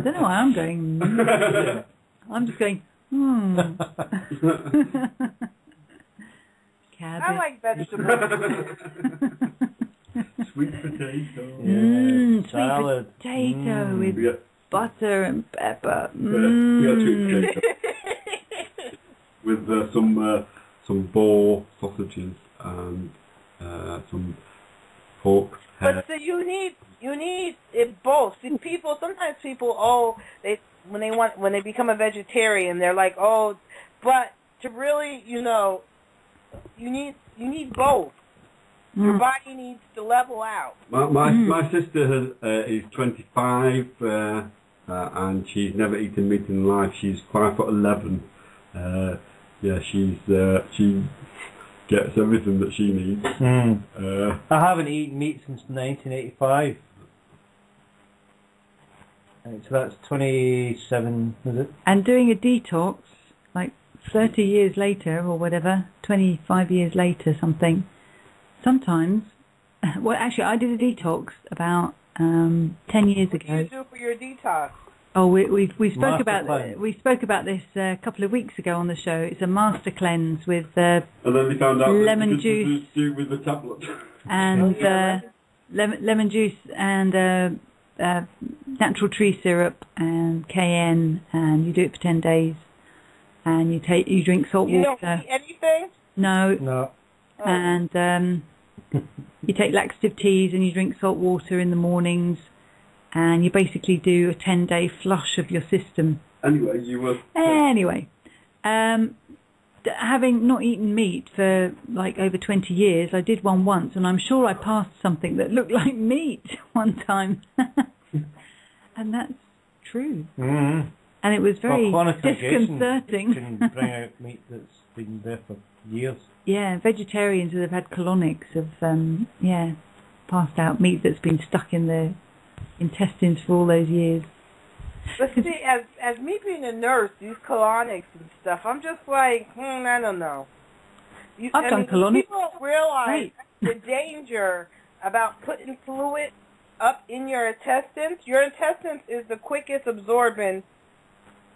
don't know why I'm going. I'm just going. Cabbage. I like vegetables. Sweet potato. Sweet salad. potato with We got, butter and pepper. we got sweet potato. With some boar sausages and some pork. But so you need it both. See, sometimes people when they become a vegetarian, they're like, oh, but to really, you need both. Your body needs to level out. My sister is 25 and she's never eaten meat in life. She's 5'11". Yeah, she gets everything that she needs. I haven't eaten meat since 1985. So that's 27, is it? And doing a detox, like 30 years later or whatever, 25 years later, sometimes, well, actually, I did a detox about 10 years ago. What do you do for your detox? Oh, we spoke Master about cleanse. we spoke about this a couple of weeks ago on the show. It's a master cleanse with And then they found out lemon that juice was to do with the tablet. and lemon juice and natural tree syrup and cayenne, and you do it for 10 days. And you drink salt You water. don't eat anything? No. No. Oh. And you take laxative teas and you drink salt water in the mornings, and you basically do a 10-day flush of your system. Anyway, you were... Anyway, having not eaten meat for like over 20 years, I did one once, and I'm sure I passed something that looked like meat one time. And that's true. Mm-hmm. And it was very chronic digestion disconcerting. can bring out meat that's been there for years. Yeah, vegetarians that have had colonics have, passed out meat that's been stuck in their intestines for all those years. But see, as me being a nurse, these colonics and stuff, I'm just like, I don't know. I've done colonics. People don't realize Right. the danger about putting fluid up in your intestines. Your intestines is the quickest absorbing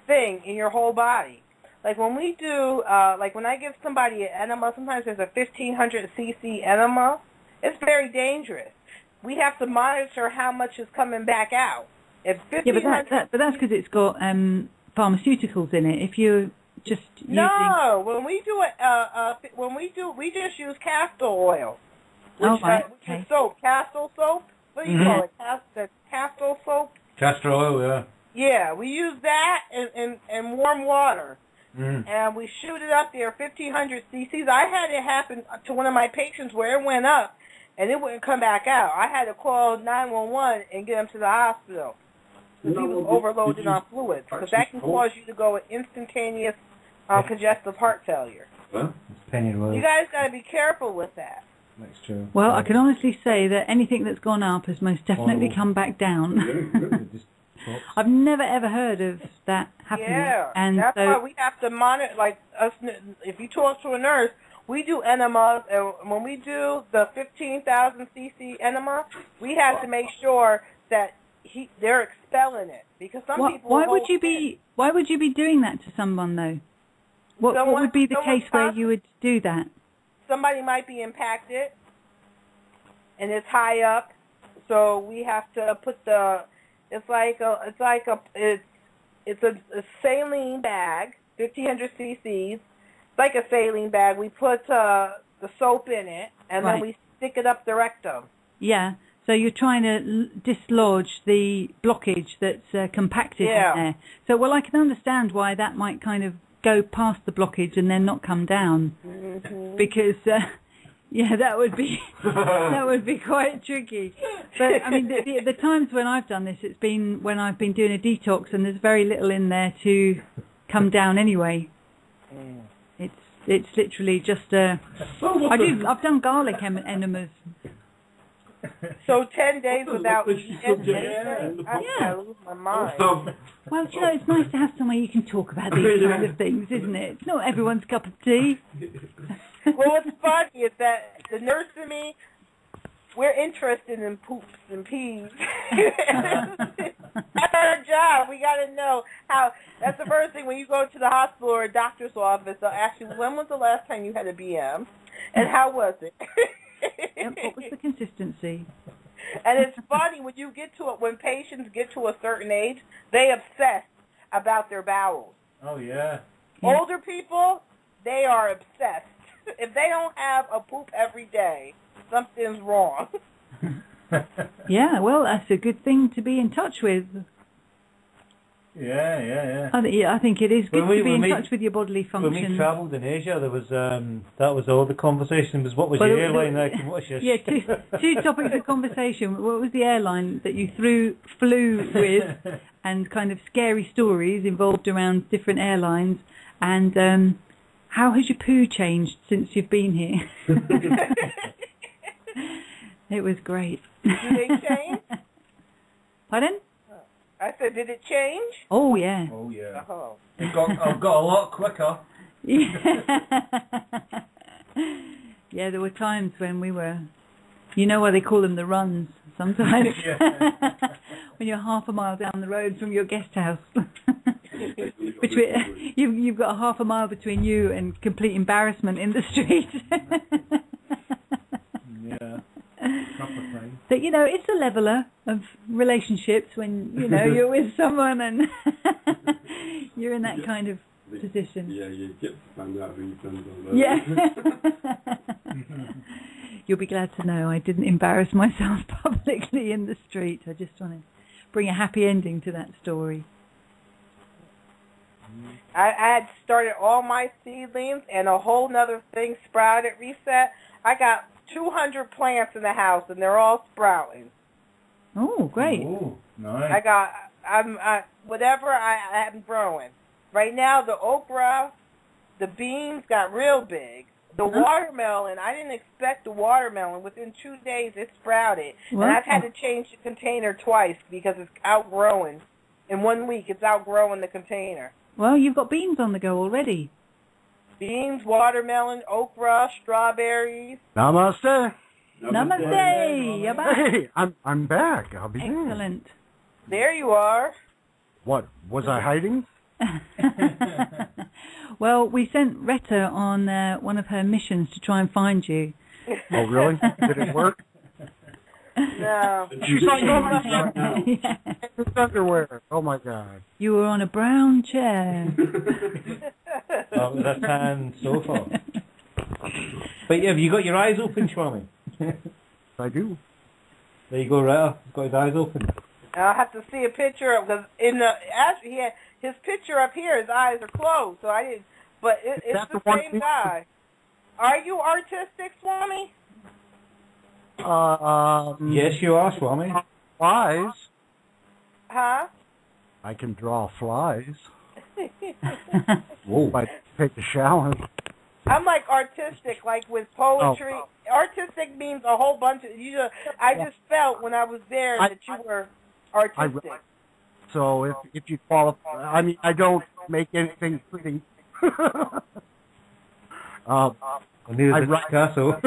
thing in your whole body. Like when we do, like when I give somebody an enema, sometimes there's a 1,500 cc enema. It's very dangerous. We have to monitor how much is coming back out. If 1,500, but that's because it's got pharmaceuticals in it. If you're just using... No, when we do it, we just use castor oil, which, right, which okay. is soap, castor soap. What do you call it? Castor soap. Castor oil, yeah. Yeah, we use that and warm water, Mm. and we shoot it up there, 1,500 cc's. I had it happen to one of my patients where it went up, and it wouldn't come back out. I had to call 911 and get him to the hospital because he was overloaded on fluids, because that can cause you to go with instantaneous congestive heart failure. Huh? It's penny oil. You guys got to be careful with that. That's true. Well, I can honestly say that anything that's gone up has most definitely come back down. I've never ever heard of that happening. Yeah, and that's so why we have to monitor. Like us, if you talk to a nurse, we do enemas, and when we do the 15,000 cc enema, we have to make sure that they're expelling it, because some people. Why would you be doing that to someone though? What would be the case where you would do that? Somebody might be impacted, and it's high up, so we have to put the. It's a saline bag, 1,500 cc's. It's like a saline bag. We put the soap in it, and then we stick it up the rectum. Yeah. So you're trying to dislodge the blockage that's compacted in there. So, well, I can understand why that might kind of go past the blockage and then not come down, because that would be quite tricky. But I mean, the times when I've done this, it's been when I've been doing a detox, and there's very little in there to come down anyway. It's literally just I've done garlic enemas. So 10 days without eating anything? I'm going to lose my mind. Well, it's nice to have somewhere you can talk about these kind of things, isn't it? It's not everyone's cup of tea. Well, what's funny is that the nurse and me, we're interested in poops and peas. That's our job. We got to know how. That's the first thing when you go to the hospital or a doctor's office. They'll ask you, when was the last time you had a BM? And how was it? What was the consistency? And it's funny when patients get to a certain age, they obsess about their bowels. Oh yeah. Older people, they are obsessed. If they don't have a poop every day, something's wrong. Yeah, well, that's a good thing to be in touch with. Yeah. I think it is good to be in touch with your bodily function. When we travelled in Asia, there was that was all the conversation was what was your airline like and what's your... Yeah, two topics of conversation. What was the airline that you flew with, and kind of scary stories involved around different airlines, and how has your poo changed since you've been here? It was great. Do they change? Pardon? I said, did it change? Oh, yeah. Oh, yeah. Oh. I've got a lot quicker. Yeah. Yeah, there were times when we were, you know why they call them the runs sometimes? When you're half a mile down the road from your guest house. You've got half a mile between you and complete embarrassment in the street. Yeah. Proper time. But, you know, it's a leveler of relationships when, you know, you're with someone and you're in that kind of position. Yeah, you get to find out who your friends are. Yeah. You'll be glad to know I didn't embarrass myself publicly in the street. I just want to bring a happy ending to that story. I had started all my seedlings, and a whole nother thing sprouted. Reset. I got 200 plants in the house, and they're all sprouting. Oh, great! Oh, nice. Whatever I'm growing. Right now, the okra, the beans got real big. The watermelon, I didn't expect the watermelon. Within 2 days, it sprouted. What? And I've had to change the container twice because it's outgrowing. In 1 week, it's outgrowing the container. Well, you've got beans on the go already. Beans, watermelon, okra, strawberries. Namaste. Namaste. You're back. Hey, I'm back. I'll be there. Excellent. There you are. What, was I hiding? Well, we sent Retta on one of her missions to try and find you. Oh, really? Did it work? No. She's like, oh my God. Yeah. It's underwear. Oh my God. You were on a brown chair. Oh, with a tan sofa. But have you got your eyes open, Swami? I do. There you go, Retta. He's got his eyes open. I'll have to see a picture of, because actually he had his picture up here. His eyes are closed, so I didn't. But it's the same guy. Are you artistic, Swami? Yes, you are, Swami. Flies. Huh? I can draw flies. Whoa. If I take a shower. I'm like artistic, like with poetry. Oh. Artistic means a whole bunch of. I just felt when I was there that you were artistic. So if you qualify, I mean, I don't make anything pretty. Neither does Picasso.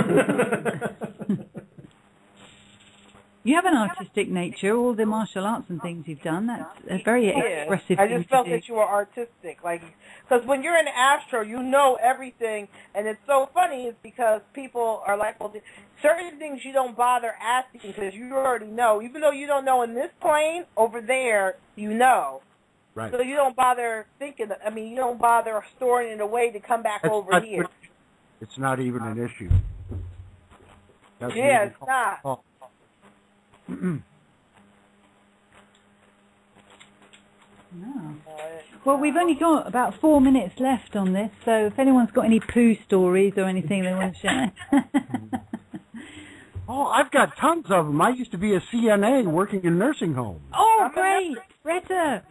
You have an artistic nature. All the martial arts and things you've done, that's a very expressive I thing just felt to do. that you were artistic, like, because when you're in Astro, you know everything, and it's so funny is because people are like, well, certain things you don't bother asking because you already know, even though you don't know in this plane over there, you know. Right. So you don't bother thinking. You don't bother storing it away to come back over here. It's not even an issue. Yeah, it's not. Oh. No. Well, we've only got about 4 minutes left on this, so if anyone's got any poo stories or anything they want to share. Oh, I've got tons of them. I used to be a CNA working in nursing homes. Oh, great! Retta!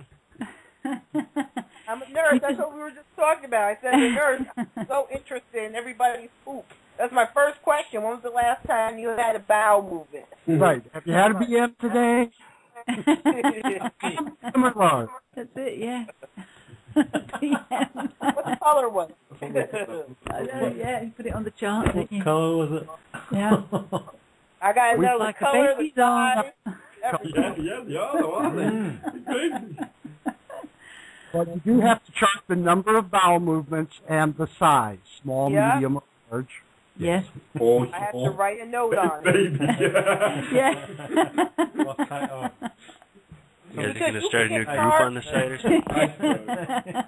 I'm a nurse. That's what we were just talking about. I said, a nurse, I'm so interested in everybody's poop. That's my first question. When was the last time you had a bowel movement? Right. Have you had a BM today? That's it, yeah. What color was it? I know, yeah, you put it on the chart, What didn't you? colour was it? Yeah. I got to know the Like a color, the baby's size. Yeah, they are, though, aren't they? Crazy. But you do have to chart the number of bowel movements and the size, small, medium, or large. Yes. Or, I have to write a note on it. baby, yeah. Yeah. What kind of... You guys are going to start a new group on the site or something?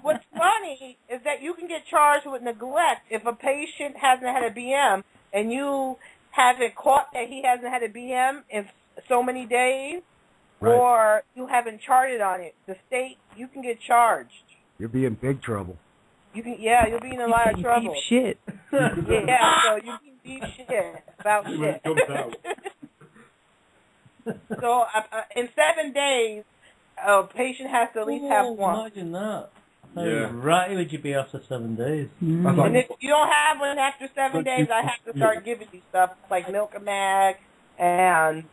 What's funny is that you can get charged with neglect if a patient hasn't had a BM and you haven't caught that he hasn't had a BM in so many days, Right. or you haven't charted on it. The state, you can get charged. You'll be in big trouble. You can, yeah, you'll be in a lot of trouble. Deep shit. Yeah, so you can deep shit about When shit. it comes out. So in 7 days, a patient has to at least have one. Imagine that. How Yeah. ratty would you be after 7 days? And if you don't have one after 7 days, I have to start giving you stuff like Milk-A-Mag and,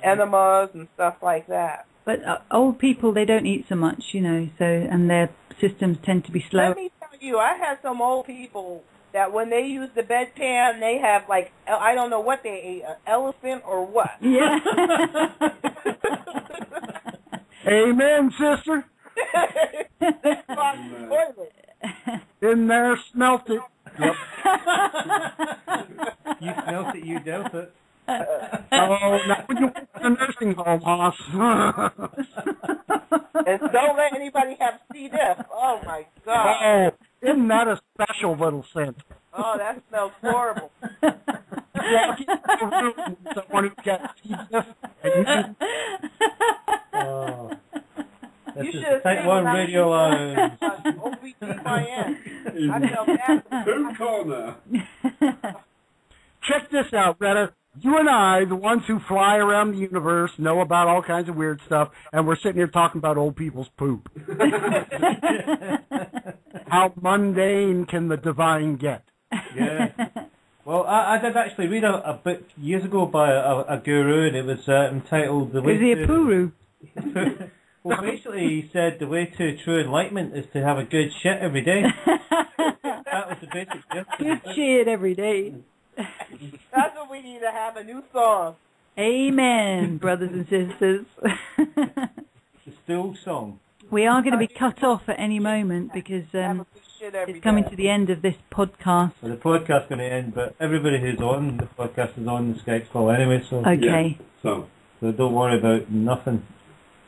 enemas and stuff like that. But old people, they don't eat so much, so, and their systems tend to be slow. Let me tell you, I had some old people that when they use the bedpan, they have like, I don't know what they ate, an elephant or what. Yeah. Amen, sister. In there, smelt it. You smelt it, you dealt it. Oh, Not when you work in a nursing home, Hoss. And don't let anybody have C. diff. Oh, my God. Oh, isn't that a special little scent? Oh, that smells horrible. Yeah, someone who's got C. diff. Oh. This You is should the have Type seen 1 when I Radio Lounge. OBGYN. I felt bad. Who corner? Check this out, Greta. You and I, the ones who fly around the universe, know about all kinds of weird stuff, and we're sitting here talking about old people's poop. How mundane can the divine get? Yeah. Well, I did actually read a book years ago by a guru, and it was entitled "The Way Is he a to." puru? Well, basically, he said the way to true enlightenment is to have a good shit every day. That was the basic gist. Good shit every day. That's what we need to have, a new song. Amen, brothers and sisters. The Still song. We are going to be cut off at any moment because Have a good shit every it's coming day. to the end of this podcast. Well, the podcast's going to end, but everybody who's on the podcast is on the Skype call anyway, so Okay. So, so don't worry about nothing.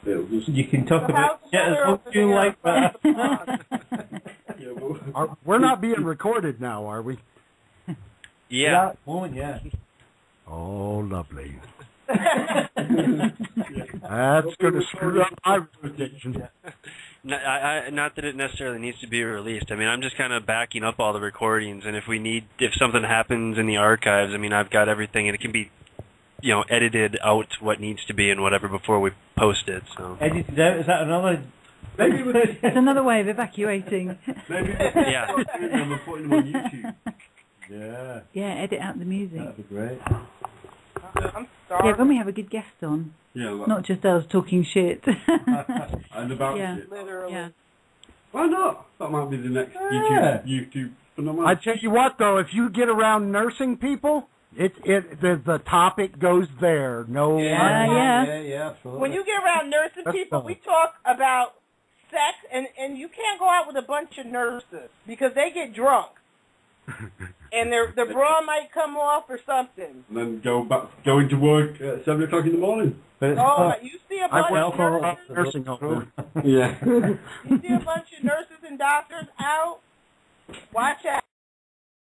it'll just... You can talk So about how's shit as the much as you weather like, over but Yeah, well, We're not being recorded now, are we? Yeah. At that moment, yeah. Oh, lovely. That's going to screw up my reputation. Not that it necessarily needs to be released. I mean, I'm just kind of backing up all the recordings, and if something happens in the archives, I mean, I've got everything, and it can be, edited out what needs to be and whatever before we post it. So. Edited out, is that another... maybe we'll It's another way of evacuating. Yeah. And we're putting them on YouTube. Yeah, Yeah, edit out the music. that'd be great. I'm Yeah, sorry. when we have a good guest on, Yeah, like, not just us talking shit. and about Yeah. it. Literally. Yeah. Why not? That might be the next Yeah. YouTube phenomenon. I tell you what, though, if you get around nursing people, the topic goes there. No. Yeah, absolutely. When you get around nursing That's people, fine. we talk about sex, and you can't go out with a bunch of nurses because they get drunk. And their bra might come off or something. And then go into work at 7 o'clock in the morning. But it's Oh, not- you see a I bunch went of for a nurses, nursing home. Yeah. you see a bunch of nurses and doctors out. Watch out.